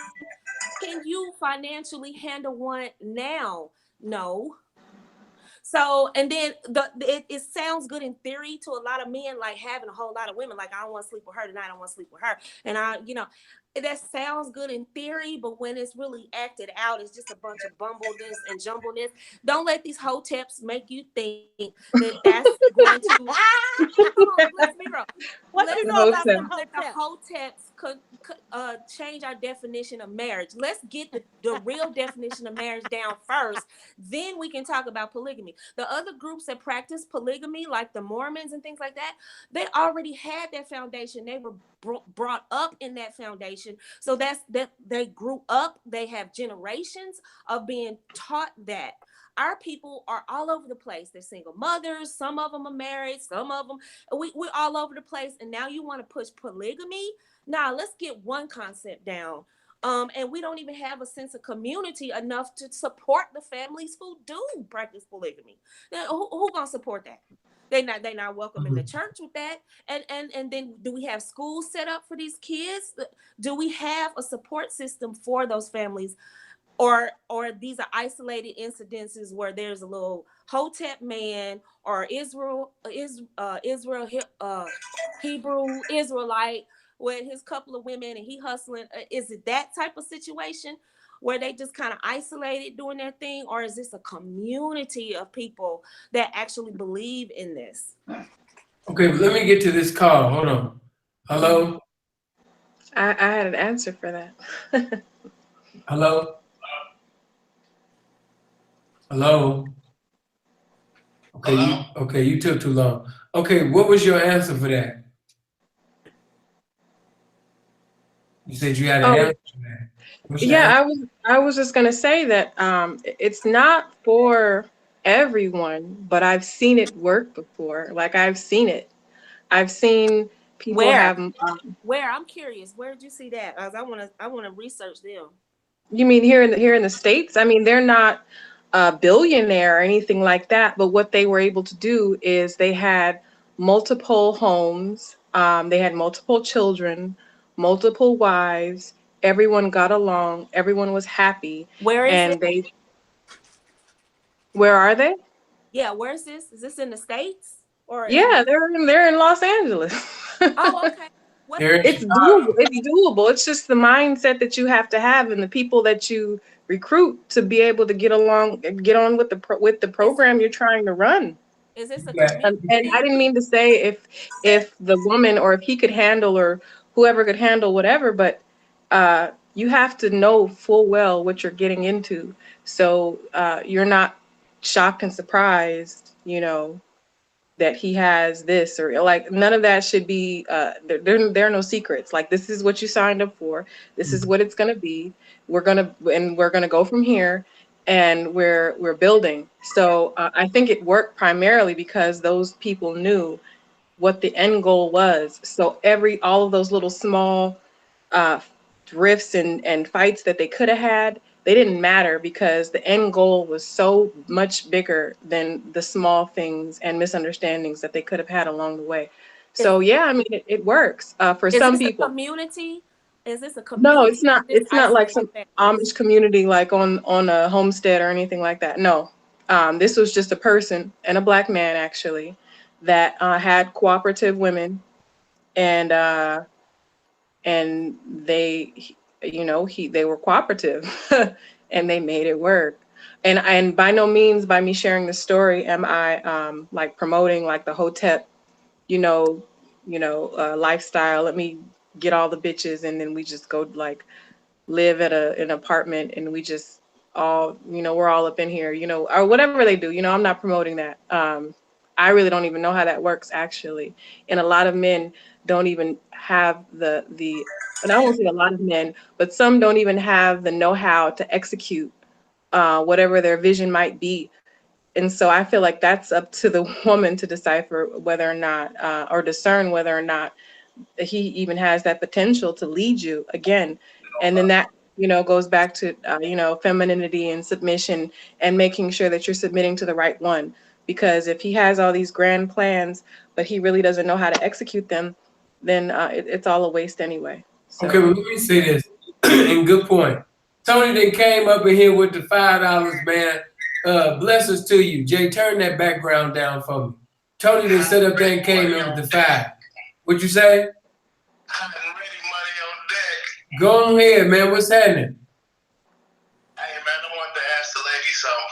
Can you financially handle one now? No. So, and then it sounds good in theory to a lot of men, like having a whole lot of women. Like, I don't want to sleep with her tonight. I don't want to sleep with her. And that sounds good in theory, but when it's really acted out, it's just a bunch of bumbleness and jumbleness. Don't let these hoteps make you think that that's going to. Let's be real. What do you know about them the hoteps could change our definition of marriage. Let's get the real definition of marriage down first. Then we can talk about polygamy. The other groups that practice polygamy, like the Mormons and things like that, they already had that foundation. They were brought up in that foundation. So that's that they grew up. They have generations of being taught that. Our people are all over the place. They're single mothers. Some of them are married. Some of them, we're all over the place. And now you want to push polygamy? Nah, let's get one concept down. And we don't even have a sense of community enough to support the families who do practice polygamy. Now, who gonna support that? They not welcome in the church with that. And then do we have schools set up for these kids? Do we have a support system for those families? Or these are isolated incidences where there's a little Hotep man or Hebrew Israelite with his couple of women and he hustling. Is it that type of situation where they just kind of isolated doing their thing? Or is this a community of people that actually believe in this? Okay, let me get to this call. Hold on. Hello? I had an answer for that. Hello? Hello? Okay, you took too long. Okay, what was your answer for that? You said you had an Oh, answer to that. What's your yeah, answer? I was just gonna say that it's not for everyone, but I've seen it work before. Like I've seen it. I've seen people Where? have. Where? I'm curious. Where did you see that? 'Cause I wanna research them. You mean here in the States? I mean, they're not a billionaire or anything like that, but what they were able to do is they had multiple homes, they had multiple children, multiple wives. Everyone got along. Everyone was happy, Where is it? and they. Where are they? Yeah, where is this? Is this in the States or Yeah, in? they're in Los Angeles. Oh, okay. What? They're in It's Chicago. doable. It's doable. It's just the mindset that you have to have and the people that you recruit to be able to get along, get on with the Is program you're trying to run. this a Yeah. community? And I didn't mean to say if the woman or if he could handle or whoever could handle whatever, but you have to know full well what you're getting into, so you're not shocked and surprised, that he has this or like none of that should be there are no secrets. Like this is what you signed up for. This is what it's going to be. We're going to go from here, and we're building. So I think it worked primarily because those people knew what the end goal was. So all of those little small uh, drifts and fights that they could have had, they didn't matter because the end goal was so much bigger than the small things and misunderstandings that they could have had along the way. Is So yeah, I mean it works for is some this a people. community? Is this a No, community it's or not. just It's not like isolated some families? Amish community like on a homestead or anything like that. No, this was just a person and a black man actually that had cooperative women, and they, they were cooperative, and they made it work. And by no means by me sharing the story am I like promoting like the hotep, you know, lifestyle. Let me get all the bitches and then we just go like live at an apartment and we just all, we're all up in here, or whatever they do. I'm not promoting that. I really don't even know how that works actually. And a lot of men don't even have the and I won't say a lot of men, but some don't even have the know-how to execute whatever their vision might be. And so I feel like that's up to the woman to decipher whether or not, or discern whether or not he even has that potential to lead you again. And then that, goes back to, femininity and submission and making sure that you're submitting to the right one. Because if he has all these grand plans, but he really doesn't know how to execute them, then it's all a waste anyway. Okay, So well, let me say this, and good point. Tony then came up in here with the $5, man. Blessings to you. Jay, turn that background down for me. Tony then set up there and came in with the 5. What'd you say? Hot and ready, money on deck. Go ahead, man. What's happening? Hey man, I wanted to ask the lady something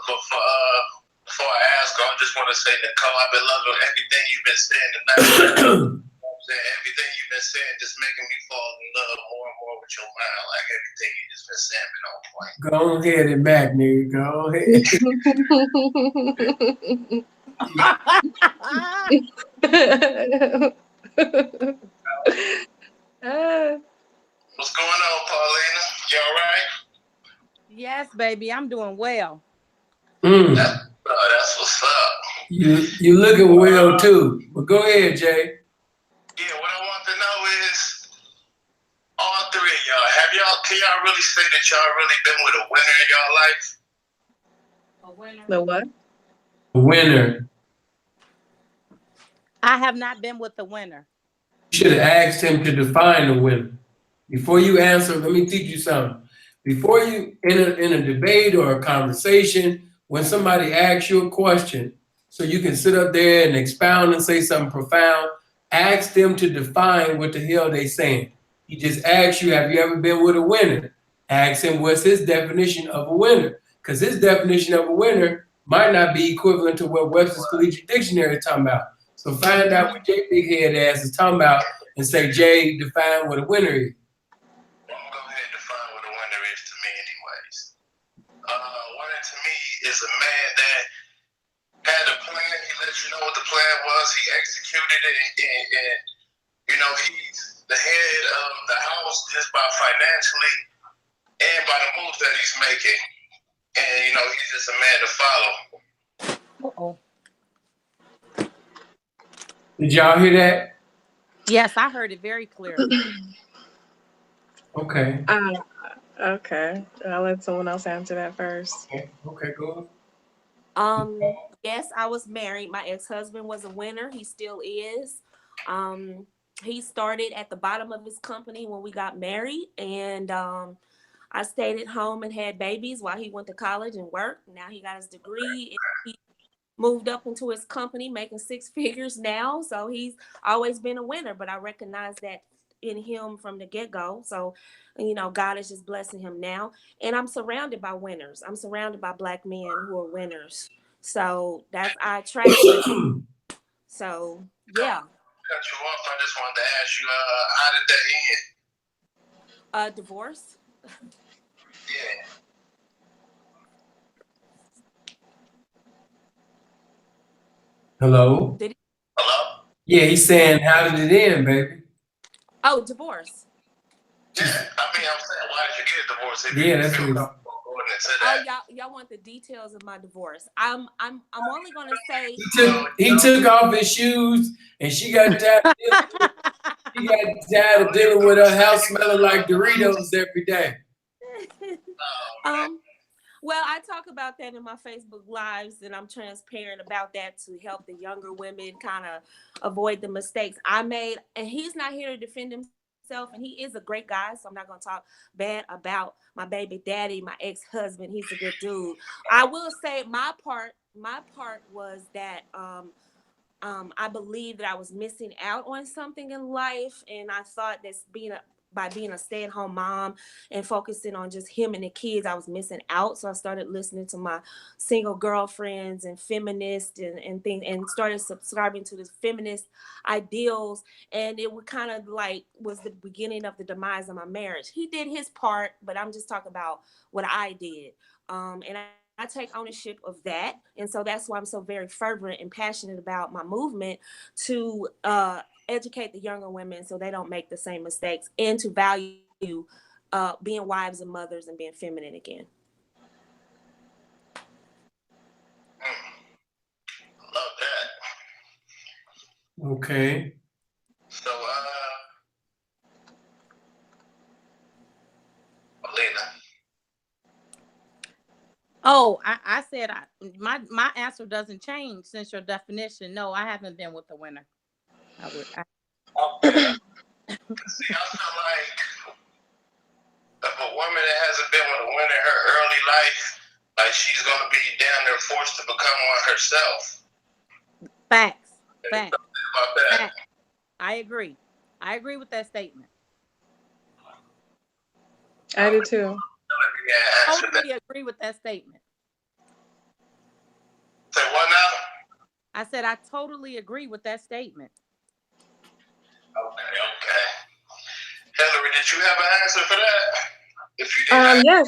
before I ask her. I just want to say, Nicole, I've been loving everything you've been saying tonight. Everything you've been saying just making me fall in love more and more with your mind. Like everything you just been saying been on point. Go ahead and back, nigga. Go ahead. What's going on, Paulina? You all right? Yes, baby, I'm doing well. That's what's up. You looking well too. But go ahead, Jay. Yeah, what I want to know is all three of y'all. Can y'all really say that y'all really been with a winner in y'all life? A winner. The what? Winner. I have not been with the winner. You should have asked him to define the winner. Before you answer, let me teach you something. Before you in a debate or a conversation, when somebody asks you a question, so you can sit up there and expound and say something profound, ask them to define what the hell they saying. He just asked you, have you ever been with a winner? Ask him what's his definition of a winner. Because his definition of a winner might not be equivalent to what Webster's Collegiate Dictionary is talking about. So find out what Jay Big Head ass is talking about and say, Jay, define what a winner is. I'm gonna go ahead and define what a winner is to me anyways. Winner to me is a man that had a plan. He let you know what the plan was. He executed it, and the head of the house just by financially and by the moves that he's making. And, you know, he's just a man to follow. Uh-oh. Did y'all hear that? Yes, I heard it very clearly. Okay. Okay. I'll let someone else answer that first. Okay, go Yes, I was married. My ex-husband was a winner. He still is. He started at the bottom of his company when we got married, and I stayed at home and had babies while he went to college and worked. Now he got his degree. And he moved up into his company, making 6 figures now. So he's always been a winner, but I recognize that in him from the get-go. So, you know, God is just blessing him now. And I'm surrounded by winners. I'm surrounded by Black men who are winners. So that's, I attract women. So, yeah. Cut you off. I just wanted to ask you, how did that end? Divorce. Yeah. Hello? Hello? Yeah, he's saying, how did it end, baby? Oh, divorce. Yeah. I mean, I'm saying, why did you get a divorce? If Yeah, you that's feel what he's... comfortable going into Oh, that? y'all want the details of my divorce. I'm only gonna say He took off his shoes and she got tired of dealing with her house smelling like Doritos every day. Well, I talk about that in my Facebook lives, and I'm transparent about that to help the younger women kind of avoid the mistakes I made. And he's not here to defend himself, and he is a great guy, so I'm not going to talk bad about my baby daddy, my ex-husband. He's a good dude. I will say my part was that I believed that I was missing out on something in life, and I thought that by being a stay-at-home mom and focusing on just him and the kids, I was missing out. So I started listening to my single girlfriends and feminists and things, and started subscribing to this feminist ideals. And it would kind of like was the beginning of the demise of my marriage. He did his part, but I'm just talking about what I did. And I take ownership of that. And so that's why I'm so very fervent and passionate about my movement to educate the younger women so they don't make the same mistakes, and to value being wives and mothers and being feminine again. Love that. Okay. So, Alina. Oh, I said my answer doesn't change since your definition. No, I haven't been with the winner. See, I feel like if a woman that hasn't been with a winner in her early life, like she's gonna be down there forced to become one herself. Facts. About that. Facts. I agree with that statement. I do too. Totally agree with that statement. Say what now? I said I totally agree with that statement. Okay. Hillary, did you have an answer for that? If you did,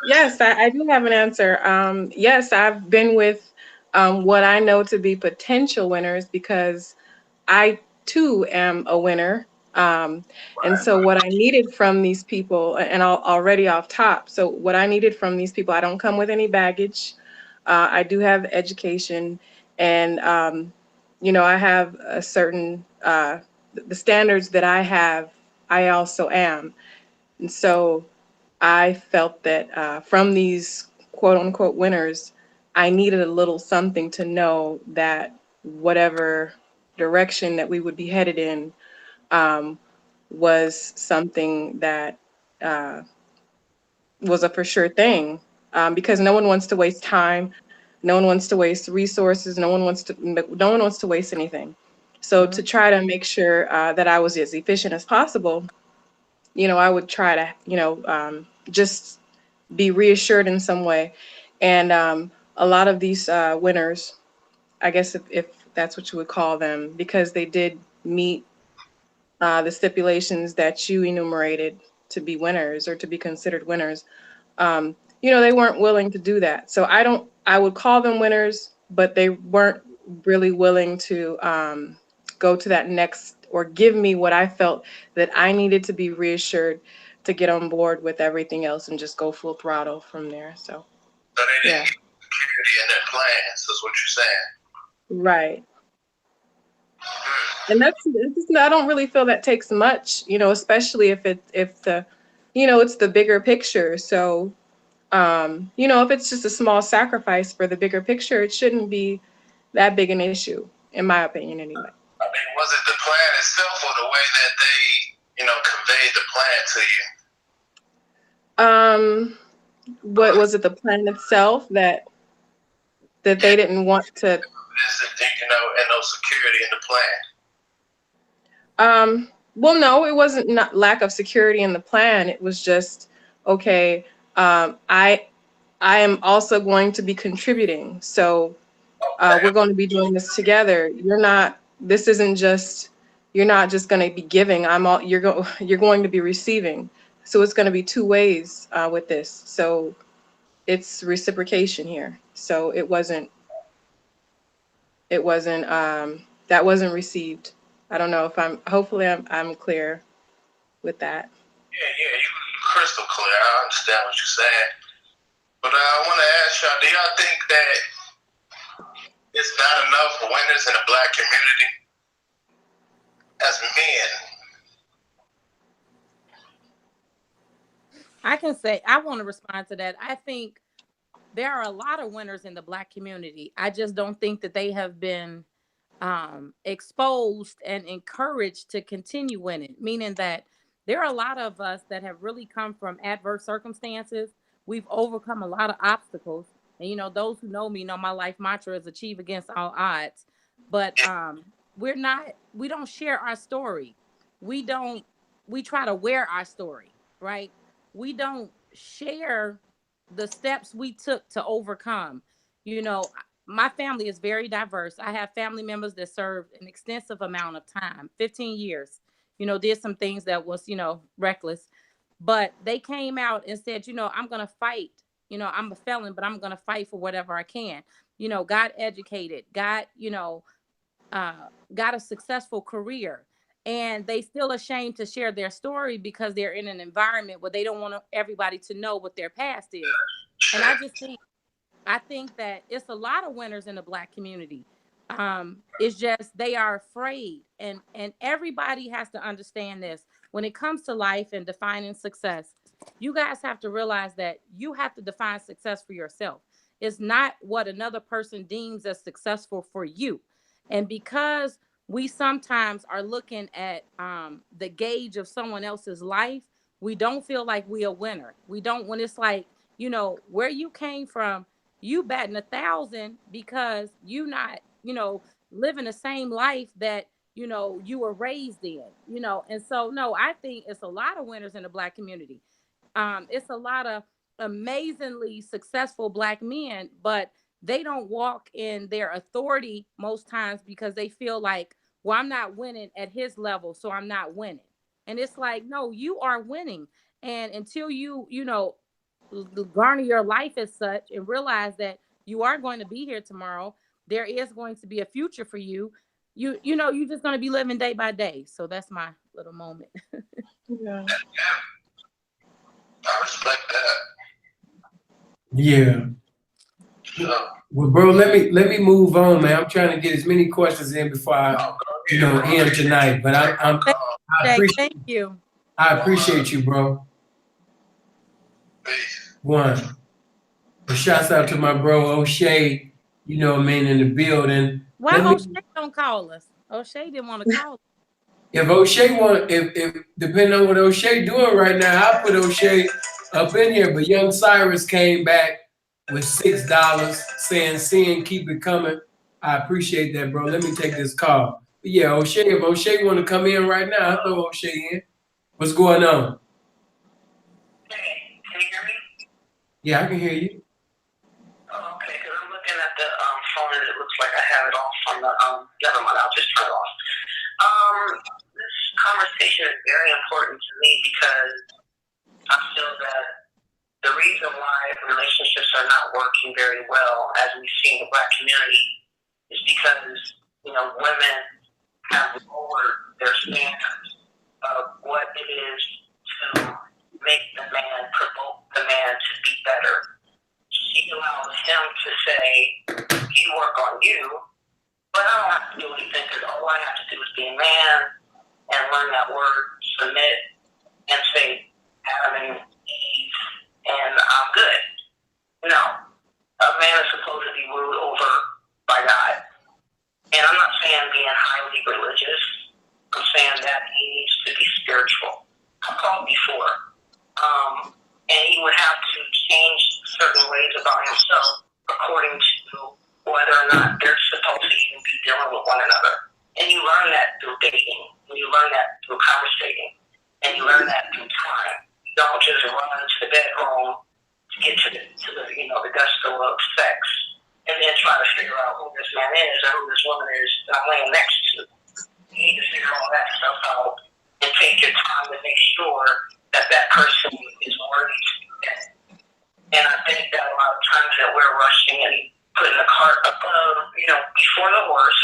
yes, I do have an answer. Yes, I've been with what I know to be potential winners because I too am a winner. And so what I needed from these people, and already off top, so what I needed from these people, I don't come with any baggage. I do have education, and you know, I have a certain the standards that I have, I also am. And so I felt that from these quote unquote winners, I needed a little something to know that whatever direction that we would be headed in was something that was a for sure thing, because no one wants to waste time, no one wants to waste resources, no one wants to waste anything. So to try to make sure that I was as efficient as possible, you know, I would try to, you know, just be reassured in some way. And a lot of these winners, I guess if that's what you would call them, because they did meet the stipulations that you enumerated to be winners or to be considered winners, you know, they weren't willing to do that. So I would call them winners, but they weren't really willing to go to that next or give me what I felt that I needed to be reassured to get on board with everything else and just go full throttle from there. So So they didn't yeah, get security in their plans, is what you're saying. right. And I don't really feel that takes much, especially if the, it's the bigger picture. So, if it's just a small sacrifice for the bigger picture, it shouldn't be that big an issue, in my opinion, anyway. I mean, was it the plan itself or the way that they, conveyed the plan to you? What was it, the plan itself that they didn't want to? And no security in the plan. Well, no, it wasn't not lack of security in the plan. It was just, okay, I am also going to be contributing. So we're going to be doing this together. You're not just going to be giving. You're going to be receiving. So it's going to be two ways with this. So it's reciprocation here. So it wasn't that wasn't received. I don't know if hopefully I'm clear with that. Yeah, you're crystal clear. I understand what you're saying. But I want to ask y'all, do y'all think that it's not enough winners in the Black community as men? I can say, I want to respond to that. I think there are a lot of winners in the Black community. I just don't think that they have been exposed and encouraged to continue winning, meaning that there are a lot of us that have really come from adverse circumstances. We've overcome a lot of obstacles. And, those who know me know my life mantra is achieve against all odds. But we don't share our story. We try to wear our story, right? We don't share the steps we took to overcome. My family is very diverse. I have family members that served an extensive amount of time, 15 years, did some things that was, reckless, but they came out and said, I'm going to fight. I'm a felon, but I'm going to fight for whatever I can. Got educated, got a successful career, and they still ashamed to share their story because they're in an environment where they don't want everybody to know what their past is. And I think that it's a lot of winners in the Black community. It's just they are afraid, and everybody has to understand this. When it comes to life and defining success, you guys have to realize that you have to define success for yourself. It's not what another person deems as successful for you. And because we sometimes are looking at the gauge of someone else's life, we don't feel like we a winner. We don't, when it's like, where you came from, you batting 1,000 because you not, living the same life that, you were raised in, and so, no, I think it's a lot of winners in the Black community. It's a lot of amazingly successful Black men, but they don't walk in their authority most times because they feel like, well, I'm not winning at his level, so I'm not winning. And it's like, no, you are winning. And until you garner your life as such and realize that you are going to be here tomorrow, there is going to be a future for you. You're just going to be living day by day. So that's my little moment. Yeah. I respect that. Yeah. Well, bro, let me move on, man. I'm trying to get as many questions in before I, end tonight. But I appreciate. Thank you. I appreciate you, bro. One. But shouts out to my bro O'Shea. In the building. Why O'Shea don't call us? O'Shea didn't want to call us. If O'Shea if depending on what O'Shea doing right now, I'll put O'Shea up in here. But young Cyrus came back with $6 saying, "Seeing, keep it coming." I appreciate that, bro. Let me take this call. But yeah, O'Shea, if O'Shea want to come in right now, I'll throw O'Shea in. What's going on? Hey, can you hear me? Yeah, I can hear you. Oh, okay, because I'm looking at the phone and it looks like I have it off on the, never mind, I'll just turn it off. This conversation is very important to me because I feel that the reason why relationships are not working very well, as we see in the Black community, is because, women have lowered their standards of what it is to make the man, provoke the man to be better. She allows him to say, you work on you, but I don't have to do anything because all I have to do is be a man and learn that word, submit, and say Adam and Eve, and I'm good. No, a man is supposed to be ruled over by God. And I'm not saying being highly religious. I'm saying that he needs to be spiritual. I've called before. And he would have to change certain ways about himself according to whether or not they're supposed to even be dealing with one another. And you learn that through dating. And you learn that through conversating. And you learn that through time. You don't just run into the bedroom to get to the the gusto of sex and then try to figure out who this man is or who this woman is that I'm laying next to. You need to figure all that stuff out and take your time to make sure that that person is worthy to do that. And I think that a lot of times that we're rushing and putting the cart above, before the horse,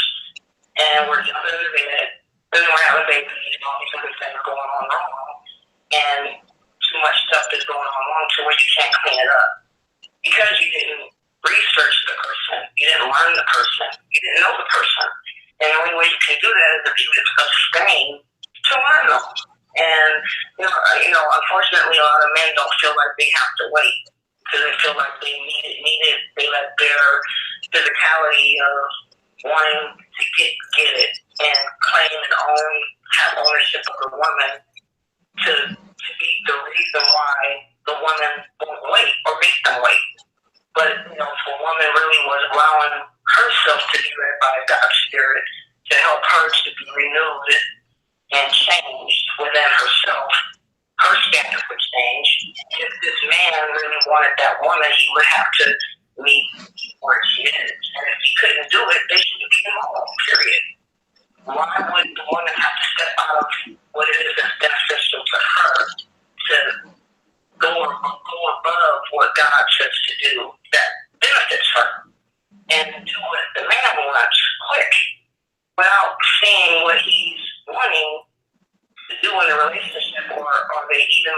and we're jumping in the bed, and then we're having babies and all these other things going on wrong, and too much stuff is going on wrong to where you can't clean it up. Because you didn't research the person, you didn't learn the person, you didn't know the person. And the only way you can do that is if you abstain to learn them. And, unfortunately, a lot of men don't feel like they have to wait because they feel like they need it. They let their physicality of wanting to get it and claim and have ownership of the woman to be the reason why the woman won't wait or make them wait. But, if a woman really was allowing herself to be led by God's Spirit to help her to be renewed and changed within herself, her standard would change. If this man really wanted that woman, he would have to meet where she is. And if he couldn't do it, they should be alone, period. Why would the woman have to step out of what it is that's beneficial to her to go above what God says to do that benefits her and do what the man wants quick without seeing what he's wanting to do in the relationship, or are they even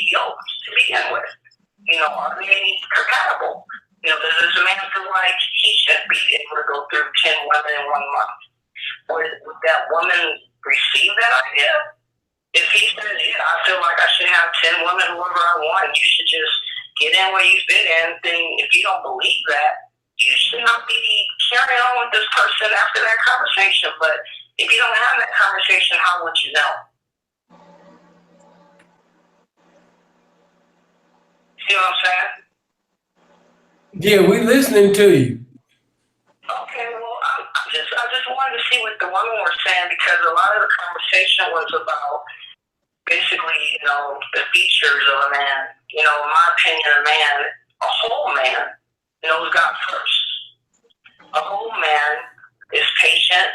yoked to begin with? Are they compatible? Does a man feel like he should be able to go through 10 women in 1 month? Would that woman receive that idea? If he says, yeah, I feel like I should have 10 women, whoever I want, you should just get in where you fit in, then if you don't believe that, you should not be carrying on with this person after that conversation. But if you don't have that conversation, how would you know? See what I'm saying? Yeah, we listening to you. Okay, well, I just wanted to see what the women were saying because a lot of the conversation was about basically, the features of a man. In my opinion, a whole man knows God first. A whole man is patient.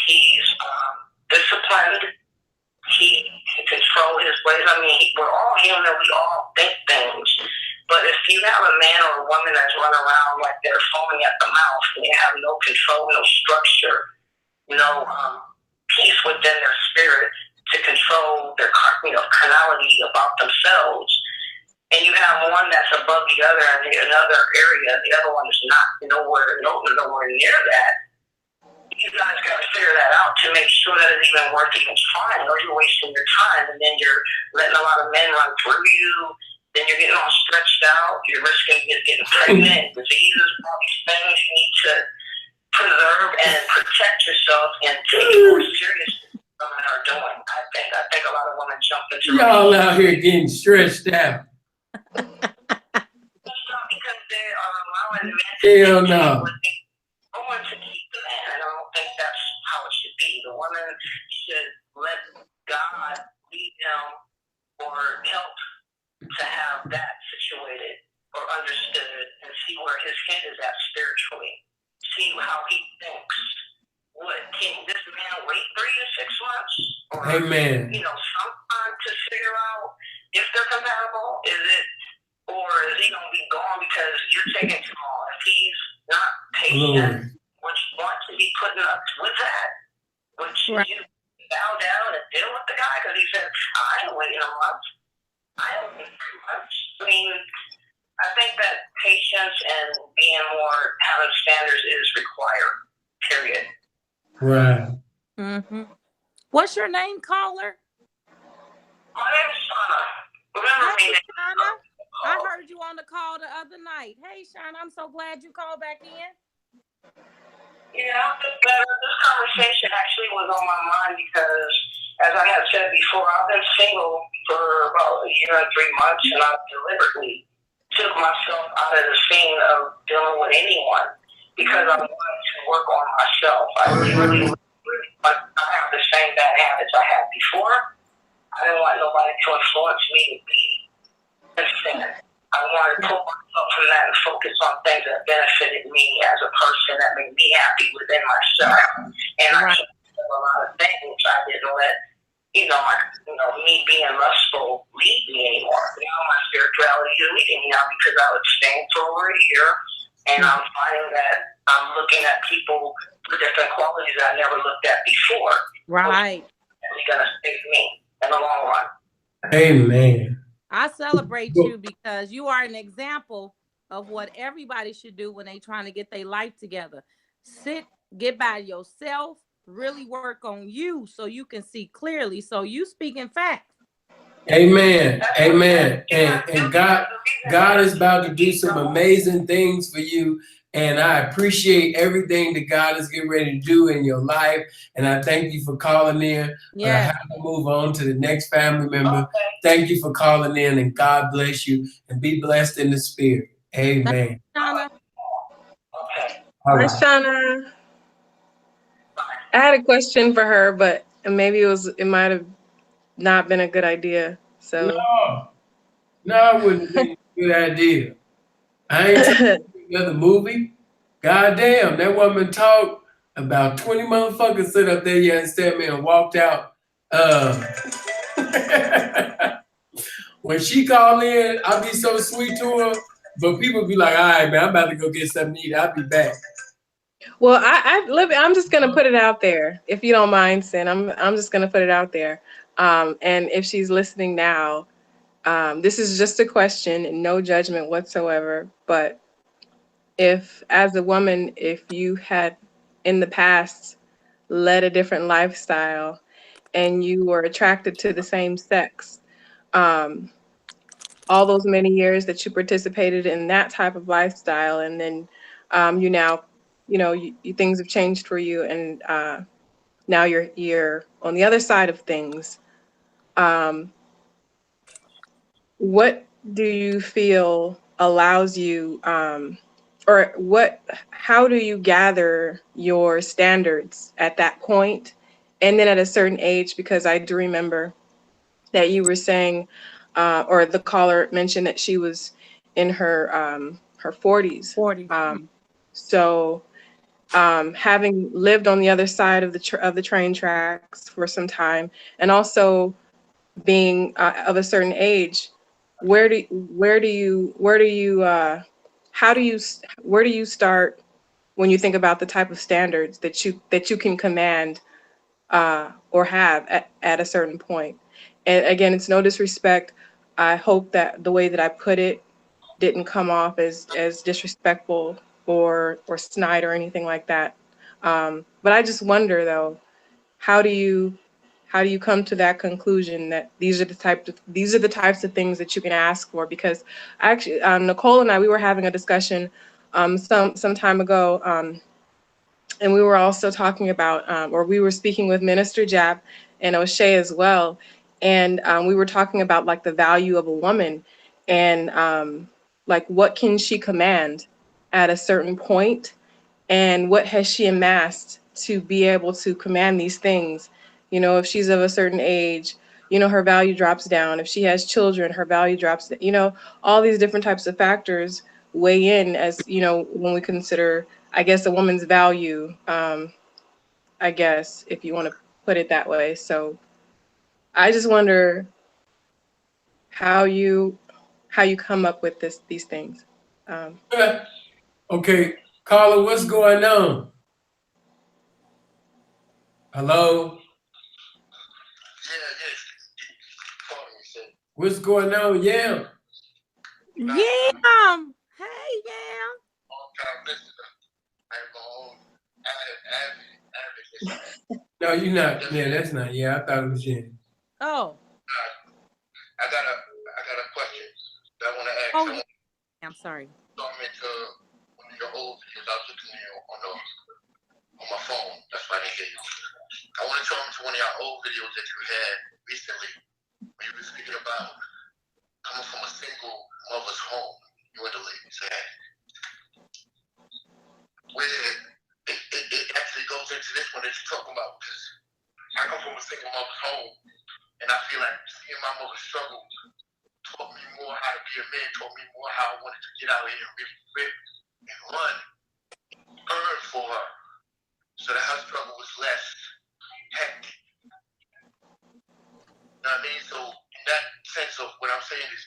He's disciplined. He can control his ways. We're all human. We all think things. But if you have a man or a woman that's running around like they're foaming at the mouth, and they have no control, no structure, no peace within their spirit to control their carnality about themselves, and you have one that's above the other in another area, the other one is not nowhere near that. You guys got to figure that out to make sure that it's even worth even trying, or you're wasting your time, and then you're letting a lot of men run through you. Then you're getting all stretched out. You're risking getting pregnant, diseases, all these things. You need to preserve and protect yourself and take it more seriously than women are doing. I think a lot of women jump into Y'all out here getting stressed out. because they are allowing men Hell no. going to keep the man. I don't think that's how it should be. The woman should let God lead them or help to have that situated or understood and see where his head is at spiritually. See how he thinks. Can this man wait 3 to 6 months? Or, Amen. some time to figure out if they're compatible? Or is he going to be gone because you're taking too long? If he's not patient, Lord. which wants to be putting up with that, which Right. you bow down and deal with the guy? Because he said, I ain't waiting a month. I don't wait 2 months. I mean, I think that patience and being more having standards is required. Period. Right. Mm-hmm. What's your name, caller? My name is Shauna. Remember Hey, me? Shauna. I heard you on the call the other night. Hey, Shauna, I'm so glad you called back in. Yeah, I'm just glad this conversation actually was on my mind because, as I have said before, I've been single for about 1 year and 3 months, and I deliberately took myself out of the scene of dealing with anyone because I wanted to work on myself. I really, but I have the same bad habits I had before. I didn't want nobody to influence me to be instead. I wanted to pull myself from that and focus on things that benefited me as a person, that made me happy within myself. And I can't do a lot of things. I didn't let, me being lustful lead me anymore. Now my spirituality is leading me now because I was staying for over a year, and I'm finding that I'm looking at people with different qualities that I never looked at before. Right. It's going to save me in the long run. Amen. I celebrate you because you are an example of what everybody should do when they trying to get their life together. Sit, get by yourself, really work on you so you can see clearly. So you speaking facts. Amen. Amen. And God is about to do some amazing things for you. And I appreciate everything that God is getting ready to do in your life. And I thank you for calling in. But I have to move on to the next family member. Thank you for calling in, and God bless you, and be blessed in the spirit. Amen. Shauna. All Hi, right. Shauna. I had a question for her, but maybe it might have not been a good idea. So No, it wouldn't be a good idea. I ain't trying to do another movie. God damn, that woman talked about 20 motherfuckers sit up there yesterday me and walked out. When she called in, I'd be so sweet to her, but people be like, all right, man, I'm about to go get something to eat. I'll be back. well, I'm just gonna put it out there, if you don't mind, Sin. I'm just gonna put it out there. And if she's listening now, this is just a question and no judgment whatsoever. But if, as a woman, if you had in the past led a different lifestyle and you were attracted to the same sex, all those many years that you participated in that type of lifestyle, and then you now, things have changed for you, and now you're on the other side of things. What do you feel allows you, how do you gather your standards at that point, and then at a certain age? Because I do remember that you were saying, or the caller mentioned that she was in her 40s. 40. So having lived on the other side of the train tracks for some time, and also being of a certain age, where do you start when you think about the type of standards that you can command or have at a certain point? And again, it's no disrespect. I hope that the way that I put it didn't come off as disrespectful or snide or anything like that. But I just wonder, though, how do you come to that conclusion that these are the types of things that you can ask for? Because actually, Nicole and I, we were having a discussion some time ago, and we were also talking about, or we were speaking with Minister Jap and O'Shea as well, and we were talking about like the value of a woman, and like what can she command at a certain point, and what has she amassed to be able to command these things. If she's of a certain age, her value drops down. If she has children, her value drops down. All these different types of factors weigh in as, when we consider, I guess, a woman's value, I guess, if you want to put it that way. So I just wonder how you come up with these things. Okay, caller, what's going on? Hello? What's going on? Yeah. Yeah. Hey, yeah. Long time listener. I have my own avid listener. No, you're not. Yeah, that's not. Yeah, I thought it was Jen. Oh. I got a question that I want to ask. Oh, I yeah. want I'm sorry. to throw into one of your old videos. I was looking at on my phone. That's why I didn't hear you. I want to throw into one of your old videos that you had recently when you were speaking about coming from a single mother's home. You and the ladies had. Where it actually goes into this one that you're talking about, because I come from a single mother's home, and I feel like seeing my mother struggle taught me more how to be a man, taught me more how I wanted to get out here and really rip and run, earn for her, so that her struggle was less hectic. You know what I mean? So in that sense of what I'm saying is,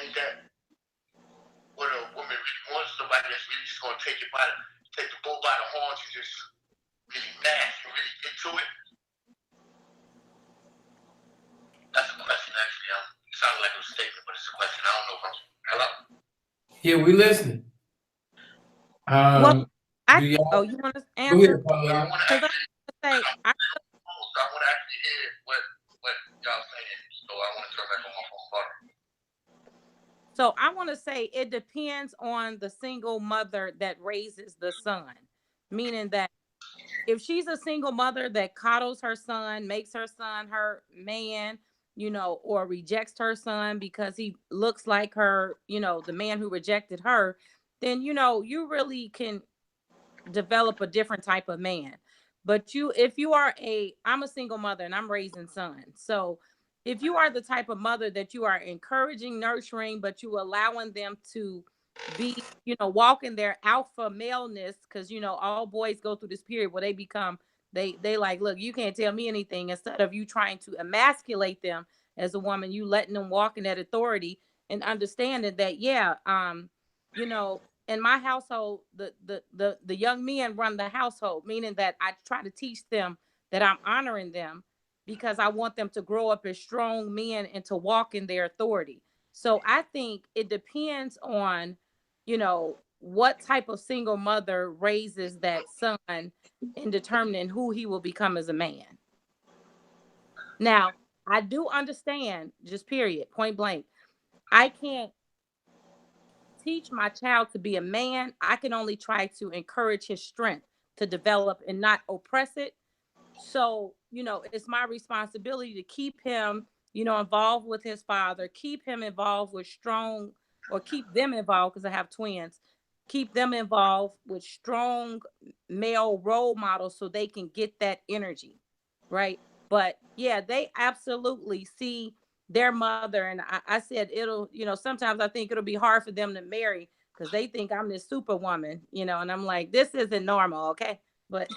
ain't that what a woman really wants? Somebody that's really just gonna take the bull by the horns and just really mash and really get to it? That's a question, actually. It sounded like a statement, but it's a question. I don't know if I'm. Hello? Yeah, we listening. Well, do y'all- you want to Go answer? ahead, Paulina. I want to actually, Say, I want to actually hear what y'all saying. So I want to turn back on my phone button. So I want to say it depends on the single mother that raises the son, meaning that if she's a single mother that coddles her son, makes her son her man, or rejects her son because he looks like her, the man who rejected her, then, you really can develop a different type of man. But I'm a single mother and I'm raising sons. So if you are the type of mother that you are encouraging, nurturing, but you allowing them to be, walk in their alpha maleness, because all boys go through this period where they like, look, you can't tell me anything. Instead of you trying to emasculate them as a woman, you letting them walk in that authority and understanding that, in my household, the young men run the household, meaning that I try to teach them that I'm honoring them because I want them to grow up as strong men and to walk in their authority. So I think it depends on, what type of single mother raises that son in determining who he will become as a man. Now, I do understand, just period, point blank. I can't teach my child to be a man. I can only try to encourage his strength to develop and not oppress it. So, it's my responsibility to keep him, involved with his father, keep him involved with keep them involved, because I have twins, keep them involved with strong male role models so they can get that energy. Right. But yeah, they absolutely see their mother. And I said, sometimes I think it'll be hard for them to marry because they think I'm this superwoman, and I'm like, this isn't normal. Okay. But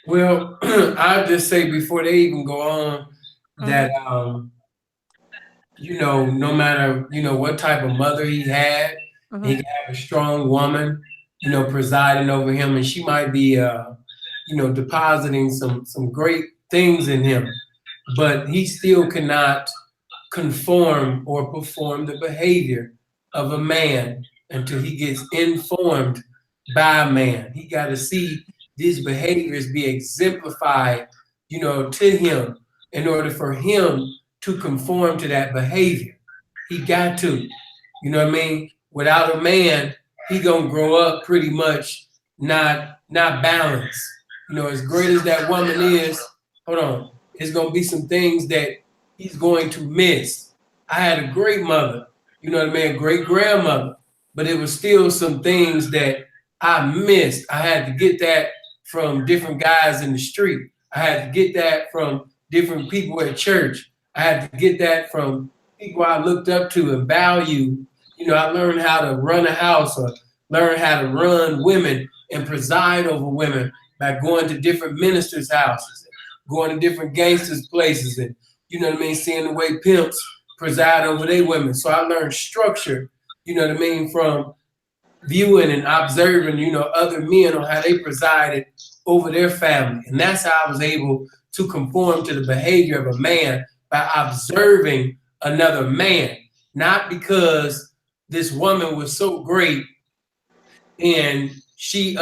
Well, I'll just say before they even go on that, no matter, what type of mother he had, he can have a strong woman, presiding over him, and she might be, depositing some great things in him, but he still cannot conform or perform the behavior of a man until he gets informed by a man. He got to see these behaviors be exemplified, to him in order for him to conform to that behavior. He got to, without a man, he gonna grow up pretty much not balanced. As great as that woman is, hold on, there's gonna be some things that he's going to miss. I had a great mother, great grandmother, but it was still some things that I missed. I had to get that from different guys in the street. I had to get that from different people at church. I had to get that from people I looked up to and valued. I learned how to run a house or learn how to run women and preside over women by going to different ministers' houses, going to different gangsters' places, and seeing the way pimps preside over their women. So I learned structure, from viewing and observing, other men on how they presided over their family. And that's how I was able to conform to the behavior of a man, by observing another man, not because this woman was so great and she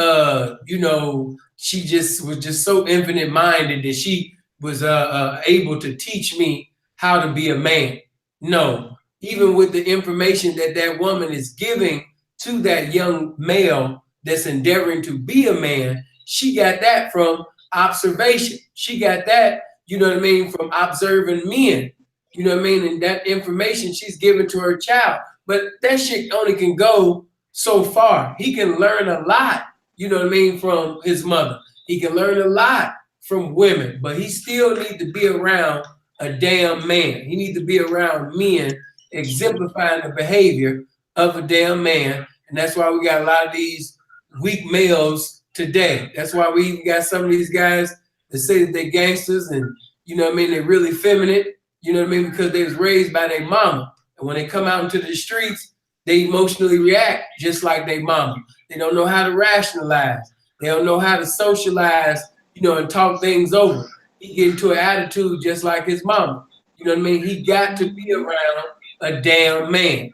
you know, she just was just so infinite minded that she was able to teach me how to be a man. No, even with the information that that woman is giving to that young male that's endeavoring to be a man, she got that from observation. She got that, you know what I mean, from observing men. You know what I mean? And that information she's giving to her child. But that shit only can go so far. He can learn a lot, you know what I mean, from his mother. He can learn a lot from women, but he still needs to be around a damn man. He needs to be around men exemplifying the behavior of a damn man. And that's why we got a lot of these weak males today. That's why we even got some of these guys that say that they gangsters and, you know what I mean, they're really feminine, you know what I mean, because they was raised by their mama. And when they come out into the streets, they emotionally react just like their mama. They don't know how to rationalize. They don't know how to socialize, you know, and talk things over. He get into an attitude just like his mama. You know what I mean? He got to be around a damn man.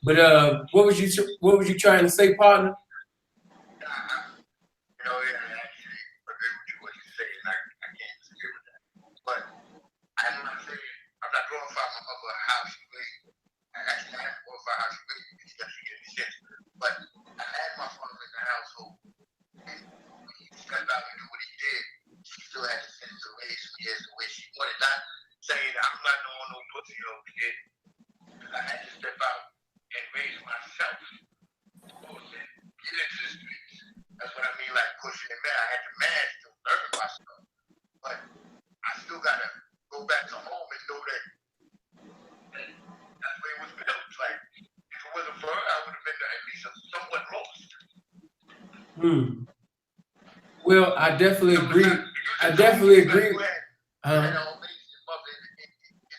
But what was you trying to say, partner? You know, yeah, I actually agree with you what you say, and I can't disagree with that. But I'm not saying, I'm not glorifying my mother how she raised me. Actually, I have to glorify how she raised me because she actually gave me sense. But I had my father in the household, and when he stepped out and did what he did, she still had the sense to raise me as the way she wanted. Not saying I'm not doing no pussy or shit, because I had to step out and raise myself. Get into the streets. That's what I mean, like pushing it back. I had to manage to learn myself. But I still gotta go back to home and know that that's where it was built. Like, if it wasn't for her, I would have been at least somewhat lost. Well, I definitely agree. I definitely agree. It's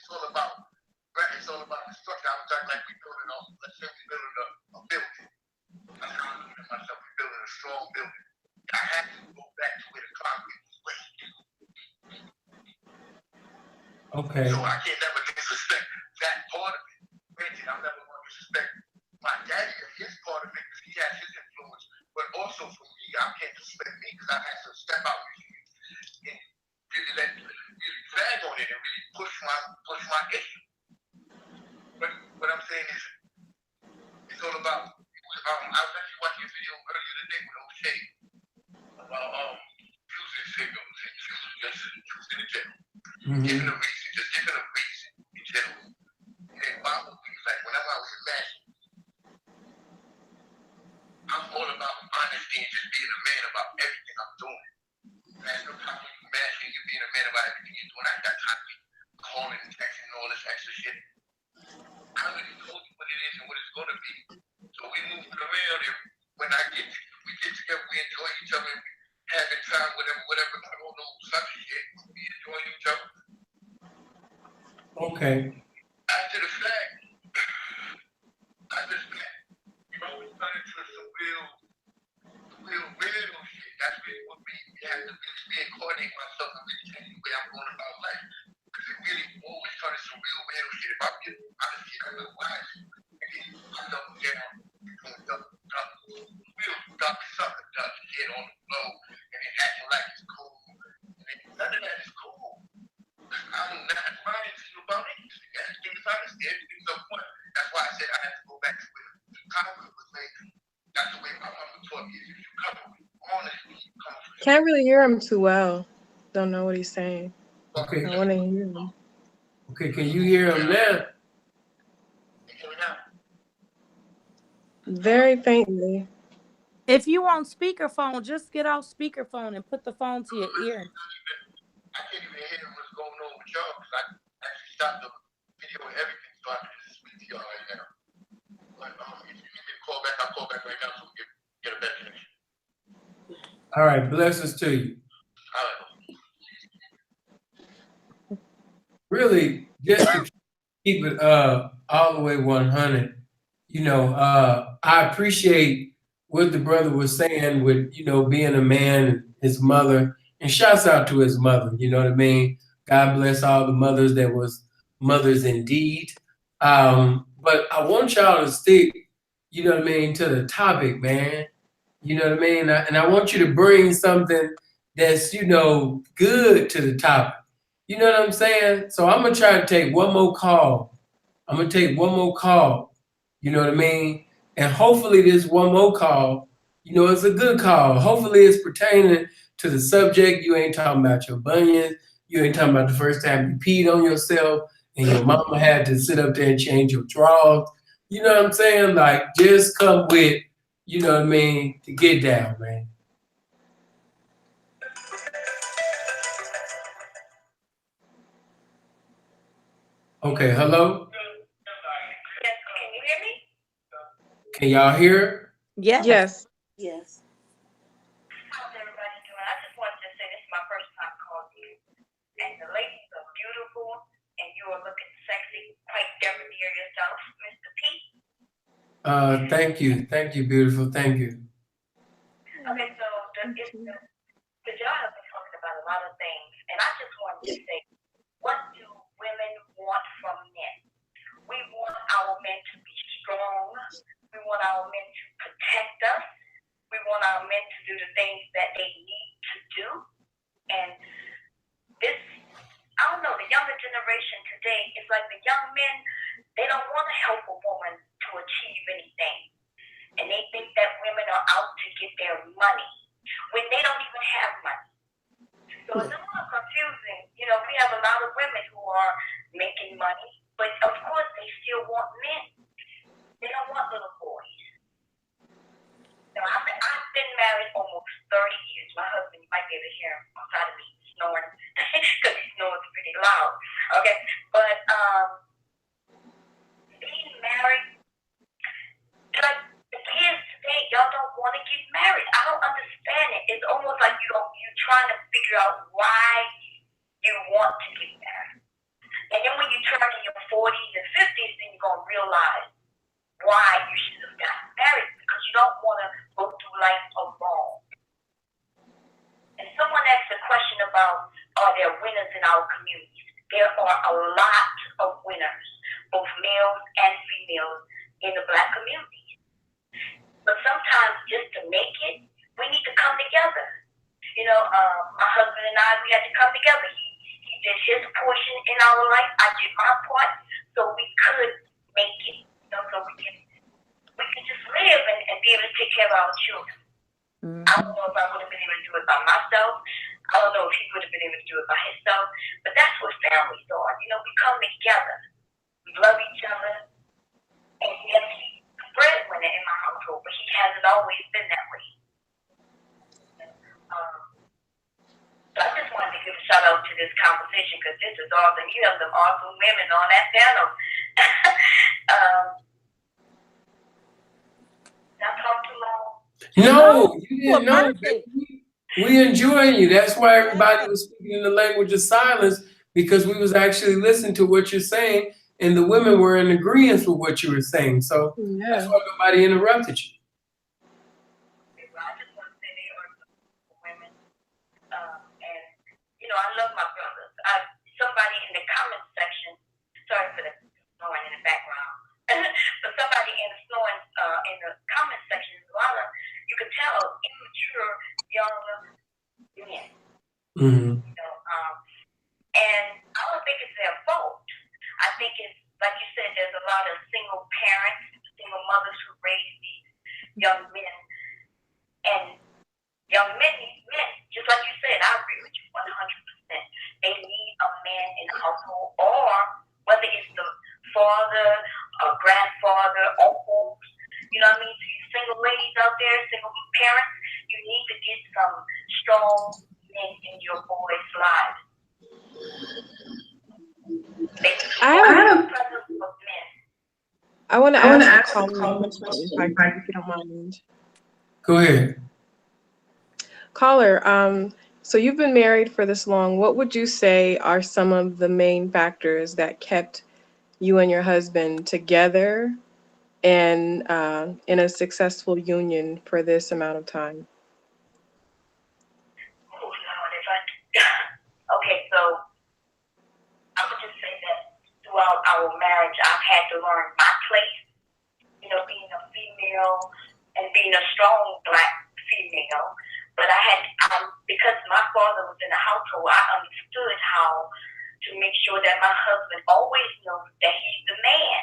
all about the structure. I was talking like we building let's say we building a building. That's how I'm looking at myself. We're building a strong building. I had to go back to where the concrete was laid. Okay. So I can't never disrespect that part of it. Granted, I'm never going to disrespect my daddy and his part of it because he has his influence. But also for me, I can't disrespect me because I had to step out and really drag on it and really push my issue. But what I'm saying is, it's all about. I was actually watching a video earlier today with O'Shea about using signals and using the general. Giving a reason, just giving a reason in general. And my whole thing is like, whenever I was in Mashing, I'm all about honesty and just being a man about everything I'm doing. There's no time when you Mashing, you being a man about everything you're doing. I ain't got time to be calling and texting and all this extra shit. I already told you what it is and what it's gonna be. So we moving around, and when we get together, we enjoy each other, having time, whatever. I don't know, such shit. We enjoy each other. Okay. After the fact, you know, we turn into some real shit. That's really what we have to really coordinate myself and really change the way I'm going about life. Because it really always turns some real shit. If I'm getting honestly, I know why. I double down, real duck sucker duck get on the floor and then acting like it's cool. And none of that is cool. I'm not lying to you about anything. Everything is honest. Everything's on point. That's why I said I had to go back to where the concrete was made. That's the way my mama taught me. If you cover with honesty, you come from. Can't really hear him too well. Don't know what he's saying. Okay. I want to hear him. Okay, can you hear him now? Very faintly. If you on speakerphone, just get off speakerphone and put the phone to your ear. I can't even hear what's going on with y'all because I actually stopped the video and everything so I can just speak to y'all right now. But if you need me to call back, I'll call back right now so we get a better connection. All right, blessings to you. All right. Really, just to keep it all the way 100, you know, I appreciate what the brother was saying with, you know, being a man, his mother, and shouts out to his mother, you know what I mean? God bless all the mothers that was mothers indeed. But I want y'all to stick, you know what I mean, to the topic, man. You know what I mean? And I want you to bring something that's, you know, good to the topic. You know what I'm saying? So I'm gonna try to take one more call. I'm gonna take one more call. You know what I mean? And hopefully this one more call, you know, it's a good call. Hopefully it's pertaining to the subject. You ain't talking about your bunions. You ain't talking about the first time you peed on yourself and your mama had to sit up there and change your drawers. You know what I'm saying? Like, just come with, you know what I mean, to get down, man. Okay, hello? Yes, can you hear me? Can y'all hear? Yes. Yes. Yes. How's everybody doing? I just wanted to say this is my first time calling you. And the ladies are beautiful and you are looking sexy, quite debonair yourself, Mr. P. Thank you. Thank you, beautiful. Thank you. Okay, so the y'all have been talking about a lot of things, and I just wanted to say, what do women want from men? We want our men to be strong. We want our men to protect us. We want our men to do the things that they need to do. And this, I don't know, the younger generation today, it's like the young men, they don't want to help a woman to achieve anything. And they think that women are out to get their money when they don't even have money. So it's a little confusing. You know, we have a lot of women who are making money, but of course they still want men. They don't want little boys. So I've been married almost 30 years. My husband, you might be able to hear him outside of me snoring because he snores pretty loud. Okay, but being married, like the kids today, y'all don't want to get married. I don't understand it. It's almost like you're trying to figure out why you want to get married. And then when you turn in your 40s and 50s, then you're going to realize why you should have gotten married, because you don't want to go through life alone. And someone asked a question about, are there winners in our communities? There are a lot of winners, both males and females, in the Black community. But sometimes just to make it, we need to come together. You know, my husband and I, we had to come together. He did his portion in our life. I did my part, so we could make it. You know, so we can just live and be able to take care of our children. I don't know if I would have been able to do it by myself. I don't know if he would have been able to do it by himself. But that's what families are. You know, we come together. We love each other. And yes, he's the breadwinner in my household, but he hasn't always been that way. So I just wanted to give a shout out to this conversation because this is awesome. You have some awesome women on that panel. Did I talk too long? No, you didn't know. Perfect. We enjoying you. That's why everybody was speaking in the language of silence, because we was actually listening to what you're saying, and the women were in agreement with what you were saying. So that's why nobody interrupted you. I just want to say they are women. And, you know, I love my brothers. Somebody in the comment section, sorry for the snoring in the background, but somebody in the snoring in the comment section, you could tell immature young men. Mm-hmm. You know, and I don't think it's their fault. I think it's, like you said, there's a lot of single parents, single mothers who raise these young men. And young men need men. Just like you said, I agree with you 100%. They need a man in the household, or whether it's the father, grandfather, uncle, you know what I mean? To you single ladies out there, single parents, you need to get some strong men in your boys' lives. I want to ask a question, if you don't mind. Go ahead. Caller, so you've been married for this long. What would you say are some of the main factors that kept you and your husband together and in a successful union for this amount of time? Oh, Lord, if I, okay, so I would just say that throughout our marriage, I've had to learn my place, you know, being a female and being a strong Black female. But because my father was in the household, I understood how to make sure that my husband always knows that he's the man,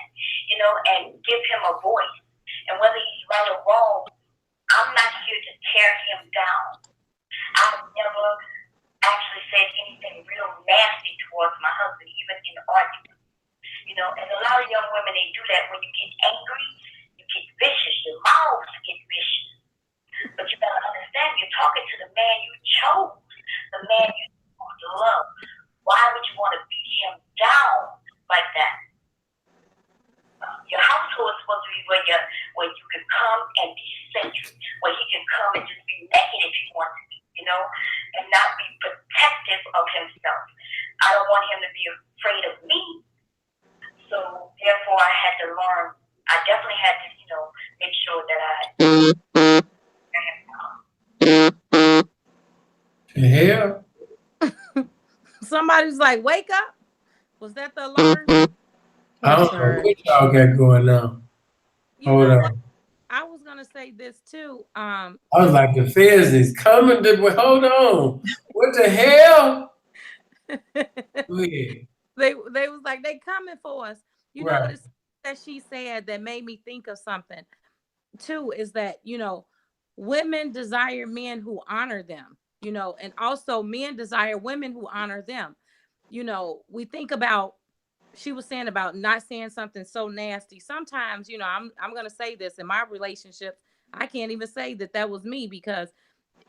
you know, and give him a voice. And whether he's right or wrong, I'm not here to tear him down. I've never actually said anything real nasty towards my husband, even in arguments. You know, and a lot of young women, they do that. When you get angry, you get vicious. Your mouths get vicious. But you gotta understand, you're talking to the man you chose, the man you chose to love. Why would you want to beat him down like that? Your household is supposed to be where you can come and be safe, where he can come and just be naked if he wants to be, you know, and not be protective of himself. I don't want him to be afraid of me. So therefore, I had to learn. I definitely had to, you know, make sure that I. The hell? Somebody's like, wake up. Was that the alarm? I don't know what y'all got going on. You Hold know what? on. I was gonna say this too. I was like, the feds is coming. Hold on. What the hell? Go ahead. they was like, they coming for us. You know Right. what it's that she said that made me think of something too, is that, you know, women desire men who honor them, you know, and also men desire women who honor them. You know, we think about, she was saying about not saying something so nasty. Sometimes, you know, I'm going to say this in my relationships, I can't even say that that was me, because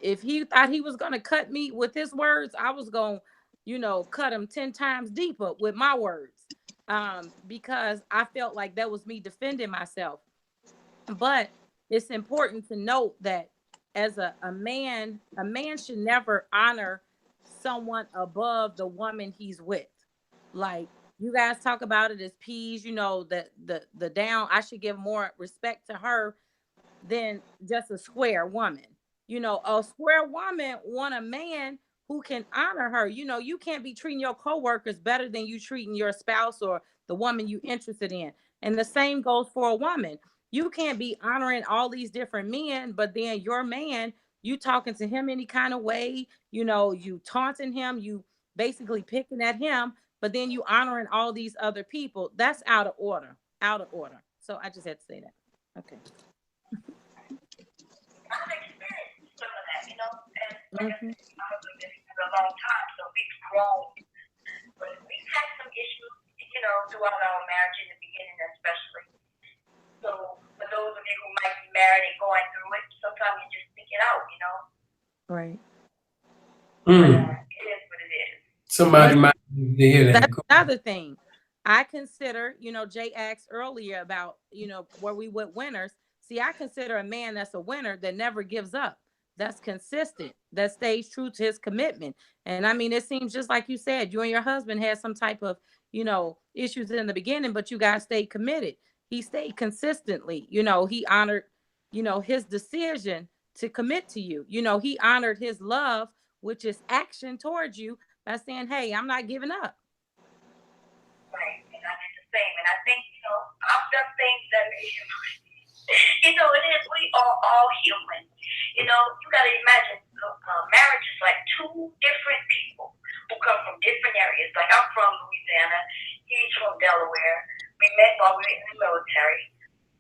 if he thought he was going to cut me with his words, I was going to, you know, cut him 10 times deeper with my words. Because I felt like that was me defending myself. But it's important to note that as a man should never honor someone above the woman he's with. Like, you guys talk about it as peas, you know, the down, I should give more respect to her than just a square woman. You know, a square woman want a man who can honor her. You know, you can't be treating your coworkers better than you treating your spouse or the woman you interested in. And the same goes for a woman. You can't be honoring all these different men, but then your man, you talking to him any kind of way, you know, you taunting him, you basically picking at him, but then you honoring all these other people. That's out of order. Out of order. So I just had to say that. Okay. I've experienced some of that, you know, and like I Mhm. said, I've been living for a long time, so we've grown. But we've had some issues, you know, throughout our marriage in the beginning, especially. So for those of you who might be married and going through it, sometimes you just stick it out, you know. Right. It is what it is. Somebody might need to hear that. That's another thing. I consider, you know, Jay asked earlier about, you know, where we went winners. See, I consider a man that's a winner that never gives up, that's consistent, that stays true to his commitment. And I mean, it seems just like you said, you and your husband had some type of, you know, issues in the beginning, but you guys stayed committed. He stayed consistently, you know, he honored, you know, his decision to commit to you. You know, he honored his love, which is action towards you, by saying, hey, I'm not giving up. Right, and I did the same. And I think, you know, I've done things that, you know, it is, we are all human. You know, you got to imagine, marriage is like two different people who come from different areas. Like, I'm from Louisiana, he's from Delaware. We met while we were in the military.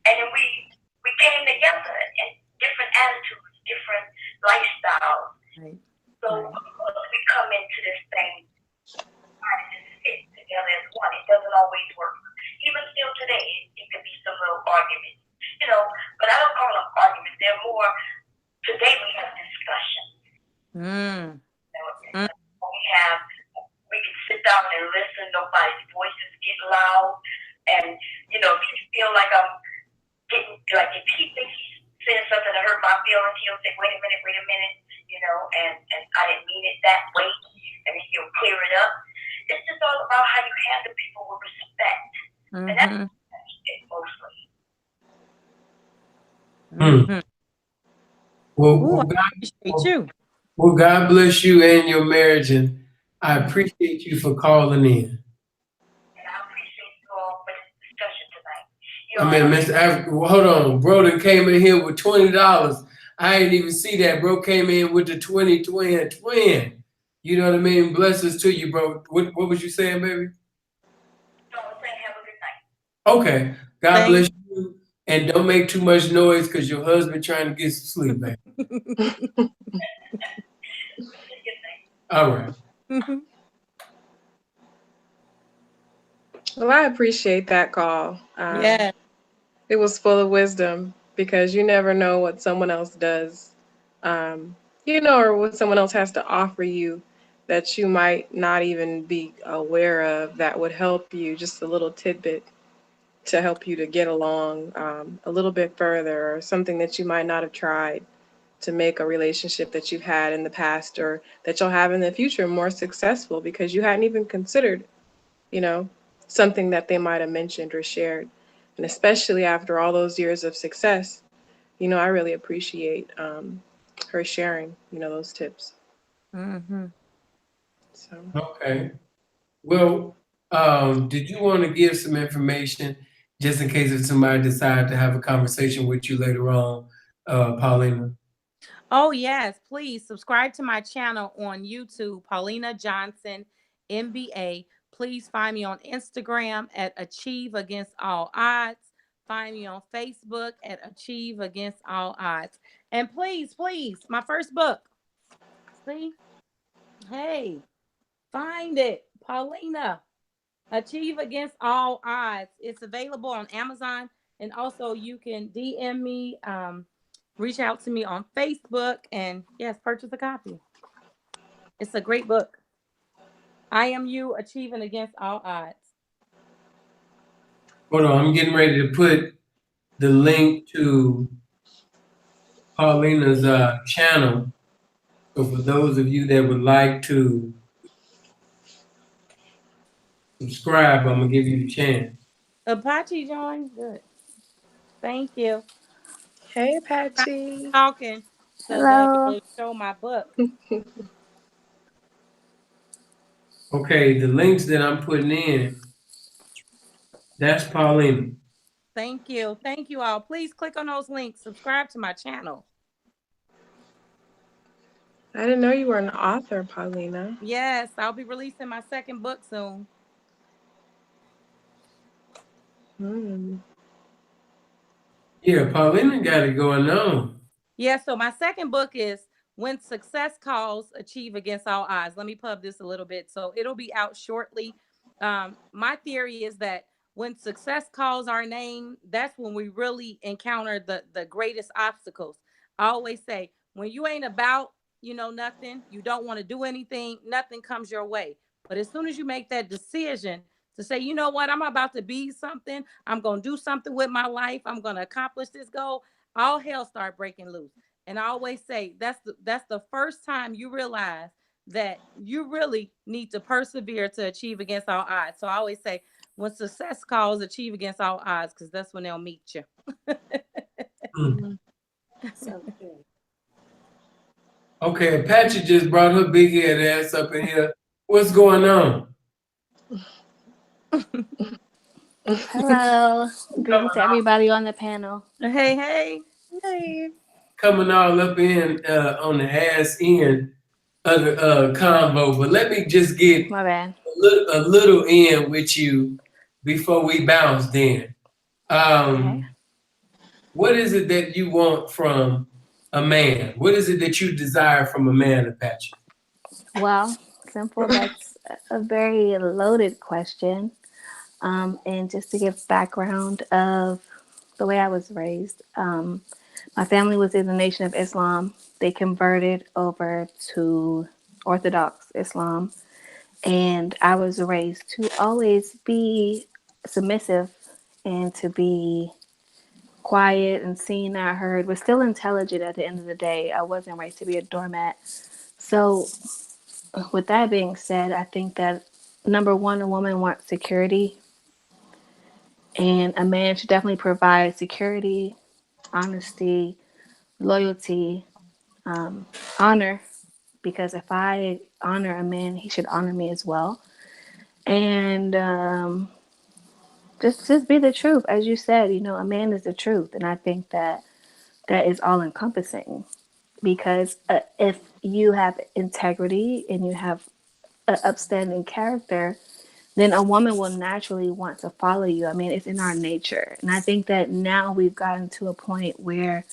And then we came together in different attitudes, different lifestyles. Right. So, of course, we come into this thing trying to just fit together as one. It doesn't always work. Even still today, it could be some little arguments, you know, but I don't call them arguments. They're more, today we have discussions. We can sit down and listen. Nobody's voices get loud. And, you know, if you feel like I'm getting, like if he thinks he's saying something to hurt my feelings, he'll say, wait a minute, you know, and I didn't mean it that way. And then he'll clear it up. It's just all about how you handle people with respect. And that's it mostly. Mhm. Well, Ooh, I well, appreciate you. well, God bless you and your marriage, and I appreciate you for calling in. And I appreciate you all for this discussion tonight. I mean, Mr. Well, hold on, bro that came in here with $20. I didn't even see that. Bro came in with the 20 twin. You know what I mean? Blessings to you, bro. What was you saying, baby? So I'm saying have a good night. Okay. God Thank bless you. And don't make too much noise because your husband trying to get some sleep, baby. Good night. All right. Well, I appreciate that call. Yeah. It was full of wisdom because you never know what someone else does, or what someone else has to offer you that you might not even be aware of that would help you, just a little tidbit to help you to get along a little bit further, or something that you might not have tried to make a relationship that you've had in the past or that you'll have in the future more successful because you hadn't even considered, you know, something that they might have mentioned or shared. And especially after all those years of success, I really appreciate her sharing, those tips. Mm-hmm. So, Okay. Well, did you want to give some information just in case if somebody decided to have a conversation with you later on, Paulina? Oh, yes. Please subscribe to my channel on YouTube, Paulina Johnson, MBA. Please find me on Instagram at Achieve Against All Odds. Find me on Facebook at Achieve Against All Odds. And please, my first book. See? Hey, find it. Paulina, Achieve Against All Odds. It's available on Amazon. And also you can DM me, reach out to me on Facebook, and yes, purchase a copy. It's a great book. I Am You, Achieving Against All Odds. Hold on, I'm getting ready to put the link to Paulina's channel. So for those of you that would like to subscribe, I'm gonna give you the chance. Apache joined. Good. Thank you. hey, I'm Patsy. talking so that I Hello. can show my book. Okay, the links that I'm putting in, that's Paulina. Thank you. Thank you all. Please click on those links. Subscribe to my channel. I didn't know you were an author, Paulina. Yes, I'll be releasing my second book soon. Hmm. Yeah, Paulina got it going on. Yeah, so my second book is When Success Calls, Achieve Against All Odds. Let me pub this a little bit. So it'll be out shortly. My theory is that when success calls our name, that's when we really encounter the greatest obstacles. I always say, when you ain't about, nothing, you don't want to do anything, nothing comes your way. But as soon as you make that decision to say, you know what, I'm about to be something, I'm going to do something with my life, I'm going to accomplish this goal, all hell start breaking loose. And I always say that's the first time you realize that you really need to persevere to achieve against all odds. So I always say, when success calls, achieve against all odds, because that's when they'll meet you. Mm. So good. Okay, Apache just brought her big head ass up in here. What's going on? Hello. Greetings to everybody on the panel. Hey. Hey. Coming all up in on the ass end of the convo, but let me just get My bad. a little in with you before we bounce then. Okay. What is it that you want from a man? What is it that you desire from a man, Apache? Well, simple. That's a very loaded question. And just to give background of the way I was raised, my family was in the Nation of Islam. They converted over to Orthodox Islam. And I was raised to always be submissive and to be quiet and seen, not heard, but still intelligent at the end of the day. I wasn't raised to be a doormat. So, with that being said, I think that number one, a woman wants security, and a man should definitely provide security honesty, loyalty, honor, because if I honor a man, he should honor me as well. And just be the truth, as you said. You know, a man is the truth, and I think that that is all encompassing. Because if you have integrity and you have an upstanding character, then a woman will naturally want to follow you. I mean, it's in our nature, and I think that now we've gotten to a point where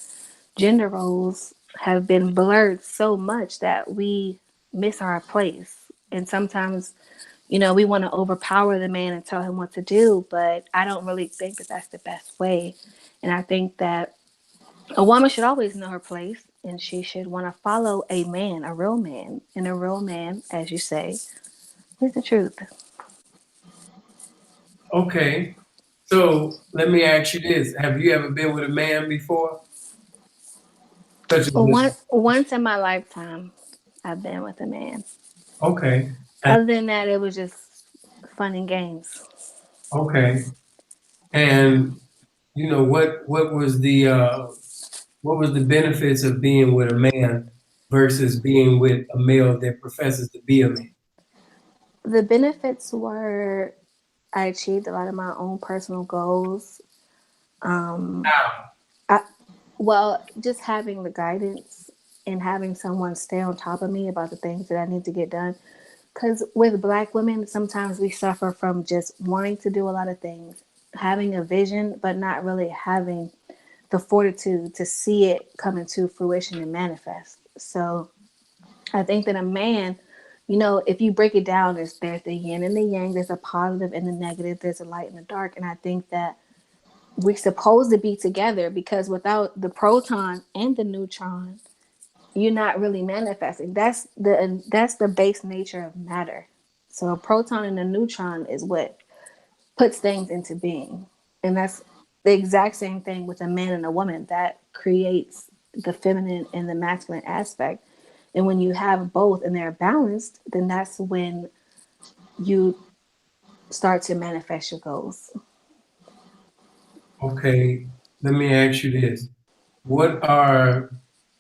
gender roles have been blurred so much that we miss our place. And sometimes, you know, we want to overpower the man and tell him what to do, but I don't really think that that's the best way. And I think that a woman should always know her place and she should want to follow a man, a real man. And a real man, as you say, is the truth. Okay. So let me ask you this. Have you ever been with a man before? Such as But this? once in my lifetime, I've been with a man. Okay. Other than that, it was just fun and games. Okay. And you know what was the benefits of being with a man versus being with a male that professes to be a man? The benefits were I achieved a lot of my own personal goals. Um, How? I, well, just having the guidance and having someone stay on top of me about the things that I need to get done. Because with Black women, sometimes we suffer from just wanting to do a lot of things, having a vision, but not really having the fortitude to see it come into fruition and manifest. So I think that a man, you know, if you break it down, there's the yin and the yang, there's a positive and the negative, there's a light and the dark. And I think that we're supposed to be together because without the proton and the neutron, you're not really manifesting. That's the base nature of matter. So a proton and a neutron is what puts things into being. And that's the exact same thing with a man and a woman that creates the feminine and the masculine aspect. And when you have both and they're balanced, then that's when you start to manifest your goals. Okay. Let me ask you this. What are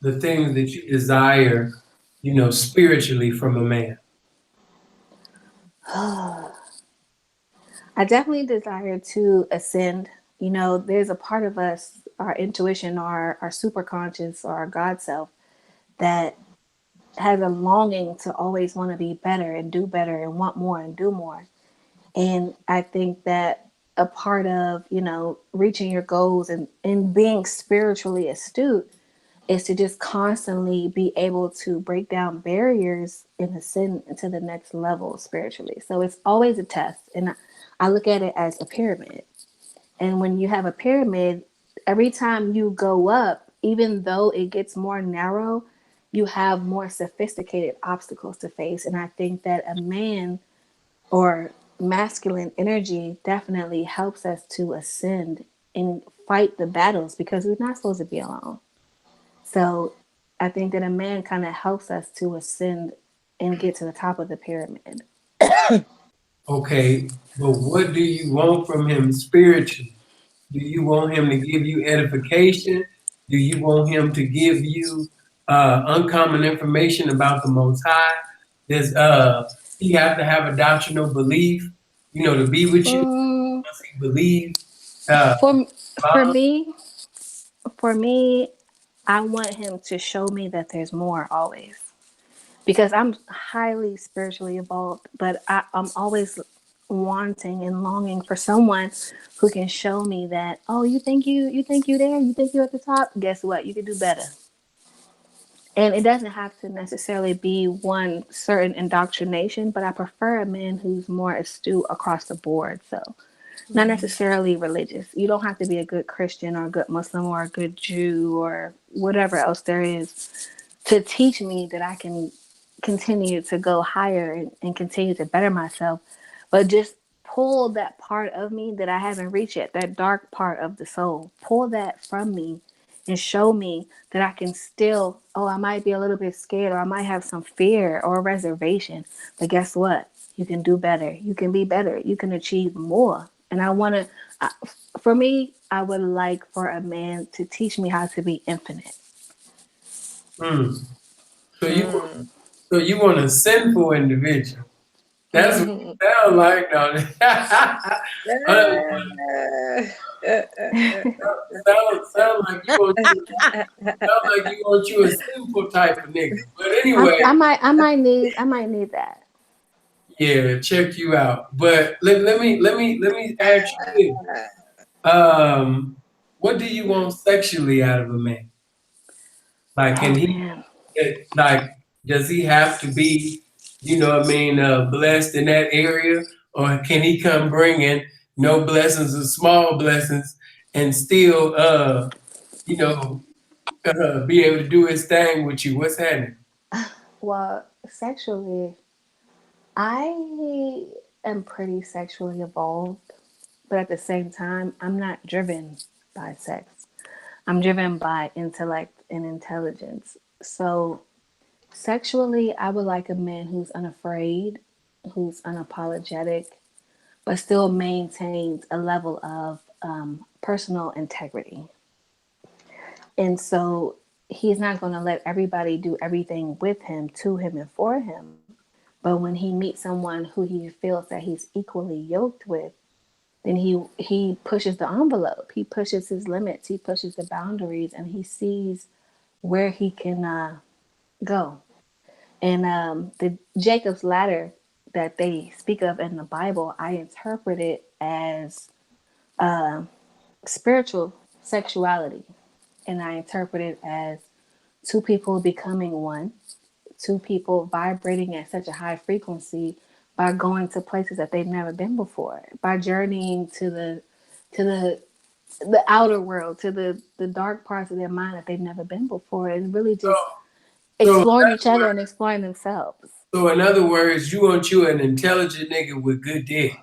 the things that you desire, spiritually from a man? I definitely desire to ascend. You know, there's a part of us, our intuition, our super conscious, or our God self, that has a longing to always want to be better and do better and want more and do more. And I think that a part of, you know, reaching your goals and being spiritually astute is to just constantly be able to break down barriers and ascend into the next level spiritually. So it's always a test. And I look at it as a pyramid. And when you have a pyramid, every time you go up, even though it gets more narrow, you have more sophisticated obstacles to face. And I think that a man or masculine energy definitely helps us to ascend and fight the battles because we're not supposed to be alone. So I think that a man kind of helps us to ascend and get to the top of the pyramid. Okay, but what do you want from him spiritually? Do you want him to give you edification? Do you want him to give you uncommon information about the Most High? Does he have to have a doctrinal belief, to be with you? Mm, Does he believe? Uh, for for Bob? me, for me, I want him to show me that there's more always because I'm highly spiritually evolved, but I'm always wanting and longing for someone who can show me that, oh, you think you there, you think you're at the top, guess what, you can do better. And it doesn't have to necessarily be one certain indoctrination, but I prefer a man who's more astute across the board. So not necessarily religious. You don't have to be a good Christian or a good Muslim or a good Jew or whatever else there is to teach me that I can continue to go higher and continue to better myself. But just pull that part of me that I haven't reached yet, that dark part of the soul, pull that from me and show me that I can still, oh, I might be a little bit scared or I might have some fear or reservation. But guess what? You can do better. You can be better. You can achieve more. And I want to, for me, I would like for a man to teach me how to be infinite. Hmm. So you want a sinful individual. That's what it sounds like. No. sound like you want you sound like you want you a sinful type of nigga. But anyway, I might need that. yeah, check you out. But let me ask you this. What do you want sexually out of a man? Like, can Oh he man. like, does he have to be, you know what I mean, blessed in that area? Or can he come bringing no blessings or small blessings and still, you know, be able to do his thing with you? What's happening? Well, sexually, I am pretty sexually evolved, but at the same time, I'm not driven by sex. I'm driven by intellect and intelligence. So, sexually, I would like a man who's unafraid, who's unapologetic, but still maintains a level of personal integrity. And so, he's not going to let everybody do everything with him, to him, and for him. But when he meets someone who he feels that he's equally yoked with, then he pushes the envelope. He pushes his limits. He pushes the boundaries, and he sees where he can go. And the Jacob's ladder that they speak of in the Bible, I interpret it as spiritual sexuality, and I interpret it as two people becoming one, two people vibrating at such a high frequency by going to places that they've never been before, by journeying to the outer world, to the dark parts of their mind that they've never been before, and really just So, exploring each other and exploring themselves. so in other words, you want you an intelligent nigga with good dick.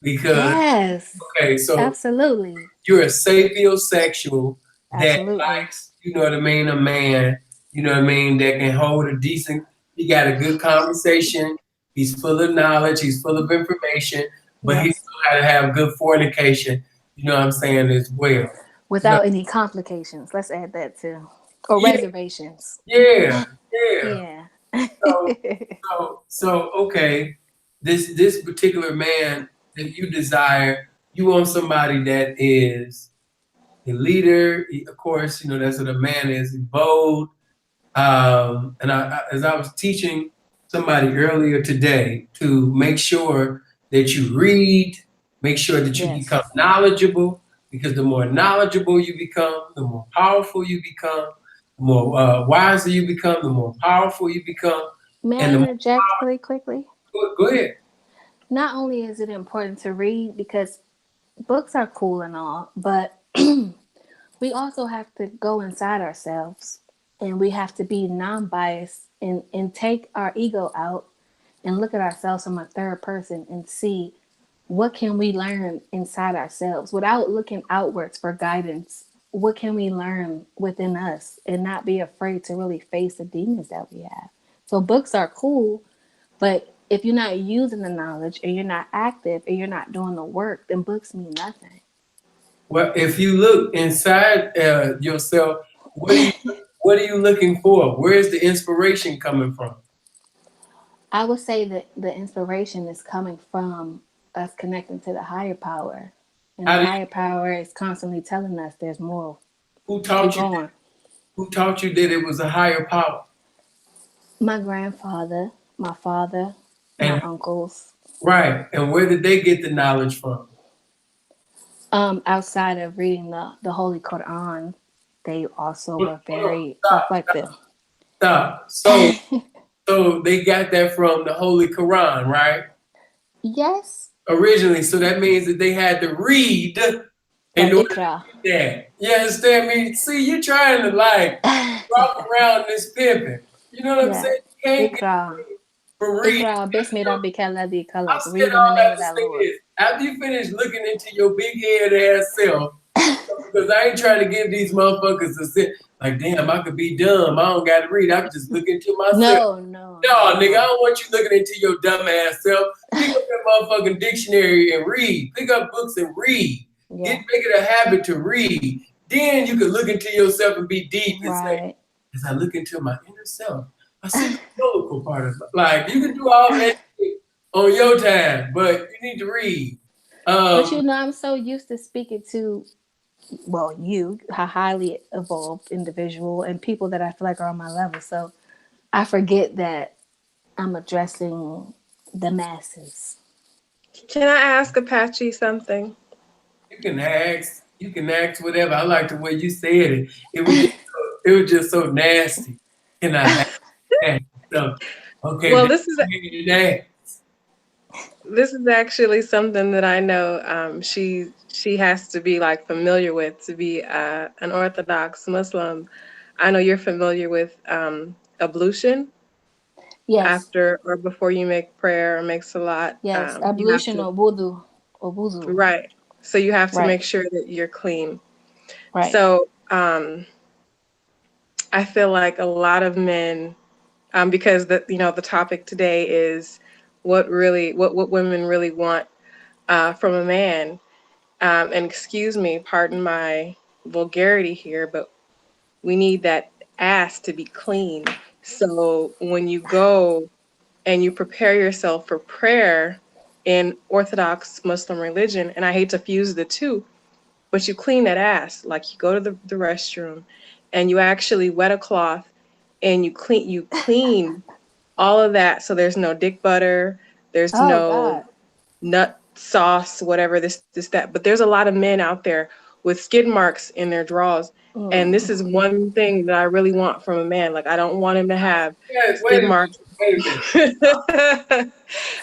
Because, Yes, okay, so absolutely, you're a sapiosexual that absolutely. likes, you know what I mean, a man, you know what I mean, that can hold a decent, he got a good conversation, he's full of knowledge, he's full of information, but he Yes. still got to have good fornication, you know what I'm saying, as well. Without any complications. Let's add that too. Or Yeah. reservations. Yeah, Yeah. So okay, this particular man that you desire, you want somebody that is a leader. Of course, you know that's what a man is. He's bold. And as I was teaching somebody earlier today, to make sure that you read, make sure that you Yes. become knowledgeable, because the more knowledgeable you become, the more powerful you become, the more wiser you become, the more powerful you become. May I And the more, interject really quickly? go ahead. Not only is it important to read because books are cool and all, but we also have to go inside ourselves and we have to be non-biased and take our ego out and look at ourselves from a third person and see what can we learn inside ourselves without looking outwards for guidance. What can we learn within us and not be afraid to really face the demons that we have? So books are cool, but if you're not using the knowledge or you're not active or you're not doing the work, then books mean nothing. Well, if you look inside yourself, what are you looking for? Where's the inspiration coming from? I would say that the inspiration is coming from us connecting to the higher power. And the higher power is constantly telling us there's more. Who taught Keep you? going. Who taught you that it was a higher power? My grandfather, my father, my And uncles. right. And where did they get the knowledge from? Outside of reading the Holy Quran, they also were very reflective. Stop. So they got that from the Holy Quran, right? Yes. Originally. So that means that they had to read in order to Ikra. do that. You understand me? See, you're trying to like walk around this pimping. You know what I'm Yeah. saying? You can't get Ikra. for reading. Ikra, Bismi Rabbika alladhi I'm khalaq. saying Read in the all name that of to that say Lord. this. After you finish looking into your big head ass self, because I ain't trying to give these motherfuckers a sit. Like, damn, I could be dumb. I don't got to read. I can just look into myself. No. No, nigga, I don't want you looking into your dumb ass self. Pick up that motherfucking dictionary and read. Pick up books and read. Yeah. Make it a habit to read. Then you can look into yourself and be deep and say, Right. as I look into my inner self, I see the biblical part of it. Like you can do all that shit on your time, but you need to read. But you know, I'm so used to speaking to, well, you, a highly evolved individual, and people that I feel like are on my level. So I forget that I'm addressing the masses. Can I ask Apache something? You can ask whatever. I like the way you said it. It was just so nasty. Can I ask something? Okay, Well, this is actually something that I know she has to be like familiar with to be an Orthodox Muslim. I know you're familiar with ablution Yes, after or before you make prayer or make salat. yes, You have ablution to, or wudu or wuzu. right. So you have to Right, make sure that you're clean. right. So I feel like a lot of men, because the topic today is what women really want from a man. And excuse me, pardon my vulgarity here, but we need that ass to be clean. So when you go and you prepare yourself for prayer in Orthodox Muslim religion, and I hate to fuse the two, but you clean that ass. Like you go to the restroom and you actually wet a cloth and you clean all of that so there's no dick butter, there's Oh no God. nut sauce, whatever, this, that. But there's a lot of men out there with skid marks in their drawers. And this Mm. is one thing that I really want from a man. Like, I don't want him to have yes, skid marks. wait a minute.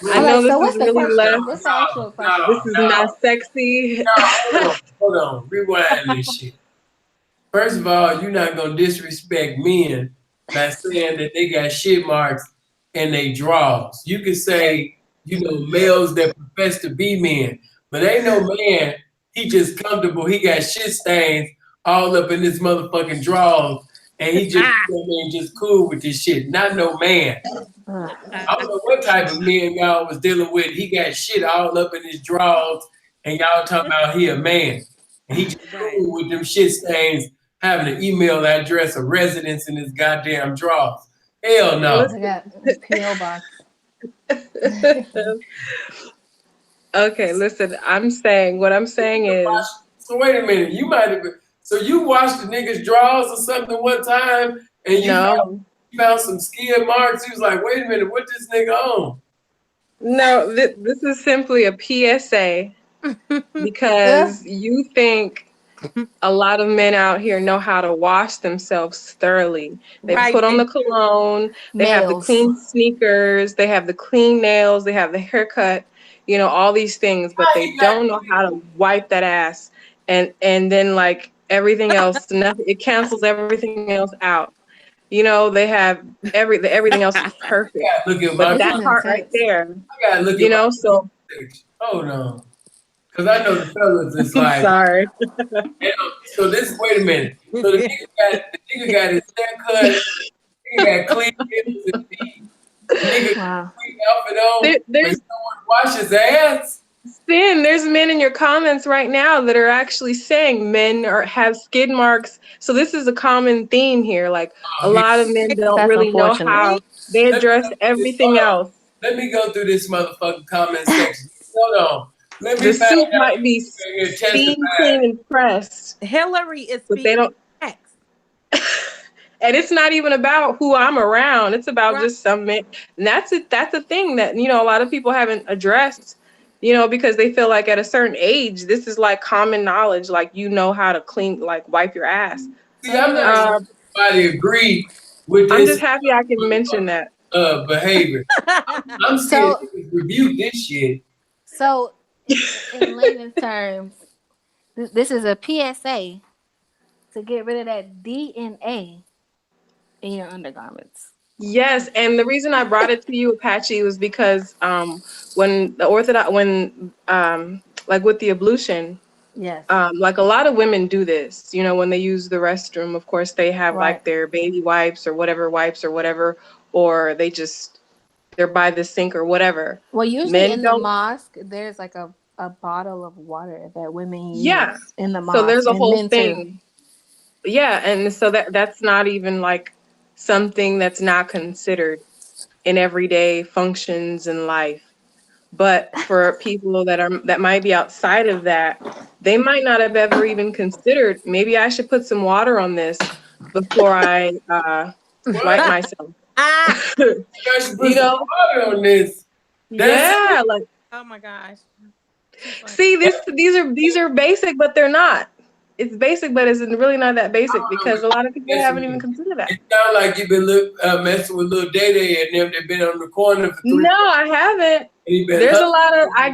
I All know right. this So is what's the really question? less. What's the actual question? This is not sexy. Hold on, rewind this shit. First of all, you're not gonna disrespect men by saying that they got shit marks in their drawers. You can say, males that profess to be men, but ain't no man. He just comfortable. He got shit stains all up in his motherfucking drawers, and he just, just cool with this shit. Not no man. Ugh. I don't know what type of men y'all was dealing with. He got shit all up in his drawers, and y'all talking about he a man. And he just Right. cool with them shit stains, having an email address, a residence in his goddamn drawers. Hell no. I got a PO box. Okay, listen, what I'm saying is, So wait a minute. You might have been. So you washed the nigga's drawers or something one time, and no, you found some skid marks. He was like, "Wait a minute, what this nigga on?" no, this is simply a PSA because you think a lot of men out here know how to wash themselves thoroughly. They Right. put on the cologne, they have the Males. clean sneakers, they have the clean nails, they have the haircut, all these things, but they don't know how to wipe that ass. And then like everything else, nothing, it cancels everything else out. They have everything else is perfect. Look at But my. that Listening part to right text. there, I gotta look at my. so Hold on, because I know the fellas is like. sorry. So wait a minute. So the nigga got his haircut, nigga got clean hips and feet, nigga got Wow. clean outfit on, but There's someone wash his ass. Sin, there's men in your comments right now that are actually saying men have skid marks. So this is a common theme here. Like a lot of men don't That's really know unfortunate. how they Let me address go through this. everything Hold on. else. Let me go through this motherfucking comment section. Hold on. Let me The find suit out might be who's here steam testify. clean and pressed, Hillary is but they speaking don't. facts. And it's not even about who I'm around. It's about Right. just some men. And that's it. That's a thing that, a lot of people haven't addressed, because they feel like at a certain age, this is like common knowledge. Like, how to clean, like wipe your ass. See, I'm not everybody agree with I'm just this happy I can mention that. behavior. I'm seeing So, niggas rebuke this shit. so in layman's terms, this is a PSA to get rid of that DNA in your undergarments. Yes, and the reason I brought it to you, Apache, was because when the Orthodox, like with the ablution, Yes. like a lot of women do this. When they use the restroom, of course they have Right. like their baby wipes or whatever, or they're by the sink or whatever. Well, usually Men in the don't. mosque, there's like a a bottle of water that women use Yeah. in the So mosque, there's a and whole men too. thing. Yeah, and so that's not even like something that's not considered in everyday functions in life. But for people that might be outside of that, they might not have ever even considered, maybe I should put some water on this before I wipe What? myself. Ah, You guys should put You some know? water on this. That's Yeah, like oh my gosh. Too funny. see these are basic, but they're not. It's basic, but it's really not that basic I don't know because a what lot of people you're haven't messing even with. considered that. It sounds like you've been messing with little Day Day and them. They've been on the corner for 3 No, I haven't. and he been There's a hustling. lot of I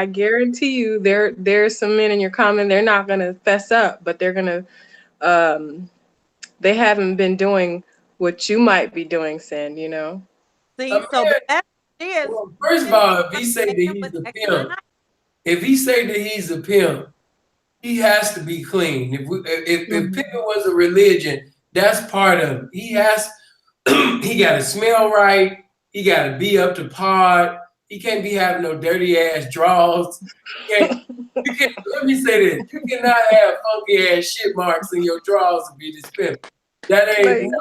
guarantee you there's some men in your comment, they're not gonna fess up, but they're gonna they haven't been doing what you might be doing, Sin, you know? See, so the message is, Well, first of all, if he say that man he's with a extra pimp, height. if he say that he's a pimp, he has to be clean. If Mhm. pimping was a religion, that's part of it. He has he gotta smell right, he gotta be up to par, he can't be having no dirty ass drawers. You can't let me say this, you cannot have funky ass shit marks in your drawers and be this pimp. That ain't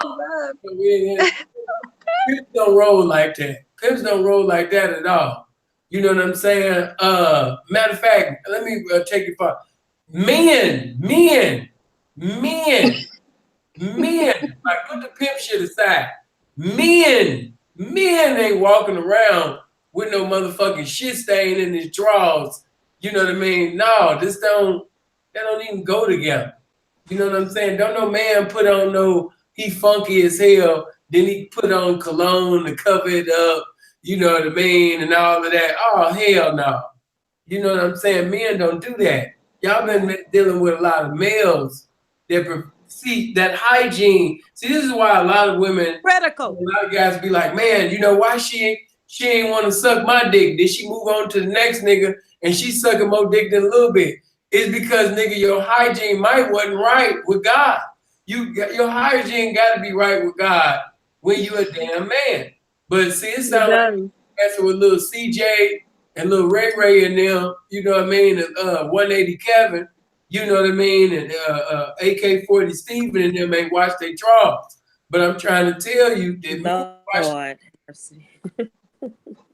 pimps don't roll like that. Pimps don't roll like that at all. You know what I'm saying? Matter of fact, let me take it far. Men. Like put the pimp shit aside. Men ain't walking around with no motherfucking shit stain in his drawers. You know what I mean? No, that don't even go together. You know what I'm saying? Don't no man put on no, he funky as hell, then he put on cologne to cover it up, you know what I mean, and all of that. Oh, hell no. You know what I'm saying? Men don't do that. Y'all been dealing with a lot of males that see that hygiene. See, this is why a lot of women, a Critical. lot of guys be like, man, you know why she ain't want to suck my dick? Did she move on to the next nigga and she sucking more dick than a little bit? It's because nigga, your hygiene might wasn't right with God. Your hygiene got to be right with God when you a damn man. But see, it sounds like you messing with little CJ and little Ray and them. You know what I mean? 180 Kevin. You know what I mean? And AK-40 Steven and them ain't watched their drawers. But I'm trying to tell you that Lord.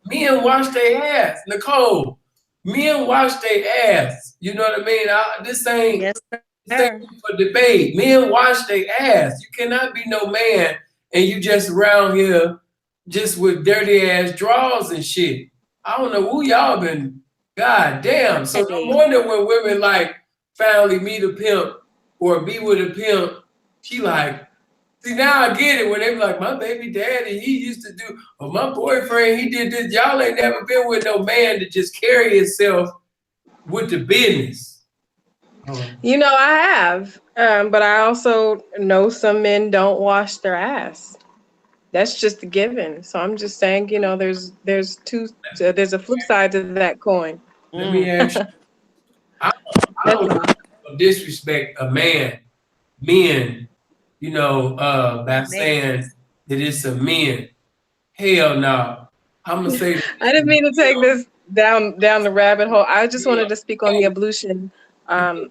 men wash their ass, Nicole. Men wash their ass. You know what I mean? This ain't Yes, this ain't for debate. Men wash their ass. You cannot be no man and you just around here just with dirty ass drawers and shit. I don't know who y'all been. God damn. So no wonder when women like finally meet a pimp or be with a pimp, she like, see, now I get it when they be like, my baby daddy, he used to do, or my boyfriend, he did this. Y'all ain't never been with no man to just carry himself with the business. You know, I have, but I also know some men don't wash their ass. That's just a given. So I'm just saying, you know, there's a flip side to that coin. Let me ask you, I don't disrespect a man, men, you know, by saying that it's a men. Hell no. I'm gonna say I didn't mean to take this down the rabbit hole. I just wanted to speak on the ablution. man,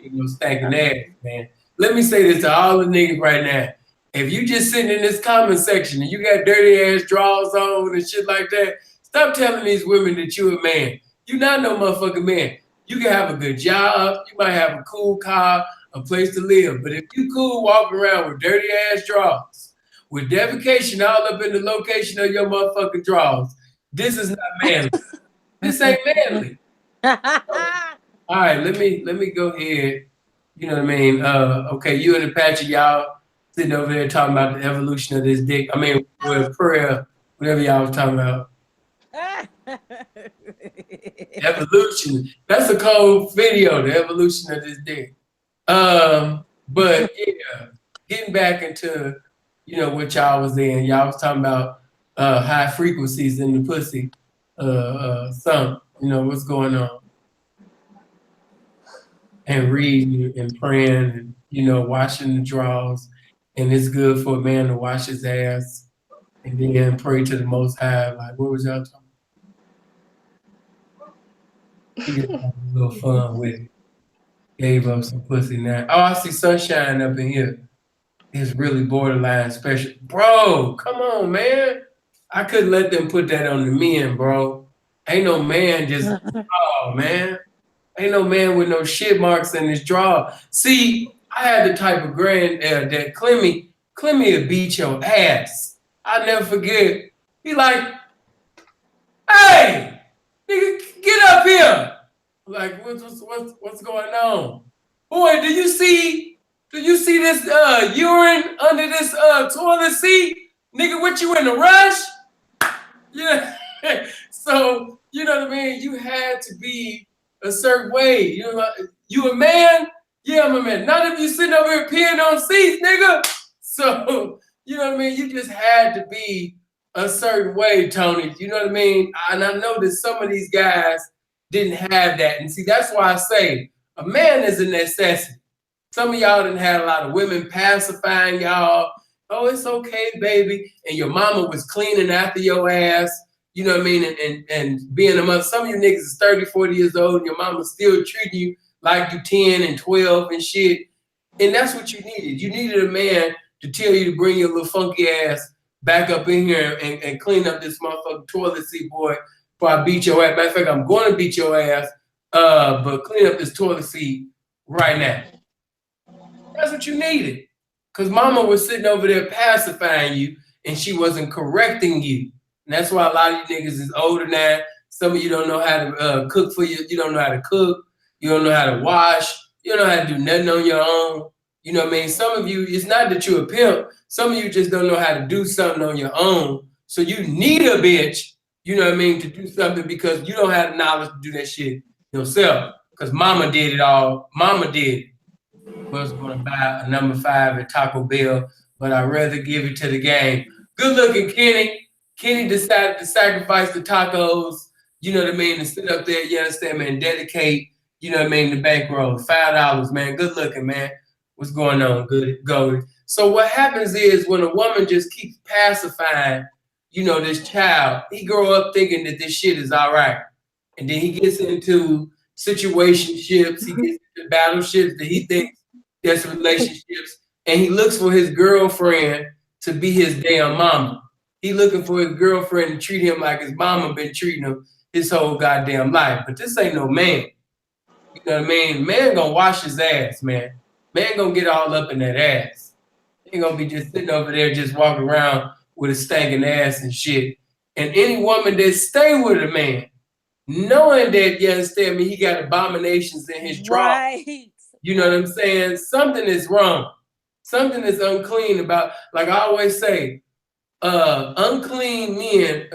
you know, stacking ass, man. Let me say this to all the niggas right now. If you just sitting in this comment section and you got dirty ass drawers on and shit like that, stop telling these women that you a man. You not no motherfucking man. You can have a good job, you might have a cool car, a place to live. But if you cool walking around with dirty ass drawers, with defecation all up in the location of your motherfucking drawers, this is not manly. This ain't manly. All right, let me go ahead. You know what I mean? Okay, you and Apache, y'all sitting over there talking about the evolution of this dick. I mean, with prayer, whatever y'all was talking about. Evolution. That's a cold video, the evolution of this dick. But yeah, getting back into, you know, what y'all was in. Y'all was talking about high frequencies in the pussy. Some, you know, what's going on. And reading and praying and, you know, washing the drawers. And it's good for a man to wash his ass. And then pray to the Most High. Like, what was y'all talking He just had a little fun with it. Gave up some pussy now. Oh, I see Sunshine up in here. It's really borderline special. Bro, come on, man. I couldn't let them put that on the men, bro. Ain't no man just, oh, man. Ain't no man with no shit marks in his draw. See, I had the type of granddad that Clemmy would beat your ass. I'll never forget. He like, hey, nigga, get up here. Like, what's going on? Boy, do you see this urine under this toilet seat? Nigga, what you in a rush? Yeah. So, you know what I mean? You had to be a certain way. You know, you a man? Yeah, I'm a man. Not if you sitting over here peeing on seats, nigga. So, you know what I mean? You just had to be a certain way, Tony. You know what I mean? And I know that some of these guys didn't have that. And see, that's why I say a man is a necessity. Some of y'all didn't have a lot of women pacifying y'all. Oh, it's okay, baby. And your mama was cleaning after your ass. You know what I mean? And being a mother. Some of you niggas is 30, 40 years old and your mama's still treating you like you 10 and 12 and shit. And that's what you needed. You needed a man to tell you to bring your little funky ass back up in here and clean up this motherfucking toilet seat, boy, before I beat your ass. Matter of fact, I'm going to beat your ass, but clean up this toilet seat right now. That's what you needed. Because mama was sitting over there pacifying you and she wasn't correcting you. And that's why a lot of you niggas is older now. Some of you don't know how to cook for you. You don't know how to cook. You don't know how to wash. You don't know how to do nothing on your own. You know what I mean? Some of you, it's not that you're a pimp. Some of you just don't know how to do something on your own. So you need a bitch, you know what I mean, to do something because you don't have the knowledge to do that shit yourself. Because mama did it all. Mama did it. I was going to buy a number 5 at Taco Bell, but I'd rather give it to the game. Good looking Kenny. Kenny decided to sacrifice the tacos, you know what I mean, and sit up there, you understand, man, dedicate, you know what I mean, the bankroll. $5, man. Good looking, man. What's going on? Good, go. So what happens is when a woman just keeps pacifying, you know, this child, he grow up thinking that this shit is all right. And then he gets into situationships, he gets into battleships that he thinks that's relationships, and he looks for his girlfriend to be his damn mama. He looking for his girlfriend to treat him like his mama been treating him his whole goddamn life. But this ain't no man. You know what I mean? Man gonna wash his ass, man. Man gonna get all up in that ass. He ain't gonna be just sitting over there just walking around with a stinking ass and shit. And any woman that stay with a man, knowing that, you understand me, he got abominations in his drawer. Right. You know what I'm saying? Something is wrong. Something is unclean about, like I always say, unclean males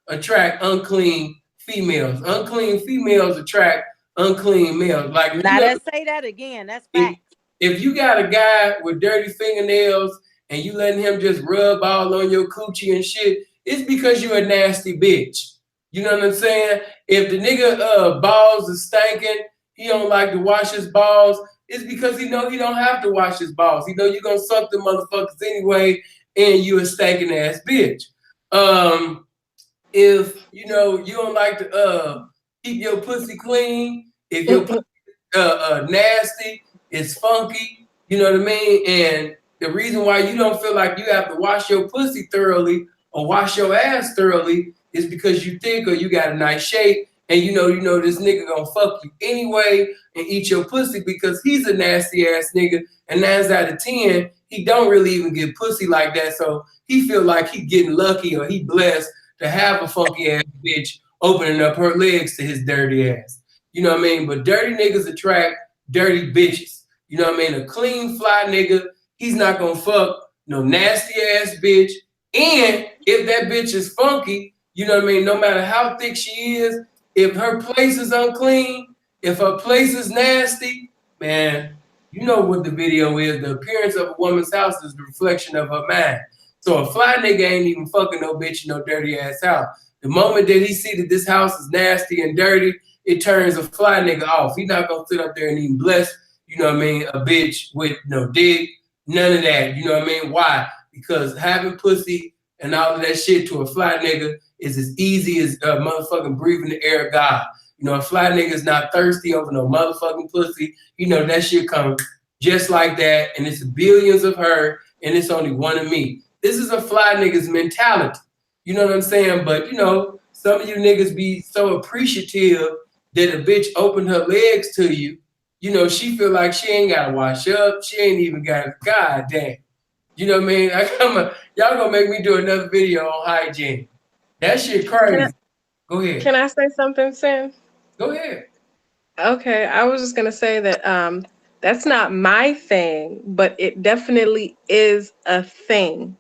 attract unclean females. Unclean females attract unclean males. Like, Now let's say that again. That's facts. If you got a guy with dirty fingernails and you letting him just rub all on your coochie and shit, it's because you a nasty bitch. You know what I'm saying? If the nigga balls is stinking, he don't like to wash his balls, it's because he know he don't have to wash his balls. He know you're gonna suck the motherfuckers anyway, and you a stinking ass bitch. If you know you don't like to keep your pussy clean, if your pussy nasty, it's funky, you know what I mean? And the reason why you don't feel like you have to wash your pussy thoroughly or wash your ass thoroughly is because you thick or you got a nice shape, and you know this nigga gonna fuck you anyway and eat your pussy because he's a nasty ass nigga, and 9 out of 10 he don't really even get pussy like that, so he feel like he getting lucky or he blessed to have a funky ass bitch opening up her legs to his dirty ass. You know what I mean? But dirty niggas attract dirty bitches. You know what I mean? A clean fly nigga, he's not gonna fuck no nasty ass bitch. And if that bitch is funky, you know what I mean? No matter how thick she is, if her place is unclean, if her place is nasty, man, you know what the video is. The appearance of a woman's house is the reflection of her mind. So a fly nigga ain't even fucking no bitch in no dirty ass house. The moment that he see that this house is nasty and dirty, it turns a fly nigga off. He not gonna sit up there and even bless, you know what I mean, a bitch with no dick, none of that. You know what I mean? Why? Because having pussy and all of that shit to a fly nigga is as easy as motherfucking breathing the air of God. You know, a fly nigga is not thirsty over no motherfucking pussy. You know, that shit comes just like that, and it's billions of her, and it's only one of me. This is a fly nigga's mentality. You know what I'm saying? But, you know, some of you niggas be so appreciative that a bitch opened her legs to you. You know, she feel like she ain't got to wash up. She ain't even got to, God damn. You know what I mean? Y'all gonna make me do another video on hygiene. That shit crazy. Go ahead. Can I say something, Sam? Go ahead. Okay, I was just gonna say that that's not my thing, but it definitely is a thing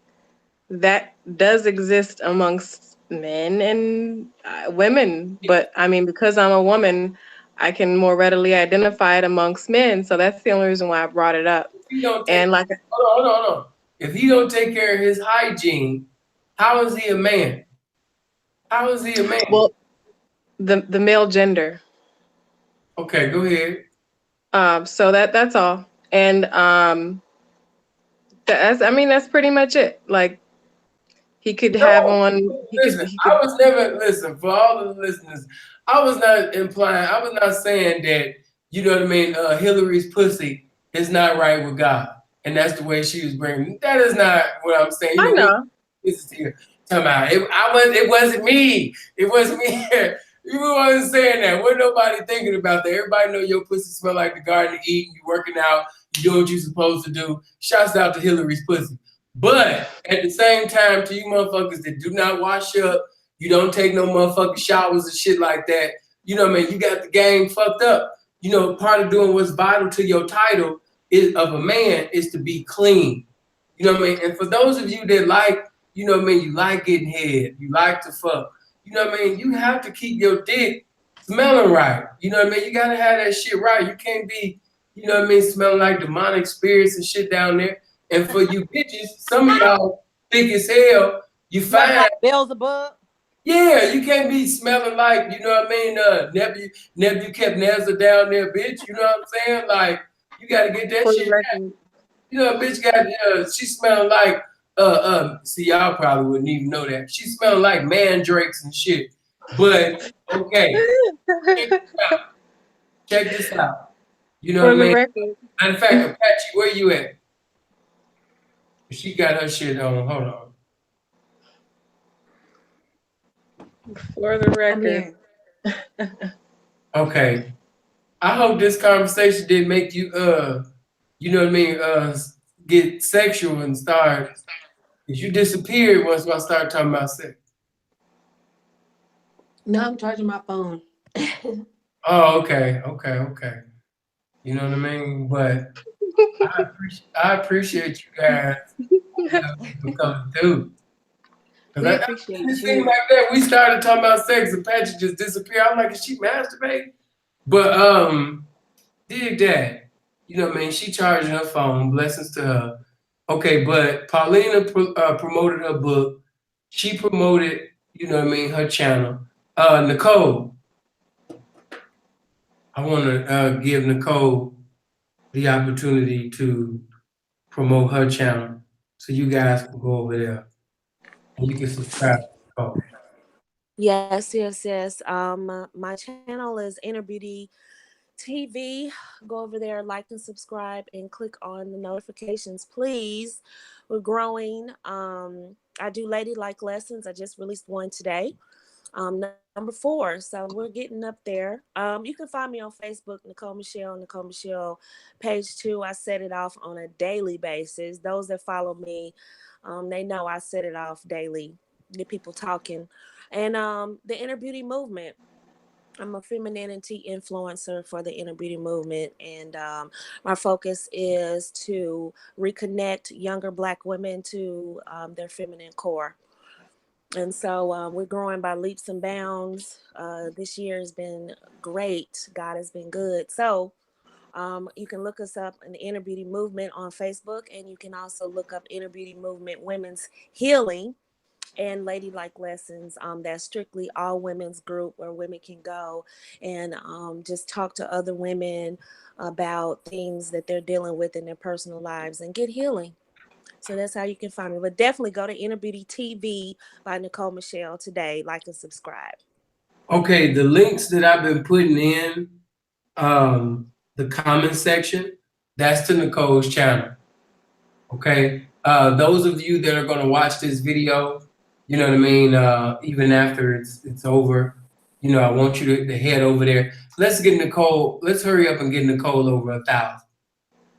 that does exist amongst men and women. But I mean, because I'm a woman, I can more readily identify it amongst men. So that's the only reason why I brought it up. If he don't take, And like, hold on. If he don't take care of his hygiene, how is he a man? How is he a man? well, the male gender. Okay, go ahead. So that's all. And that's pretty much it. Like, he could have on. Listen, I was never, listen, for all the listeners, I was not saying that, you know what I mean, Hillary's pussy is not right with God. And that's the way she was bringing. That is not what I'm saying. You I know. This is here. Talking about it wasn't me. It wasn't me. You wasn't saying that. Wasn't nobody thinking about that. Everybody know your pussy smell like the Garden of Eden. You working out. You doing what you supposed to do. Shouts out to Hillary's pussy. But at the same time, to you motherfuckers that do not wash up, you don't take no motherfucking showers and shit like that, you know what I mean? You got the game fucked up. You know, part of doing what's vital to your title of a man is to be clean. You know what I mean? And for those of you that like, you know what I mean, you like getting head, you like to fuck, you know what I mean? You have to keep your dick smelling right. You know what I mean? You gotta have that shit right. You can't be, you know what I mean, smelling like demonic spirits and shit down there. And for you bitches, some of y'all thick as hell, you find like Beelzebub. Yeah, you can't be smelling like, you know what I mean, Nebuchadnezzar down there, bitch. You know what I'm saying? Like, you gotta get that shit back. You know, a bitch got she smelling like see, y'all probably wouldn't even know that. She smelling like mandrakes and shit. But okay, check this out. You know what I mean? Matter of fact, Apache, where you at? She got her shit on. Hold on. For the record. Okay. I hope this conversation didn't make you you know what I mean, get sexual and start, because you disappeared once I started talking about sex. No, I'm charging my phone. Oh, okay. You know what I mean? But I appreciate you guys for coming through. We appreciate It you. seemed like that. We started talking about sex and Patrick just disappeared. I'm like, is she masturbating? But dig that. You know what I mean? She charging her phone. Blessings to her. Okay, but Paulina promoted her book. She promoted, you know what I mean, her channel. Nicole, I want to give Nicole the opportunity to promote her channel, so you guys can go over there and you can subscribe to Nicole. Yes. My channel is Inner Beauty TV. Go over there, like and subscribe, and click on the notifications, please. We're growing. I do ladylike lessons. I just released one today. Number 4. So we're getting up there. You can find me on Facebook, Nicole Michelle page 2. I set it off on a daily basis. Those that follow me, they know I set it off daily, get people talking. And the Inner Beauty Movement. I'm a femininity influencer for the Inner Beauty Movement, and my focus is to reconnect younger Black women to their feminine core. And so we're growing by leaps and bounds. This year has been great. God has been good. So you can look us up in the Inner Beauty Movement on Facebook, and you can also look up Inner Beauty Movement Women's Healing and Ladylike Lessons. That's strictly all women's group where women can go and just talk to other women about things that they're dealing with in their personal lives and get healing. So that's how you can find me. But definitely go to Inner Beauty TV by Nicole Michelle today. Like and subscribe. Okay, the links that I've been putting in the comment section, that's to Nicole's channel. Okay, those of you that are going to watch this video, you know what I mean, even after it's over, you know, I want you to head over there. Let's hurry up and get Nicole over 1,000.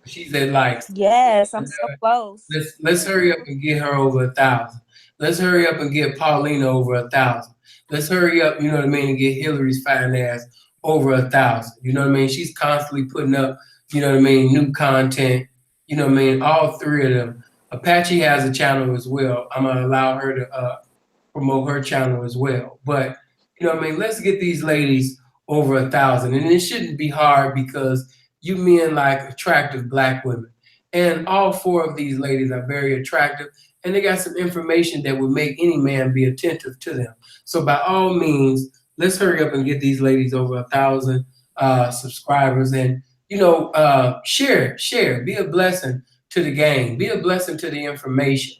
She's at like, Yes, I'm so close. let's hurry up and get her over 1,000. Let's hurry up and get Paulina over 1,000. Let's hurry up, you know what I mean, and get Hillary's fine ass over 1,000. You know what I mean? She's constantly putting up, you know what I mean, new content. You know what I mean? All three of them. Apache has a channel as well. I'm gonna allow her to promote her channel as well. But you know what I mean? Let's get these ladies over 1,000, and it shouldn't be hard because you men like attractive Black women. And all four of these ladies are very attractive, and they got some information that would make any man be attentive to them. So by all means, let's hurry up and get these ladies over 1,000 subscribers, and you know, share, be a blessing to the game, be a blessing to the information.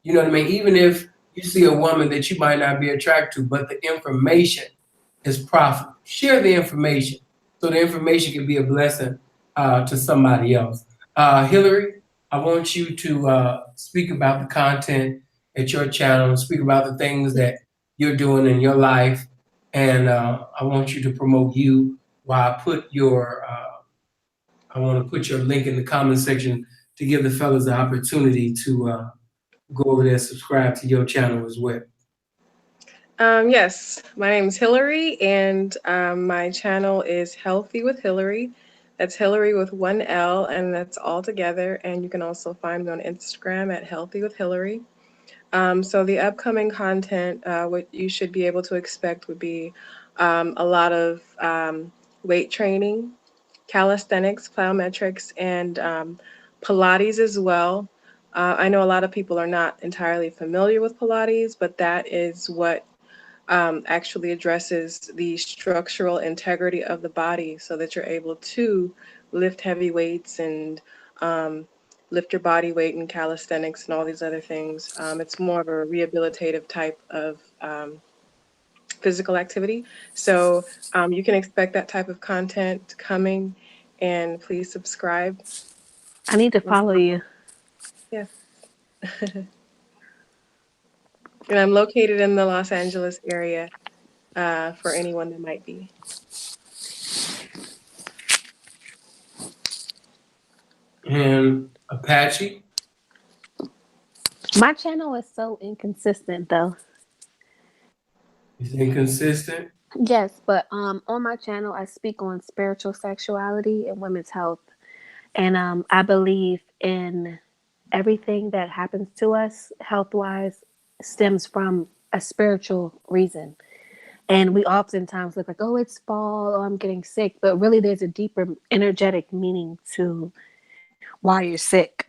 You know what I mean? Even if you see a woman that you might not be attracted to, but the information is profitable. Share the information so the information can be a blessing to somebody else. Hillary, I want you to speak about the content at your channel, speak about the things that you're doing in your life, and I want you to promote you while I want to put your link in the comment section to give the fellas the opportunity to go over there and subscribe to your channel as well. Yes, my name is Hillary, and my channel is Healthy with Hillary. That's Hillary with one L, and that's all together. And you can also find me on Instagram at Healthy with Hillary. So the upcoming content, what you should be able to expect would be a lot of weight training, calisthenics, plyometrics, and Pilates as well. I know a lot of people are not entirely familiar with Pilates, but that is what actually addresses the structural integrity of the body so that you're able to lift heavy weights and lift your body weight in calisthenics and all these other things. It's more of a rehabilitative type of physical activity. So you can expect that type of content coming, and please subscribe. I need to follow you. Yes. And I'm located in the Los Angeles area for anyone that might be. And Apache? My channel is so inconsistent though. Is inconsistent? Yes, but on my channel I speak on spiritual sexuality and women's health. And I believe in everything that happens to us health-wise stems from a spiritual reason. And we oftentimes look like, oh, it's fall, oh, I'm getting sick. But really there's a deeper energetic meaning to why you're sick.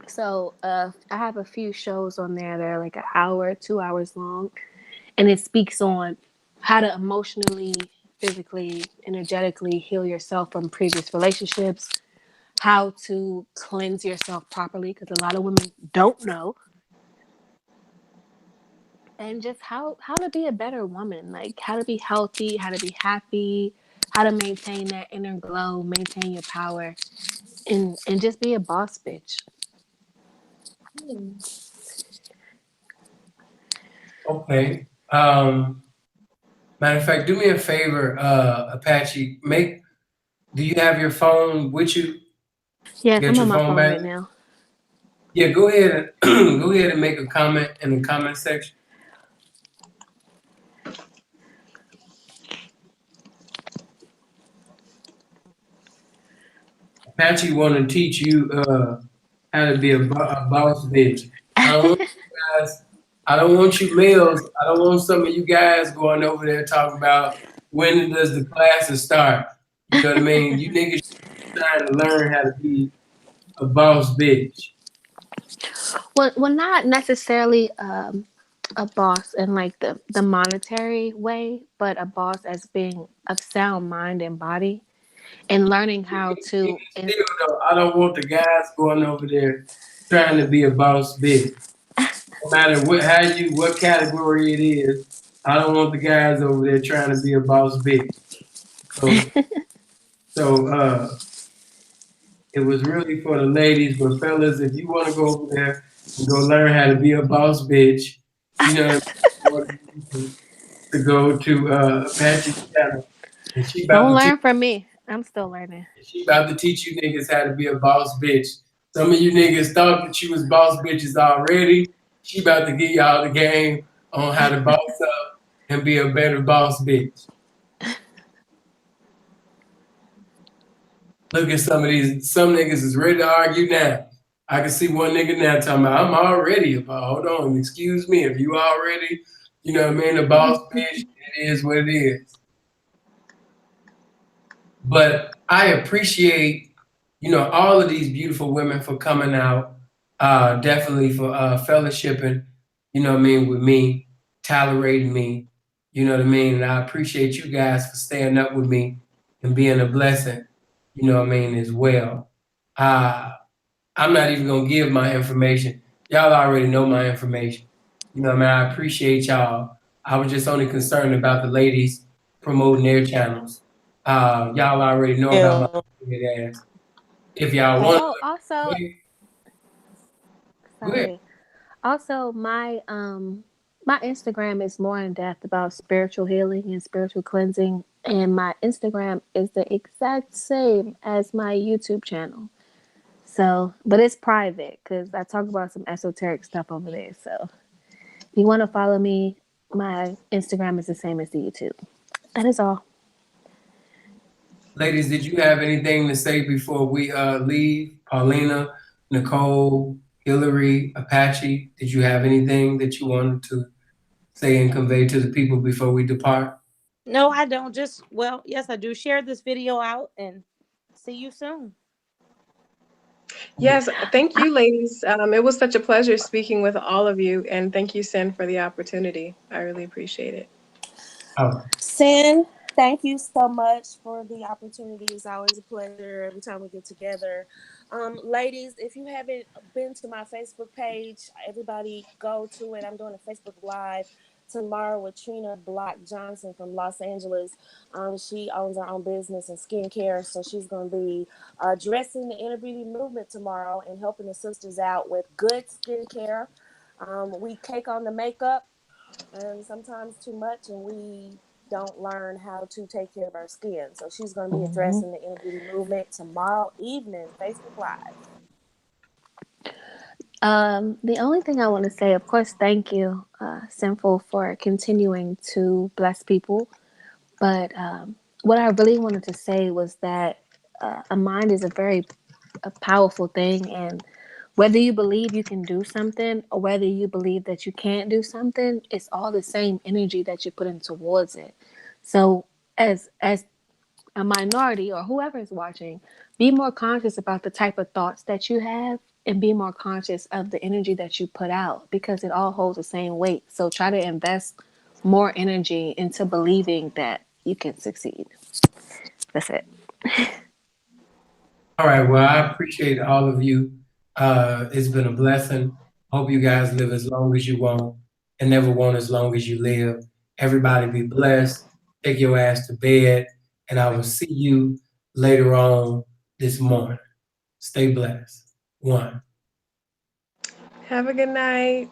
So I have a few shows on there that are like an hour, 2 hours long. And it speaks on how to emotionally, physically, energetically heal yourself from previous relationships, how to cleanse yourself properly, because a lot of women don't know, and just how to be a better woman, like how to be healthy, how to be happy, how to maintain that inner glow, maintain your power, and just be a boss bitch. Okay. Matter of fact, do me a favor, Apache. Do you have your phone with you? Yes, Get I'm your on my phone phone back? right now. Yeah, go ahead and go ahead and make a comment in the comment section. Apache want to teach you how to be a boss bitch. I don't want you males. I don't want some of you guys going over there talking about when does the classes start. You know what I mean? You niggas trying to learn how to be a boss bitch. Well, not necessarily a boss in like the monetary way, but a boss as being of sound mind and body, and learning how to. Still though, I don't want the guys going over there trying to be a boss bitch. No matter what category it is, I don't want the guys over there trying to be a boss bitch. So it was really for the ladies, but fellas, if you want to go over there and go learn how to be a boss bitch, you know, to go to Apache's channel, and Don't learn from me. I'm still learning. she about to teach you niggas how to be a boss bitch. Some of you niggas thought that you was boss bitches already. She about to give y'all the game on how to boss up and be a better boss bitch. Look at some niggas is ready to argue now. I can see one nigga now talking about, I'm already a boss. Hold on, excuse me, if you already, you know what I mean, a boss bitch, it is what it is. But I appreciate, you know, all of these beautiful women for coming out, definitely for fellowshipping, you know what I mean, with me, tolerating me, you know what I mean? And I appreciate you guys for staying up with me and being a blessing, you know what I mean, as well. I'm not even gonna give my information. Y'all already know my information. You know what I mean? I appreciate y'all. I was just only concerned about the ladies promoting their channels. Y'all already know about my ass. If y'all want Oh, also, go ahead. sorry. Also, my my Instagram is more in depth about spiritual healing and spiritual cleansing, and my Instagram is the exact same as my YouTube channel. So, but it's private because I talk about some esoteric stuff over there. So, if you want to follow me, my Instagram is the same as the YouTube. That is all. Ladies, did you have anything to say before we leave? Paulina, Nicole, Hillary, Apache, did you have anything that you wanted to say and convey to the people before we depart? No, I don't. Well, yes, I do. Share this video out and see you soon. Yes, thank you, ladies. It was such a pleasure speaking with all of you, and thank you, Sin, for the opportunity. I really appreciate it. Oh, Sin, thank you so much for the opportunity. It's always a pleasure every time we get together. Ladies, if you haven't been to my Facebook page, everybody go to it. I'm doing a Facebook Live tomorrow with Trina Block Johnson from Los Angeles. She owns her own business in skincare, so she's going to be addressing the inner beauty movement tomorrow and helping the sisters out with good skincare. We take on the makeup and sometimes too much, and we don't learn how to take care of our skin. So she's going to be addressing the inner beauty movement tomorrow evening, Facebook Live. The only thing I want to say, of course, thank you, Sinful, for continuing to bless people. But what I really wanted to say was that a mind is a powerful thing, and whether you believe you can do something or whether you believe that you can't do something, it's all the same energy that you're putting towards it. So as a minority or whoever is watching, be more conscious about the type of thoughts that you have and be more conscious of the energy that you put out because it all holds the same weight. So try to invest more energy into believing that you can succeed. That's it. all right. Well, I appreciate all of you. It's been a blessing. Hope you guys live as long as you want and never want as long as you live. Everybody be blessed. Take your ass to bed, and I will see you later on this morning. Stay blessed. One. Have a good night.